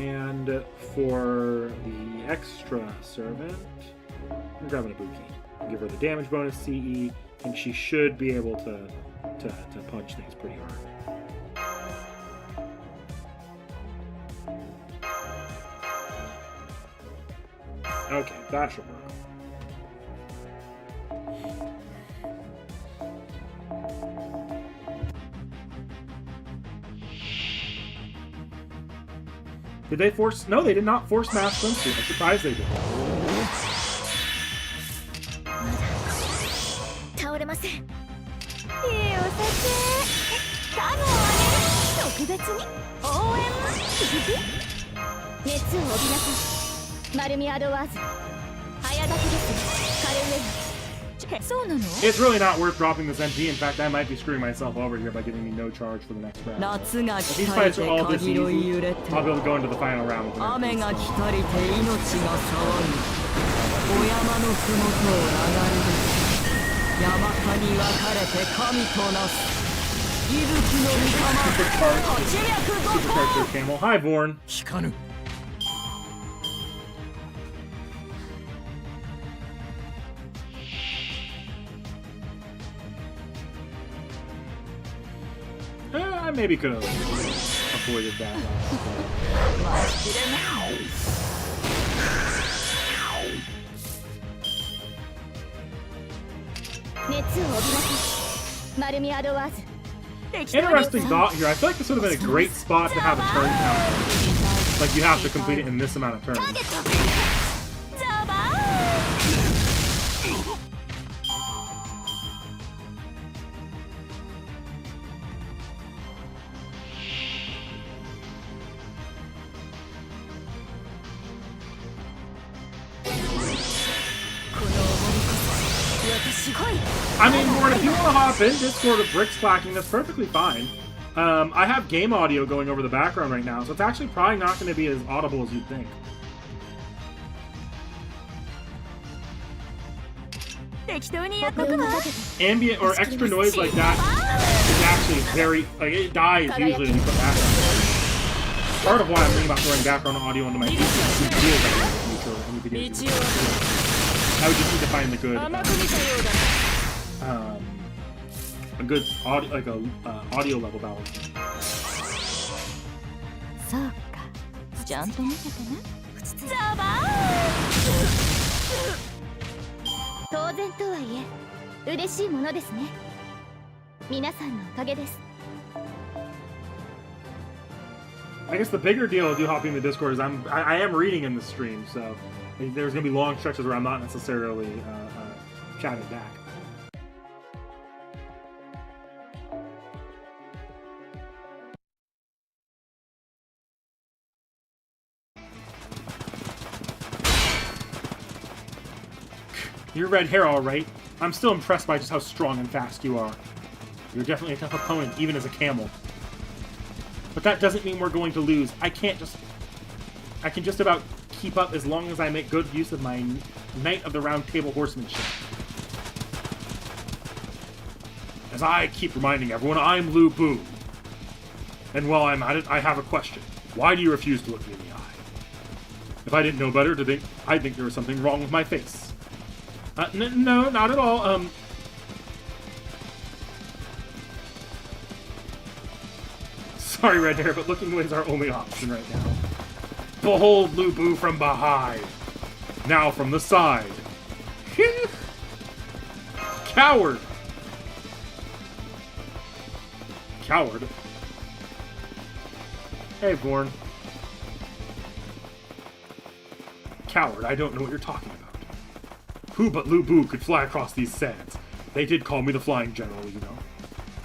And for the extra servant... I'm grabbing a Buki. Give her the damage bonus CE, and she should be able to punch things pretty hard. Okay, that should work. Did they force? No, they did not force mass swimsuit. I'm surprised they did. It's really not worth dropping this NG. In fact, I might be screwing myself over here by giving me no charge for the next round. If these fights are all this easy, I'll be able to go into the final round with them. Supercharged Camel. Hi, Vorn. I maybe could have avoided that. Interesting thought here. I feel like this would have been a great spot to have a turn counter. Like you have to complete it in this amount of turns. I mean, Warren, if you want to hop in Discord with bricks clacking, that's perfectly fine. I have game audio going over the background right now, so it's actually probably not going to be as audible as you'd think. Ambient or extra noise like that is actually very, like, it dies usually when you put background audio. Part of why I'm thinking about throwing background audio into my future I would just need to find the good, a good audio, like a audio level balance. そうか、ちゃんと見ててね。ザバー。当然とはいえ、嬉しいものですね。皆さんのおかげです。 I guess the bigger deal of you hopping into Discord is I am reading in the stream, so there's going to be long stretches where I'm not necessarily chatting back. You're red hair, all right. I'm still impressed by just how strong and fast you are. You're definitely a tough opponent, even as a camel. But that doesn't mean we're going to lose. I can just about keep up as long as I make good use of my Knight of the Round Table horsemanship. As I keep reminding everyone, I'm Lu Bu. And while I'm at it, I have a question. Why do you refuse to look me in the eye? If I didn't know better, I'd think there was something wrong with my face. No, not at all. Sorry, red hair, but looking away is our only option right now. Behold Lu Bu from behind. Now from the side. Coward. Coward. Hey, Born. Coward, I don't know what you're talking about. Who but Lu Bu could fly across these sands? They did call me the Flying General, you know.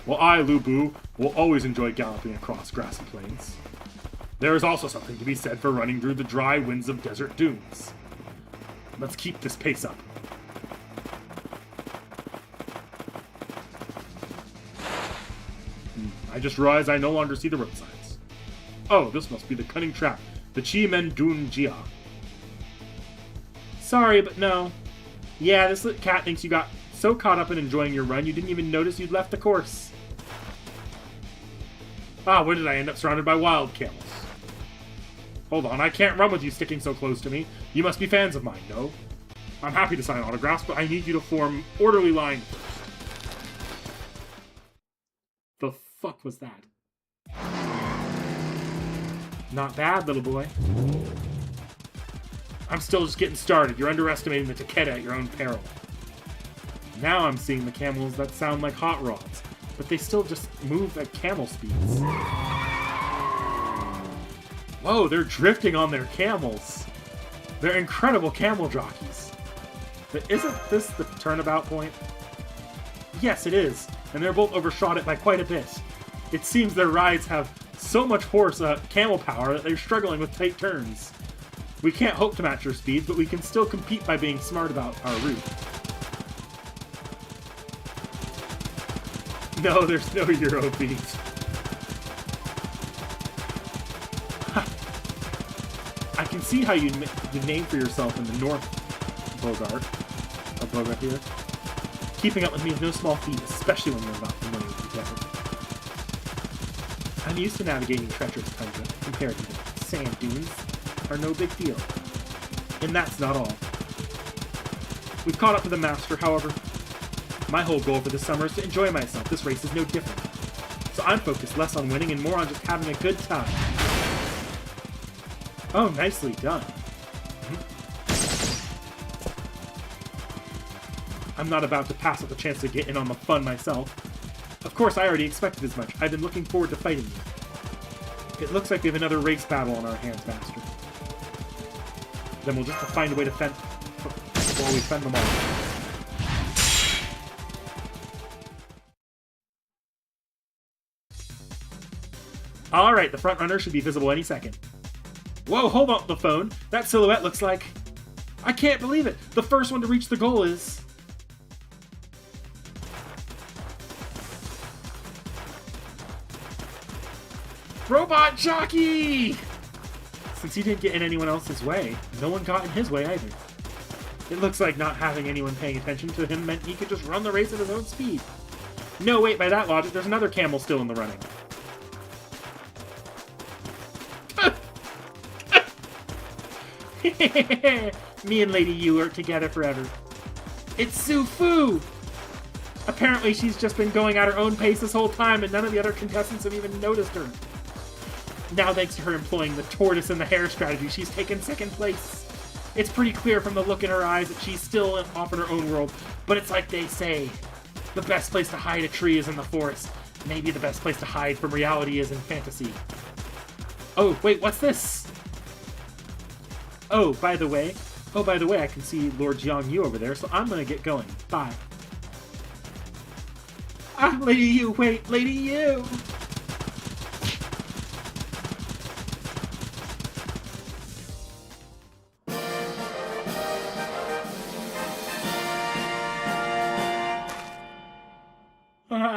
Well, I, Lu Bu, will always enjoy galloping across grassy plains. There is also something to be said for running through the dry winds of desert dunes. Let's keep this pace up. I just realized I no longer see the road signs. Oh, this must be the cunning trap. The Chi Men Dun Jia. Sorry, but no. Yeah, this cat thinks you got so caught up in enjoying your run, you didn't even notice you'd left the course. Ah, when did I end up surrounded by wild camels? Hold on, I can't run with you sticking so close to me. You must be fans of mine, no? I'm happy to sign autographs, but I need you to form orderly line first. The fuck was that? Not bad, little boy. I'm still just getting started. You're underestimating the T.H.E at your own peril. Now I'm seeing the camels that sound like hot rods, but they still just move at camel speeds. Whoa, they're drifting on their camels. They're incredible camel jockeys. But isn't this the turnabout point? Yes, it is, and they're both overshot it by quite a bit. It seems their rides have so much camel power that they're struggling with tight turns. We can't hope to match their speeds, but we can still compete by being smart about our route. No, there's no Euro beat. I can see how you name for yourself in the North Bogart here. Keeping up with me is no small feat, especially when you're not familiar with the desert. I'm used to navigating treacherous tundra. Compared to the sand dunes are no big deal. And that's not all. We've caught up to the master, however. My whole goal for this summer is to enjoy myself. This race is no different. So I'm focused less on winning and more on just having a good time. Oh, nicely done. I'm not about to pass up the chance to get in on the fun myself. Of course, I already expected as much. I've been looking forward to fighting you. It looks like we have another race battle on our hands, Master. Then we'll just have to find a way to fend... while we fend them all. Alright, the front runner should be visible any second. Whoa, hold up the phone. That silhouette looks like... I can't believe it. The first one to reach the goal is... Robot Jockey! Since he didn't get in anyone else's way, no one got in his way either. It looks like not having anyone paying attention to him meant he could just run the race at his own speed. No, wait, by that logic, there's another camel still in the running. Me and Lady Yu are together forever. It's Su-Fu! Apparently she's just been going at her own pace this whole time and none of the other contestants have even noticed her. Now, thanks to her employing the tortoise and the hare strategy, she's taken second place. It's pretty clear from the look in her eyes that she's still off in her own world, but it's like they say, the best place to hide a tree is in the forest. Maybe the best place to hide from reality is in fantasy. Oh, wait, what's this? Oh, by the way, I can see Lord Jiang Yu over there, so I'm gonna get going. Bye. Ah, Lady Yu, wait, Lady Yu!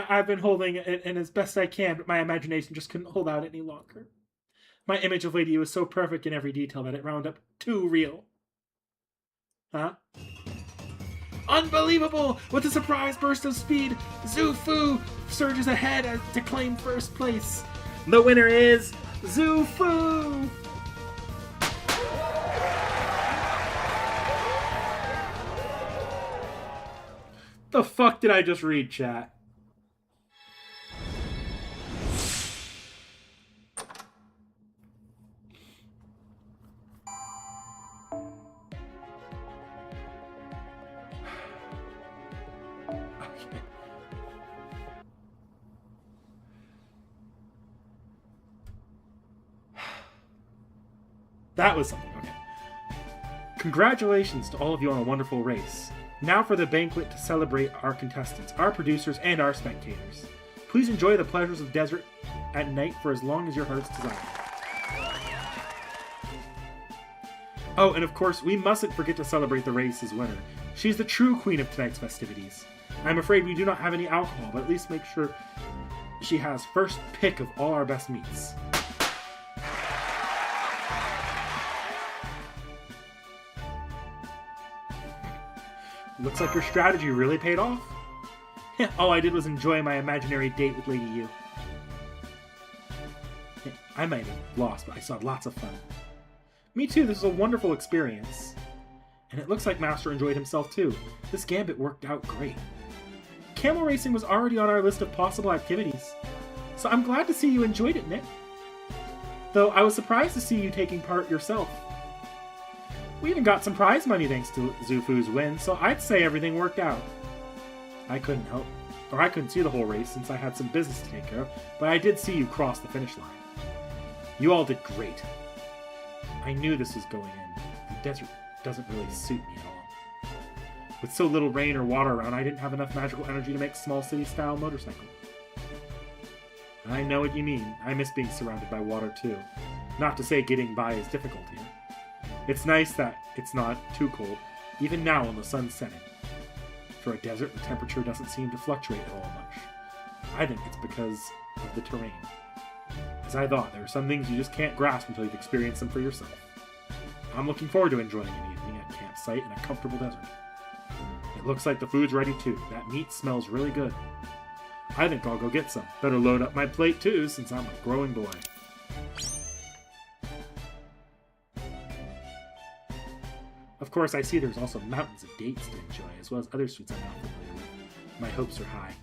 I've been holding it in as best I can, but my imagination just couldn't hold out any longer. My image of Lady Yu is so perfect in every detail that it rounded up too real. Huh? Unbelievable! With a surprise burst of speed, Zu-Fu surges ahead to claim first place. The winner is Zu-Fu! The fuck did I just read, chat? That was something, okay. Congratulations to all of you on a wonderful race. Now for the banquet to celebrate our contestants, our producers, and our spectators. Please enjoy the pleasures of desert at night for as long as your heart's desire. Oh, and of course, we mustn't forget to celebrate the race's winner. She's the true queen of tonight's festivities. I'm afraid we do not have any alcohol, but at least make sure she has first pick of all our best meats. Looks like your strategy really paid off. All I did was enjoy my imaginary date with Lady Yu. I might have lost, but I saw lots of fun. Me too, this was a wonderful experience. And it looks like Master enjoyed himself too. This gambit worked out great. Camel racing was already on our list of possible activities. So I'm glad to see you enjoyed it, Nick. Though I was surprised to see you taking part yourself. We even got some prize money thanks to Zu-Fu's win, so I'd say everything worked out. I couldn't see the whole race since I had some business to take care of, but I did see you cross the finish line. You all did great. I knew this was going in. The desert doesn't really suit me at all. With so little rain or water around, I didn't have enough magical energy to make a small city-style motorcycle. I know what you mean. I miss being surrounded by water too. Not to say getting by is difficult here. It's nice that it's not too cold, even now when the sun's setting. For a desert, the temperature doesn't seem to fluctuate at all much. I think it's because of the terrain. As I thought, there are some things you just can't grasp until you've experienced them for yourself. I'm looking forward to enjoying an evening at campsite in a comfortable desert. It looks like the food's ready too. That meat smells really good. I think I'll go get some. Better load up my plate too, since I'm a growing boy. Of course, I see there's also mountains of dates to enjoy, as well as other sweets I'm not familiar with. My hopes are high.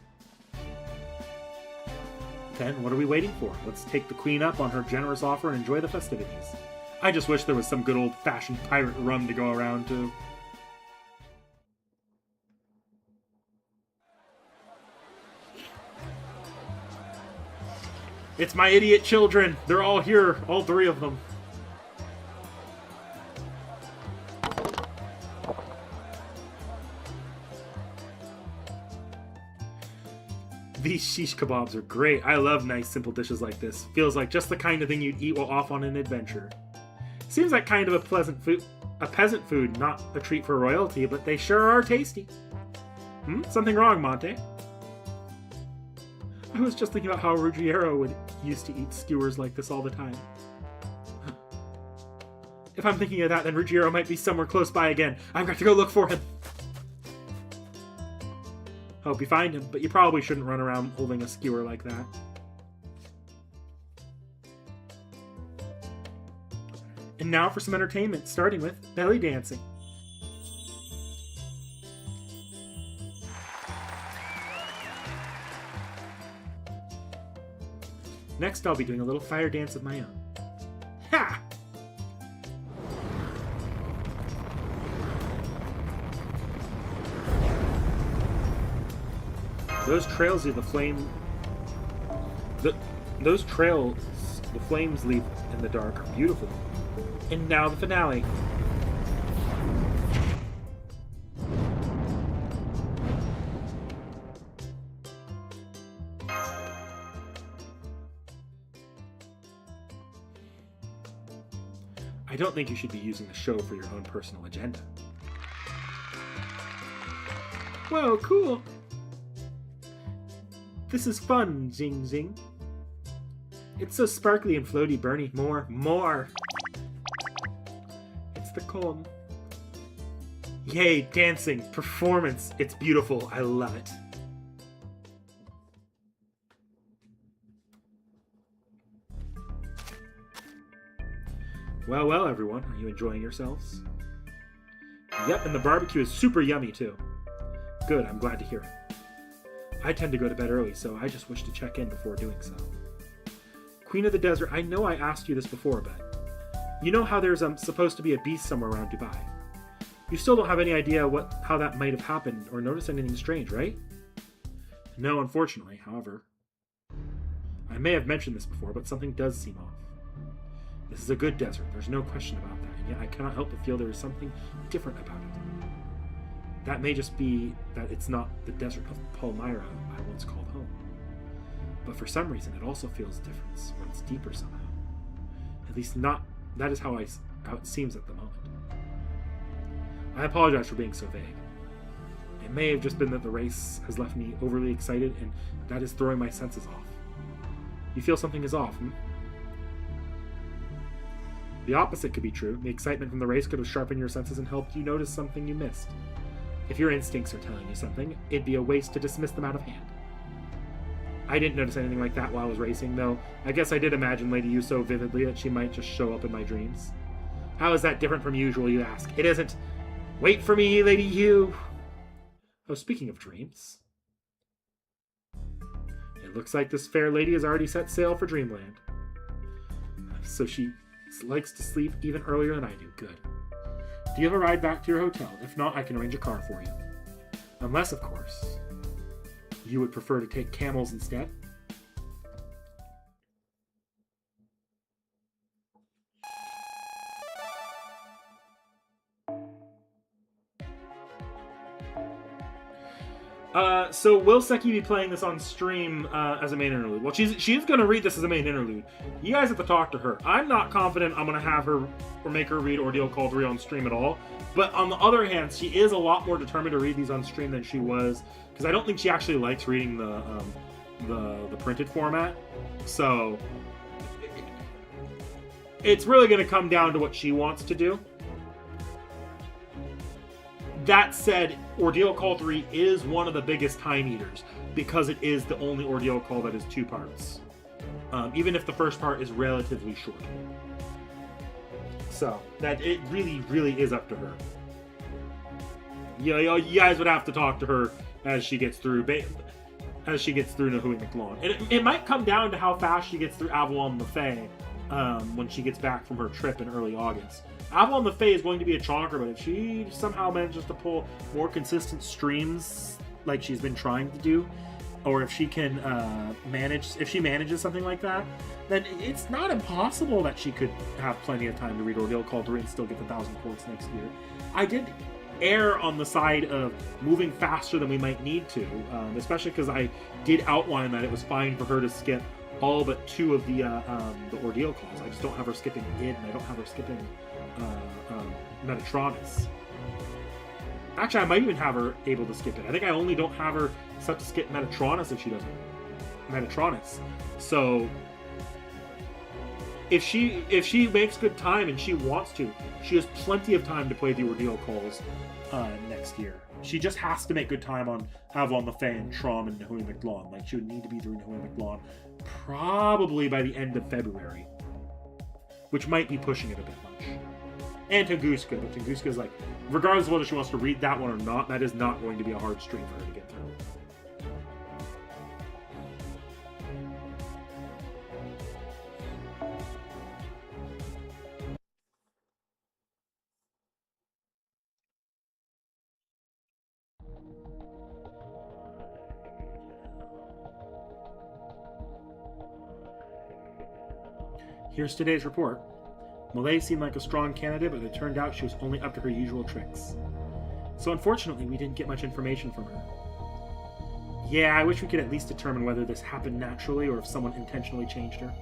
Then what are we waiting for? Let's take the queen up on her generous offer and enjoy the festivities. I just wish there was some good old-fashioned pirate rum to go around, too. It's my idiot children. They're all here, all three of them. These shish kebabs are great. I love nice, simple dishes like this. Feels like just the kind of thing you'd eat while off on an adventure. Seems like kind of a peasant food, not a treat for royalty, but they sure are tasty. Something wrong, Monte? I was just thinking about how Ruggiero used to eat skewers like this all the time. If I'm thinking of that, then Ruggiero might be somewhere close by again. I've got to go look for him. Hope you find him, but you probably shouldn't run around holding a skewer like that. And now for some entertainment, starting with belly dancing. Next, I'll be doing a little fire dance of my own. Ha! Those trails leave the flame. Those trails the flames leave in the dark are beautiful. And now the finale. I don't think you should be using the show for your own personal agenda. Whoa, cool! This is fun, Zing Zing. It's so sparkly and floaty, Bernie. More! It's the calm. Yay, dancing, performance. It's beautiful. I love it. Well, everyone. Are you enjoying yourselves? Yep, and the barbecue is super yummy, too. Good, I'm glad to hear it. I tend to go to bed early, so I just wish to check in before doing so. Queen of the Desert, I know I asked you this before, but you know how there's supposed to be a beast somewhere around Dubai. You still don't have any idea how that might have happened or noticed anything strange, right? No, unfortunately, however. I may have mentioned this before, but something does seem off. This is a good desert, there's no question about that, and yet I cannot help but feel there is something different about it. That may just be that it's not the desert of Palmyra I once called home. But for some reason, it also feels different, or it's deeper somehow. At least that is how it seems at the moment. I apologize for being so vague. It may have just been that the race has left me overly excited, and that is throwing my senses off. You feel something is off, The opposite could be true. The excitement from the race could have sharpened your senses and helped you notice something you missed. If your instincts are telling you something, it'd be a waste to dismiss them out of hand. I didn't notice anything like that while I was racing, though I guess I did imagine Lady Yu so vividly that she might just show up in my dreams. How is that different from usual, you ask? It isn't. Wait for me, Lady Yu! Oh, speaking of dreams. It looks like this fair lady has already set sail for Dreamland. So she likes to sleep even earlier than I do. Good. Do you have a ride back to your hotel? If not, I can arrange a car for you. Unless, of course, you would prefer to take camels instead? So will Seki be playing this on stream as a main interlude? Well, she's going to read this as a main interlude. You guys have to talk to her. I'm not confident I'm going to have her or make her read Ordeal Call 3 on stream at all. But on the other hand, she is a lot more determined to read these on stream than she was, because I don't think she actually likes reading the printed format. So it's really going to come down to what she wants to do. That said, Ordeal Call 3 is one of the biggest time eaters because it is the only Ordeal Call that is 2 parts. Even if the first part is relatively short. So, that it really, really is up to her. You guys would have to talk to her as she gets through. as she gets through Nahui McLawn. It might come down to how fast she gets through Avalon Lefay when she gets back from her trip in early August. Avalon Lefay is going to be a chonker, but if she somehow manages to pull more consistent streams like she's been trying to do, or if she can manages something like that, then it's not impossible that she could have plenty of time to read Ordeal Call 3 and still get the 1,000 points next year. I did err on the side of moving faster than we might need to, especially because I did outline that it was fine for her to skip all but 2 of the Ordeal Calls. I just don't have her skipping id, and I don't have her skipping Metatronus. Actually, I might even have her able to skip it. I think I only don't have her set to skip Metatronus if she doesn't Metatronus. So if she makes good time and she wants to, she has plenty of time to play the Ordeal Calls next year. She just has to make good time on Avalon Lefay and Trom and Nahui McLawn. Like, she would need to be through Nahui McLawn probably by the end of February, which might be pushing it a bit much. And Tunguska, but Tunguska is like, regardless of whether she wants to read that one or not, that is not going to be a hard stream for her to get through. Here's today's report. Malay seemed like a strong candidate, but it turned out she was only up to her usual tricks. So unfortunately, we didn't get much information from her. Yeah, I wish we could at least determine whether this happened naturally or if someone intentionally changed her.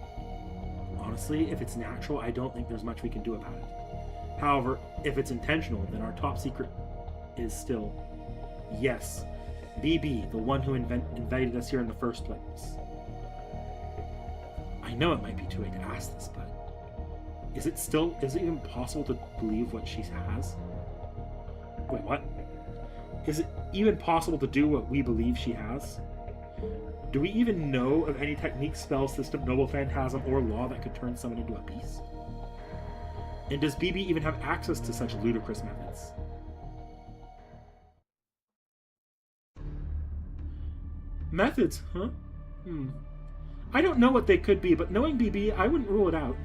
Honestly, if it's natural, I don't think there's much we can do about it. However, if it's intentional, then our top secret is still, yes, BB, the one who invited us here in the first place. I know it might be too late to ask this, but is it even possible to believe what she has? Wait, what? Is it even possible to do what we believe she has? Do we even know of any technique, spell system, noble phantasm, or law that could turn someone into a beast? And does BB even have access to such ludicrous methods? Methods, huh? I don't know what they could be, but knowing BB, I wouldn't rule it out.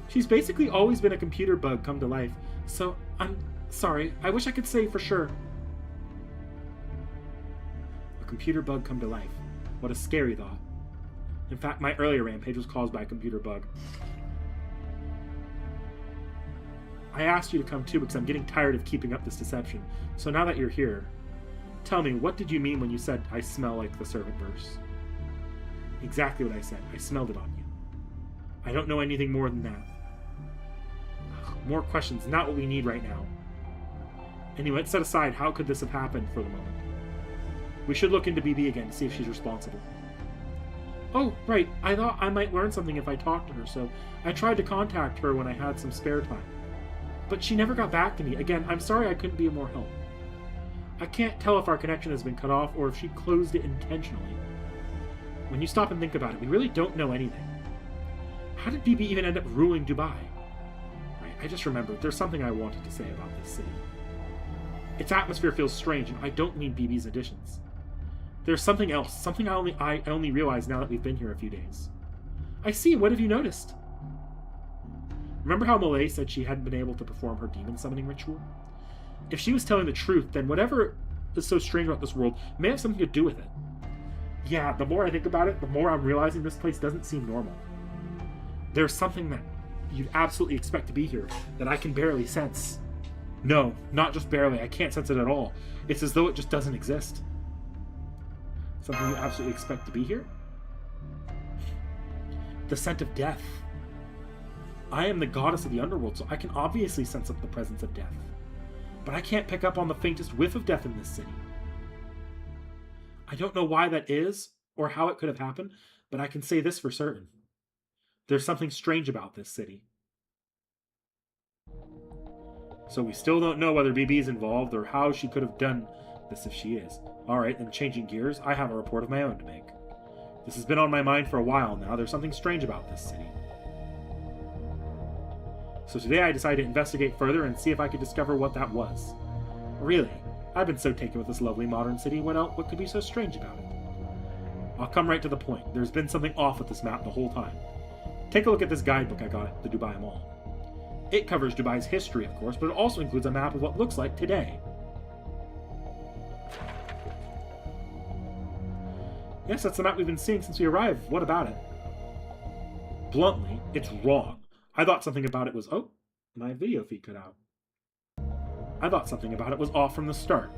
She's basically always been a computer bug come to life, so I'm sorry, I wish I could say for sure. A computer bug come to life. What a scary thought. In fact, my earlier rampage was caused by a computer bug. I asked you to come too because I'm getting tired of keeping up this deception, so now that you're here, tell me, what did you mean when you said I smell like the servant verse? Exactly what I said. I smelled it on you. I don't know anything more than that. More questions, not what we need right now. Anyway, let's set aside how could this have happened for the moment. We should look into BB again to see if she's responsible. Oh, right. I thought I might learn something if I talked to her, so I tried to contact her when I had some spare time. But she never got back to me. Again, I'm sorry I couldn't be of more help. I can't tell if our connection has been cut off or if she closed it intentionally. When you stop and think about it, we really don't know anything. How did BB even end up ruling Dubai? Right, I just remembered, there's something I wanted to say about this city. Its atmosphere feels strange, and I don't mean BB's additions. There's something else, something I only realized now that we've been here a few days. I see, what have you noticed? Remember how Malay said she hadn't been able to perform her demon summoning ritual? If she was telling the truth, then whatever is so strange about this world may have something to do with it. Yeah, the more I think about it, the more I'm realizing this place doesn't seem normal. There's something that you'd absolutely expect to be here that I can barely sense. No, not just barely, I can't sense it at all. It's as though it just doesn't exist. Something you absolutely expect to be here? The scent of death. I am the goddess of the underworld, so I can obviously sense up the presence of death. But I can't pick up on the faintest whiff of death in this city. I don't know why that is, or how it could have happened, but I can say this for certain. There's something strange about this city. So we still don't know whether BB is involved, or how she could have done this if she is. Alright, then changing gears, I have a report of my own to make. This has been on my mind for a while now. There's something strange about this city. So today I decided to investigate further and see if I could discover what that was. Really, I've been so taken with this lovely modern city, what could be so strange about it? I'll come right to the point. There's been something off with this map the whole time. Take a look at this guidebook I got at the Dubai Mall. It covers Dubai's history, of course, but it also includes a map of what looks like today. Yes, that's the map we've been seeing since we arrived. What about it? Bluntly, it's wrong. I thought something about it was... Oh, my video feed cut out. I thought something about it was off from the start.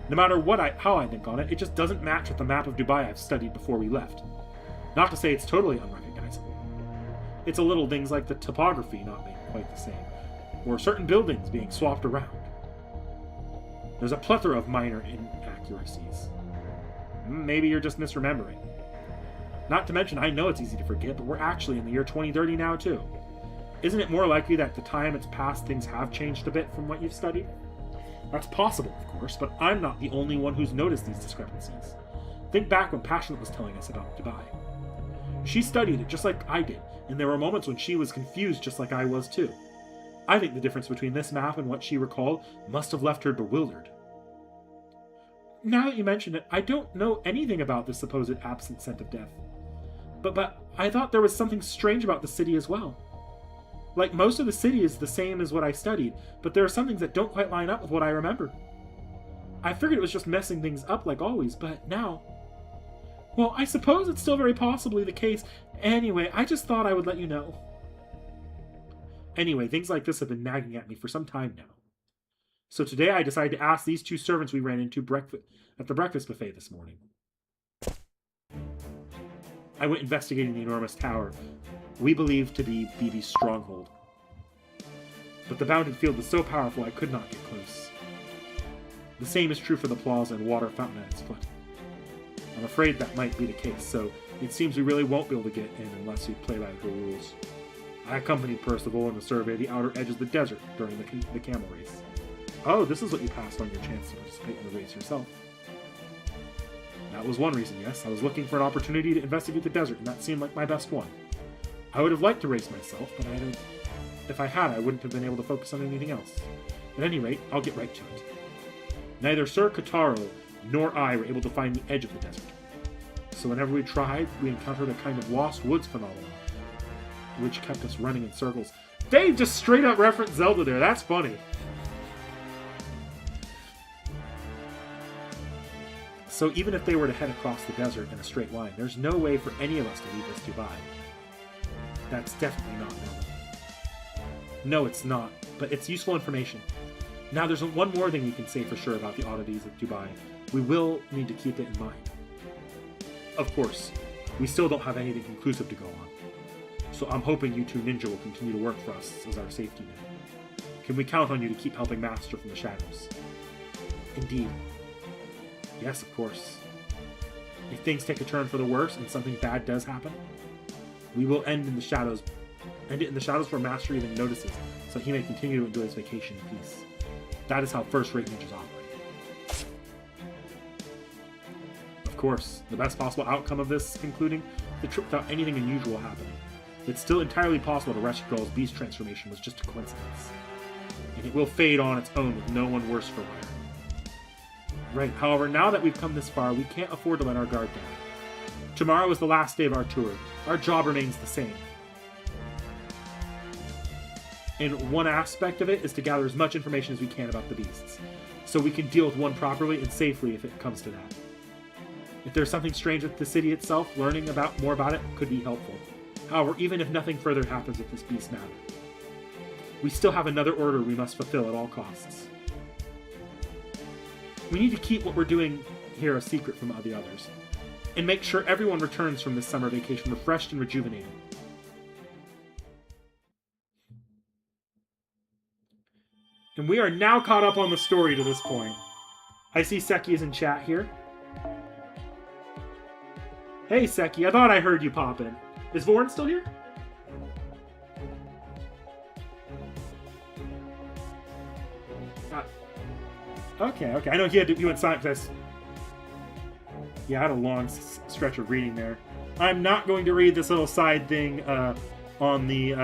No matter how I think on it, it just doesn't match with the map of Dubai I've studied before we left. Not to say it's totally unrecognizable. It's a little things like the topography not being quite the same, or certain buildings being swapped around. There's a plethora of minor inaccuracies. Maybe you're just misremembering. Not to mention, I know it's easy to forget, but we're actually in the year 2030 now, too. Isn't it more likely that the time it's passed things have changed a bit from what you've studied? That's possible, of course, but I'm not the only one who's noticed these discrepancies. Think back when Passionate was telling us about Dubai. She studied it just like I did, and there were moments when she was confused just like I was, too. I think the difference between this map and what she recalled must have left her bewildered. Now that you mention it, I don't know anything about the supposed absent scent of death. But I thought there was something strange about the city as well. Like, most of the city is the same as what I studied, but there are some things that don't quite line up with what I remember. I figured it was just messing things up like always, but now... Well, I suppose it's still very possibly the case. Anyway, I just thought I would let you know. Anyway, things like this have been nagging at me for some time now. So today I decided to ask these two servants we ran into at the breakfast buffet this morning. I went investigating the enormous tower we believe to be BB's stronghold. But the bounded field was so powerful I could not get close. The same is true for the plaza and water fountain at its foot. I'm afraid that might be the case, so it seems we really won't be able to get in unless we play by the rules. I accompanied Percival in the survey of the outer edges of the desert during the camel race. Oh, this is what you passed on your chance to participate in the race yourself. That was one reason, yes. I was looking for an opportunity to investigate the desert, and that seemed like my best one. I would have liked to race myself, but if I had, I wouldn't have been able to focus on anything else. At any rate, I'll get right to it. Neither Sir Kotaro nor I were able to find the edge of the desert. So whenever we tried, we encountered a kind of lost woods phenomenon, which kept us running in circles. They just straight up referenced Zelda there. That's funny. So even if they were to head across the desert in a straight line, there's no way for any of us to leave this Dubai. That's definitely not normal. No, it's not, but it's useful information. Now, there's one more thing we can say for sure about the oddities of Dubai. We will need to keep it in mind. Of course, we still don't have anything conclusive to go on. So I'm hoping you two ninja will continue to work for us as our safety net. Can we count on you to keep helping Master from the shadows? Indeed. Yes, of course. If things take a turn for the worse and something bad does happen, we will end it in the shadows where Master even notices, so he may continue to enjoy his vacation in peace. That is how first-rate ninjas operate. Of course, the best possible outcome of this concluding the trip without anything unusual happening. It's still entirely possible the Rescue Girl's beast transformation was just a coincidence. And it will fade on its own with no one worse for wear. Right, however, now that we've come this far, we can't afford to let our guard down. Tomorrow is the last day of our tour. Our job remains the same. And one aspect of it is to gather as much information as we can about the beasts, so we can deal with one properly and safely if it comes to that. If there's something strange with the city itself, learning more about it could be helpful. However, even if nothing further happens with this beast matter, we still have another order we must fulfill at all costs. We need to keep what we're doing here a secret from the others, and make sure everyone returns from this summer vacation refreshed and rejuvenated. And we are now caught up on the story to this point. I see Seki is in chat here. Hey Seki, I thought I heard you pop in. Is Vorn still here? Okay. I know he went silent because I had a long stretch of reading there. I'm not going to read this little side thing on the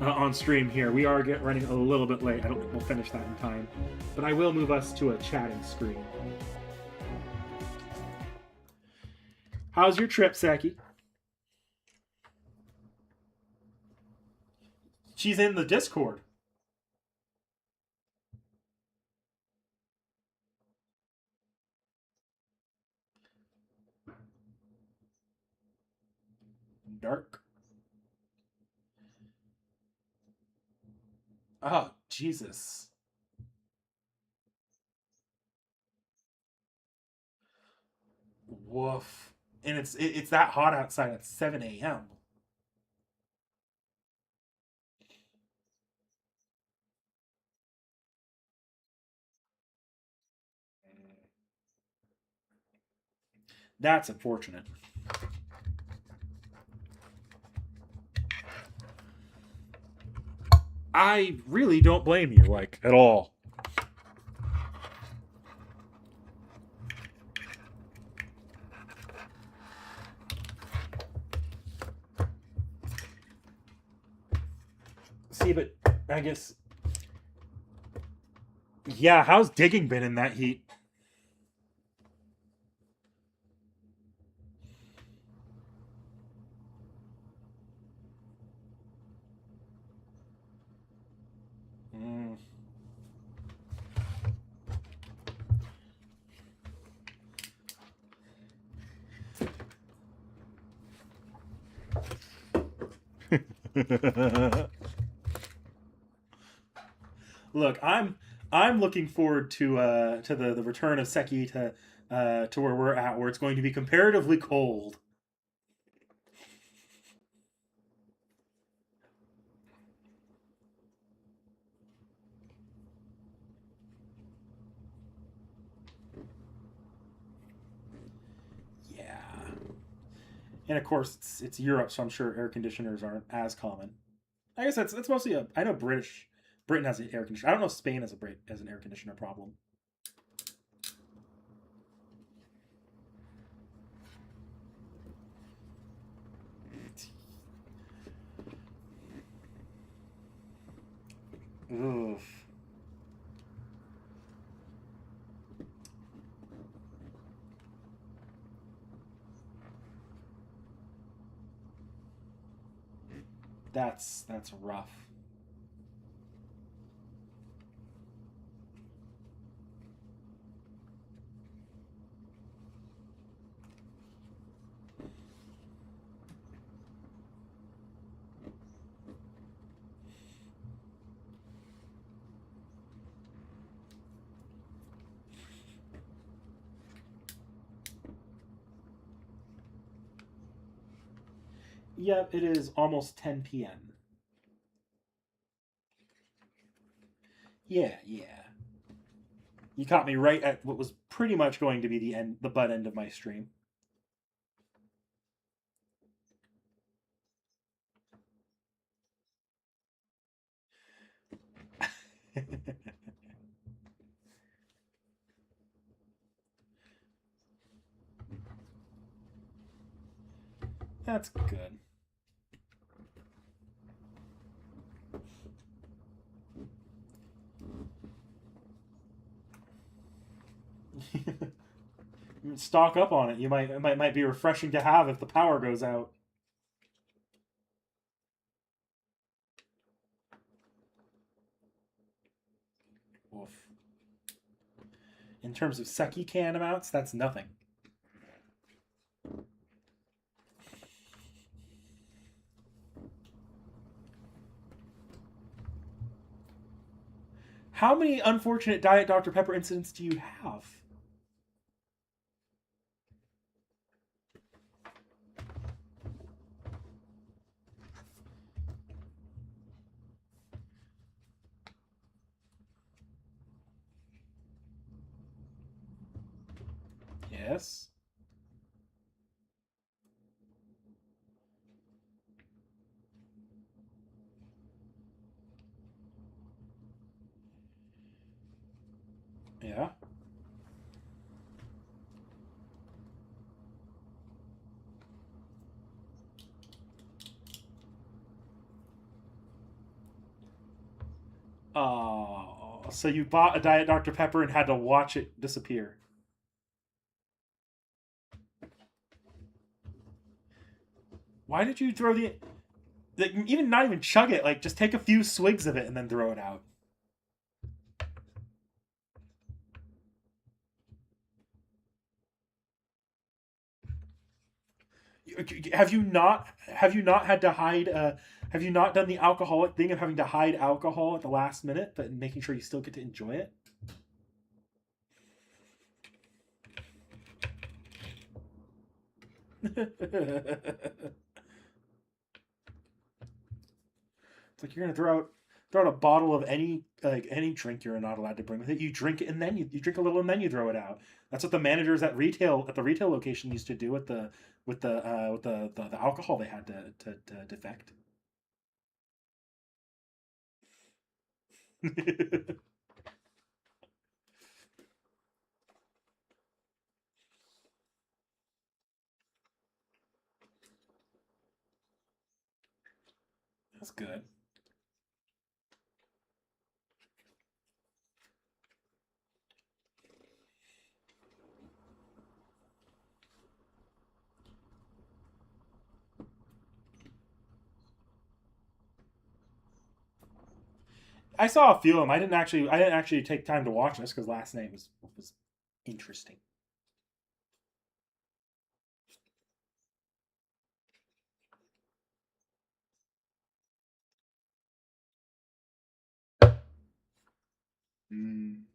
on stream here. We are running a little bit late. I don't think we'll finish that in time, but I will move us to a chatting screen. How's your trip, Saki? She's in the Discord. Dark. Oh, Jesus. Woof. And it's that hot outside at 7 a.m. That's unfortunate. I really don't blame you, like, at all. See, but I guess. Yeah, how's digging been in that heat? Mm. Look, I'm looking forward to the return of Seki to where we're at, where it's going to be comparatively cold. Yeah, and of course it's Europe, so I'm sure air conditioners aren't as common. I guess that's mostly a. I know Britain has an air conditioner. I don't know if Spain has an air conditioner problem. Oof. That's rough. Yep, it is almost 10 p.m. Yeah, yeah. You caught me right at what was pretty much going to be the butt end of my stream. That's good. Stock up on it. It might be refreshing to have if the power goes out. Oof. In terms of Seki can amounts, that's nothing. How many unfortunate Diet Dr. Pepper incidents do you have? Yes. Yeah. Oh, so you bought a Diet Dr. Pepper and had to watch it disappear. Why did you throw even not even chug it? Like, just take a few swigs of it and then throw it out. Have you not had to hide? Have you not done the alcoholic thing of having to hide alcohol at the last minute, but making sure you still get to enjoy it? It's like you're gonna throw out a bottle of any drink you're not allowed to bring with it. You drink it and then you drink a little and then you throw it out. That's what the managers at the retail location used to do with the alcohol they had to defect. That's good. I saw a few of them. I didn't actually take time to watch this because last name was interesting. Mm.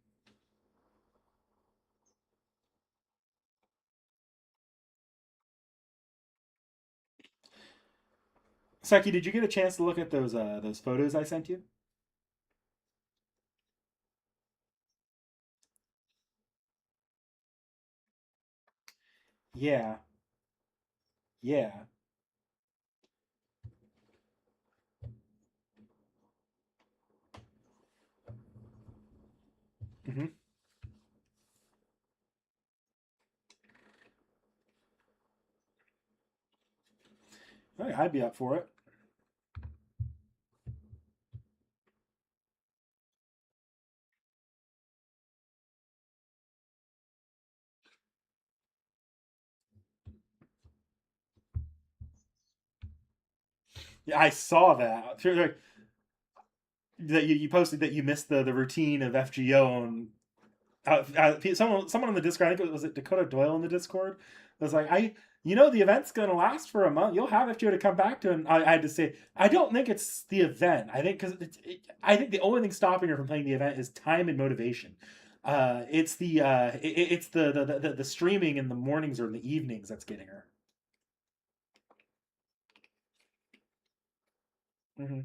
Seki, did you get a chance to look at those photos I sent you? Yeah, yeah. Hmm. I'd be up for it. Yeah, I saw that. That you posted that you missed the routine of FGO and someone on the Discord. I think was it Dakota Doyle in the Discord was like, the event's gonna last for a month. You'll have FGO to come back to, and I had to say I don't think it's the event. I think because I think the only thing stopping her from playing the event is time and motivation. It's the streaming in the mornings or in the evenings that's getting her. Hmm.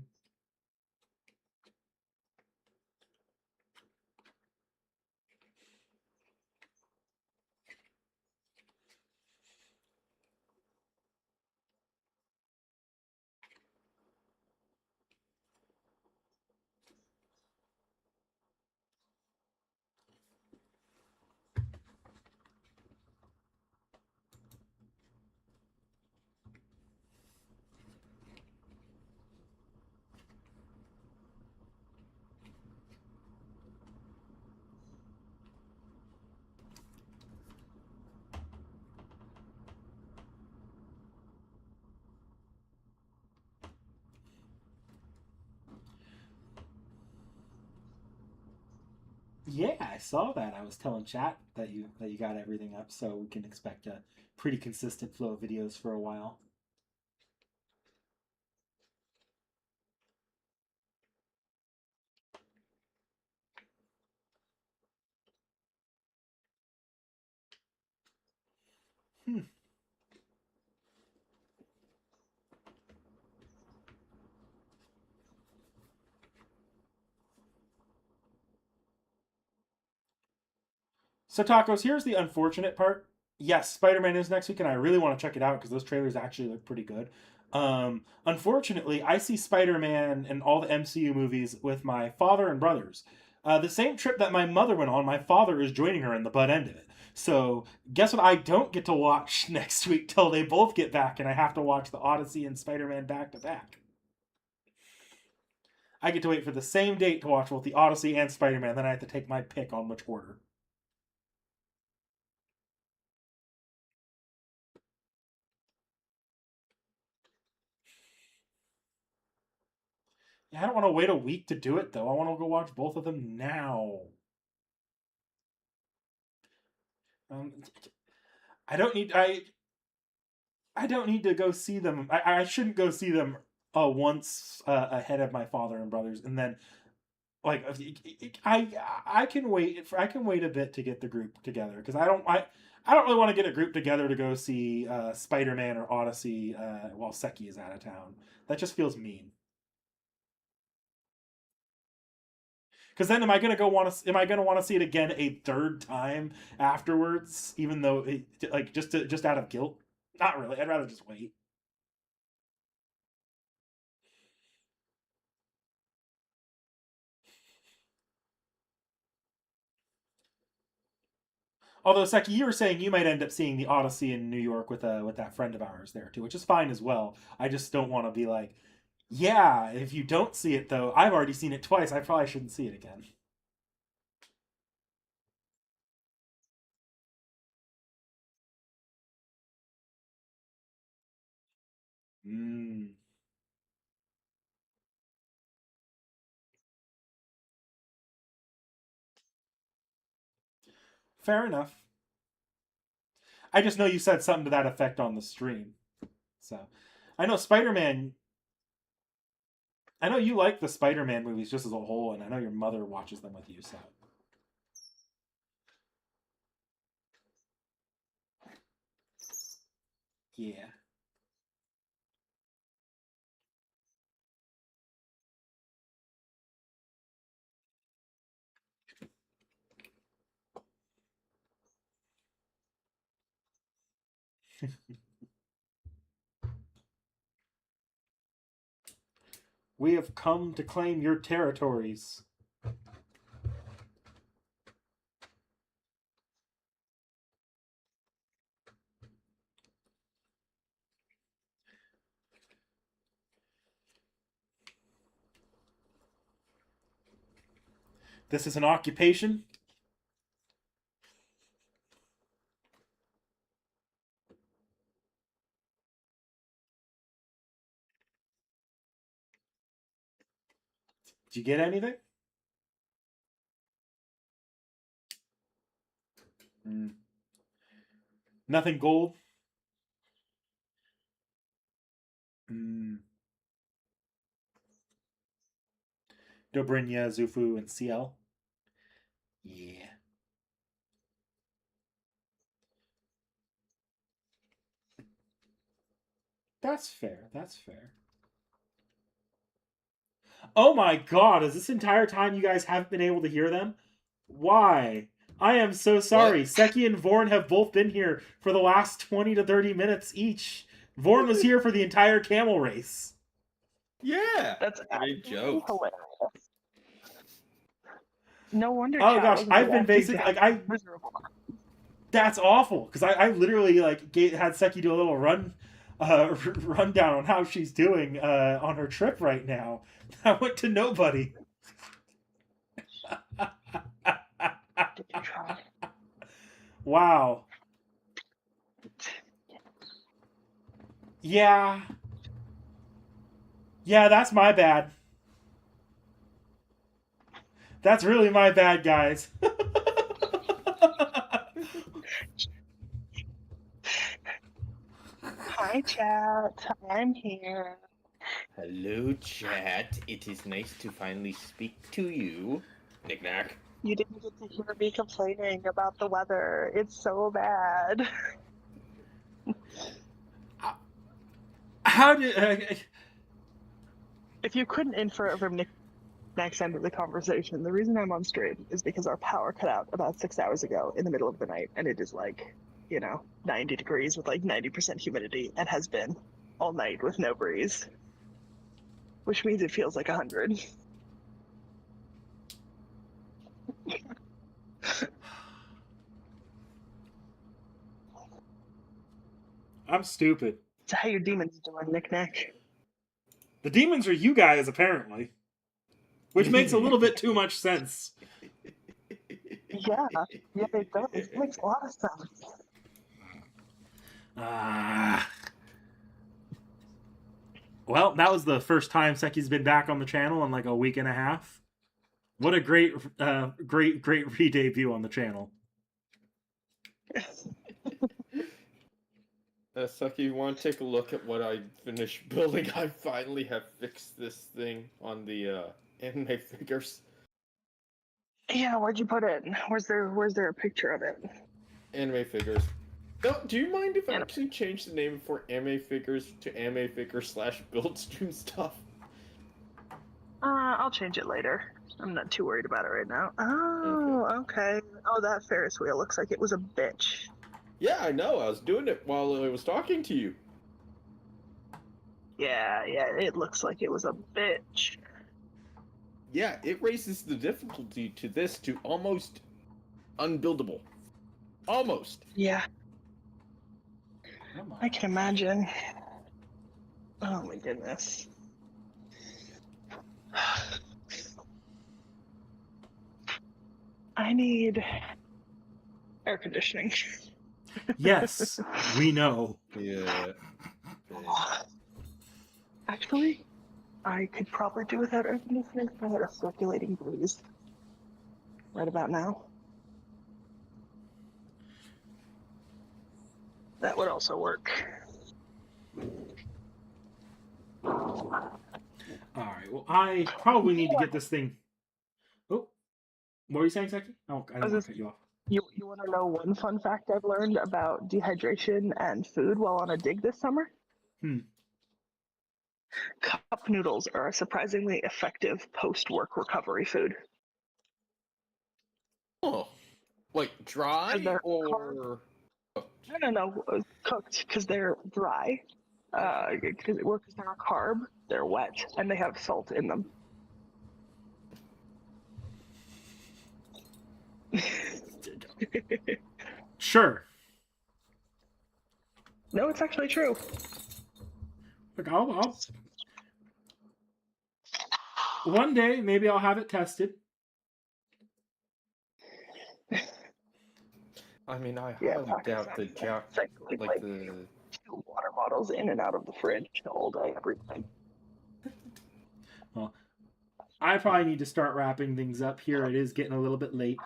Yeah, I saw that. I was telling chat that you got everything up, so we can expect a pretty consistent flow of videos for a while. Hmm. So tacos, here's the unfortunate part. Yes, Spider-Man is next week, and I really want to check it out because those trailers actually look pretty good. Unfortunately, I see Spider-Man and all the MCU movies with my father and brothers. The same trip that my mother went on, my father is joining her in the butt end of it. So guess what? I don't get to watch next week till they both get back, and I have to watch the Odyssey and Spider-Man back to back. I get to wait for the same date to watch both the Odyssey and Spider-Man. Then I have to take my pick on which order. I don't want to wait a week to do it though. I want to go watch both of them now. Um, I don't need I don't need to go see them. I shouldn't go see them once ahead of my father and brothers, and then like I can wait. I can wait a bit to get the group together because I don't really want to get a group together to go see Spider Man or Odyssey while Seki is out of town. That just feels mean. Because then, am I gonna want to see it again a third time afterwards? Even though like just out of guilt? Not really. I'd rather just wait. Although Seki, you were saying you might end up seeing the Odyssey in New York with that friend of ours there too, which is fine as well. I just don't want to be like, yeah, if you don't see it though, I've already seen it twice. I probably shouldn't see it again. Mm, fair enough. I just know you said something to that effect on the stream, so I know Spider Man. I know you like the Spider Man movies just as a whole, and I know your mother watches them with you. So yeah, we have come to claim your territories. This is an occupation. Did you get anything? Mm. Nothing gold. Mm. Dobrynya, Zufu, and C.I.E.L. Yeah, that's fair. That's fair. Oh my god, is this entire time you guys haven't been able to hear them? Why? I am so sorry. What? Seki and Vorn have both been here for the last 20 to 30 minutes each. Vorn was here for the entire camel race. Yeah. That's I joked. hilarious. No wonder. Oh Chat gosh, wasn't I've been reacting basically to like how miserable. that's awful because I literally like had Seki do a little rundown on how she's doing on her trip right now. I went to nobody. Did you try? Wow. Yeah. Yeah, that's my bad. That's really my bad, guys. Hi, chat. I'm here. Hello, chat. It is nice to finally speak to you. Knick-knack. You didn't get to hear me complaining about the weather. It's so bad. How did If you couldn't infer from Nick's end of the conversation, the reason I'm on stream is because our power cut out about 6 hours ago in the middle of the night, and it is like, 90 degrees with like 90% humidity, and has been all night with no breeze, which means it feels like 100. I'm stupid. So how your demons doing, Nick? The demons are you guys, apparently. Which makes a little bit too much sense. Yeah, it does. It makes a lot of sense. Well, that was the first time Seki's been back on the channel in like a week and a half. What a great re-debut on the channel. Sucky, you want to take a look at what I finished building? I finally have fixed this thing on the anime figures. Yeah, where'd you put it? Where's there a picture of it? Anime figures. No, do you mind if I Anime. actually change the name for anime figures to anime figures / build stream stuff? I'll change it later. I'm not too worried about it right now. Oh, okay. Oh, that Ferris wheel looks like it was a bitch. Yeah, I know. I was doing it while I was talking to you. Yeah, it looks like it was a bitch. Yeah, it raises the difficulty to this to almost unbuildable. Almost. Yeah. I can imagine. Oh my goodness. I need air conditioning. Yes, we know. Yeah. Actually, I could probably do without air conditioning if I had a circulating breeze right about now. That would also work. All right. Well, I probably need to get this thing. Oh, what were you saying, Seki? Oh, I didn't want to cut you off. You want to know one fun fact I've learned about dehydration and food while on a dig this summer? Cup noodles are a surprisingly effective post-work recovery food. Oh. Like dry They're or No, cooked because they're dry. Because they're a carb, they're wet, and they have salt in them. Sure. No, it's actually true. Look, I'll one day maybe I'll have it tested. I mean, I Yeah, highly doubt the Jack, like the 2 water bottles in and out of the fridge all day, every day. Well, I probably need to start wrapping things up here. It is getting a little bit late.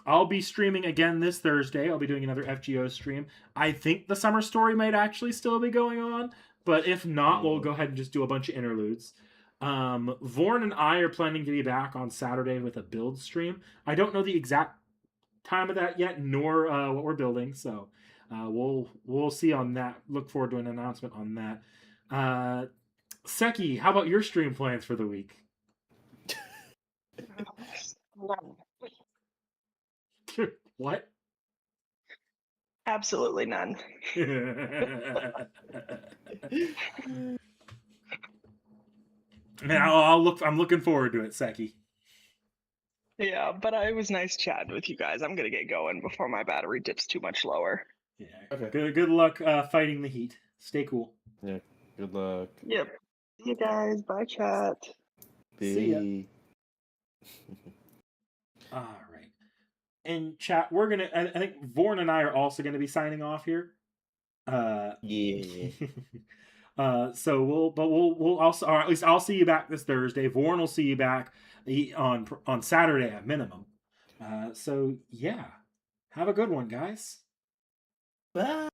I'll be streaming again this Thursday. I'll be doing another FGO stream. I think the summer story might actually still be going on, but if not, we'll go ahead and just do a bunch of interludes. Vorn and I are planning to be back on Saturday with a build stream. I don't know the exact time of that yet, nor what we're building, so we'll see on that. Look forward to an announcement on that. Seki, how about your stream plans for the week? What? Absolutely none. Man, I'm looking forward to it, Seki. Yeah, but it was nice chatting with you guys. I'm gonna get going before my battery dips too much lower. Yeah. Okay. Good luck fighting the heat. Stay cool. Yeah. Good luck. Yep. See you guys. Bye, chat. See ya. All right. And chat, we're gonna. I think Vorn and I are also gonna be signing off here. Yeah. So we'll also, or at least I'll see you back this Thursday. Vorn will see you back on Saturday at minimum. So yeah, have a good one, guys. Bye.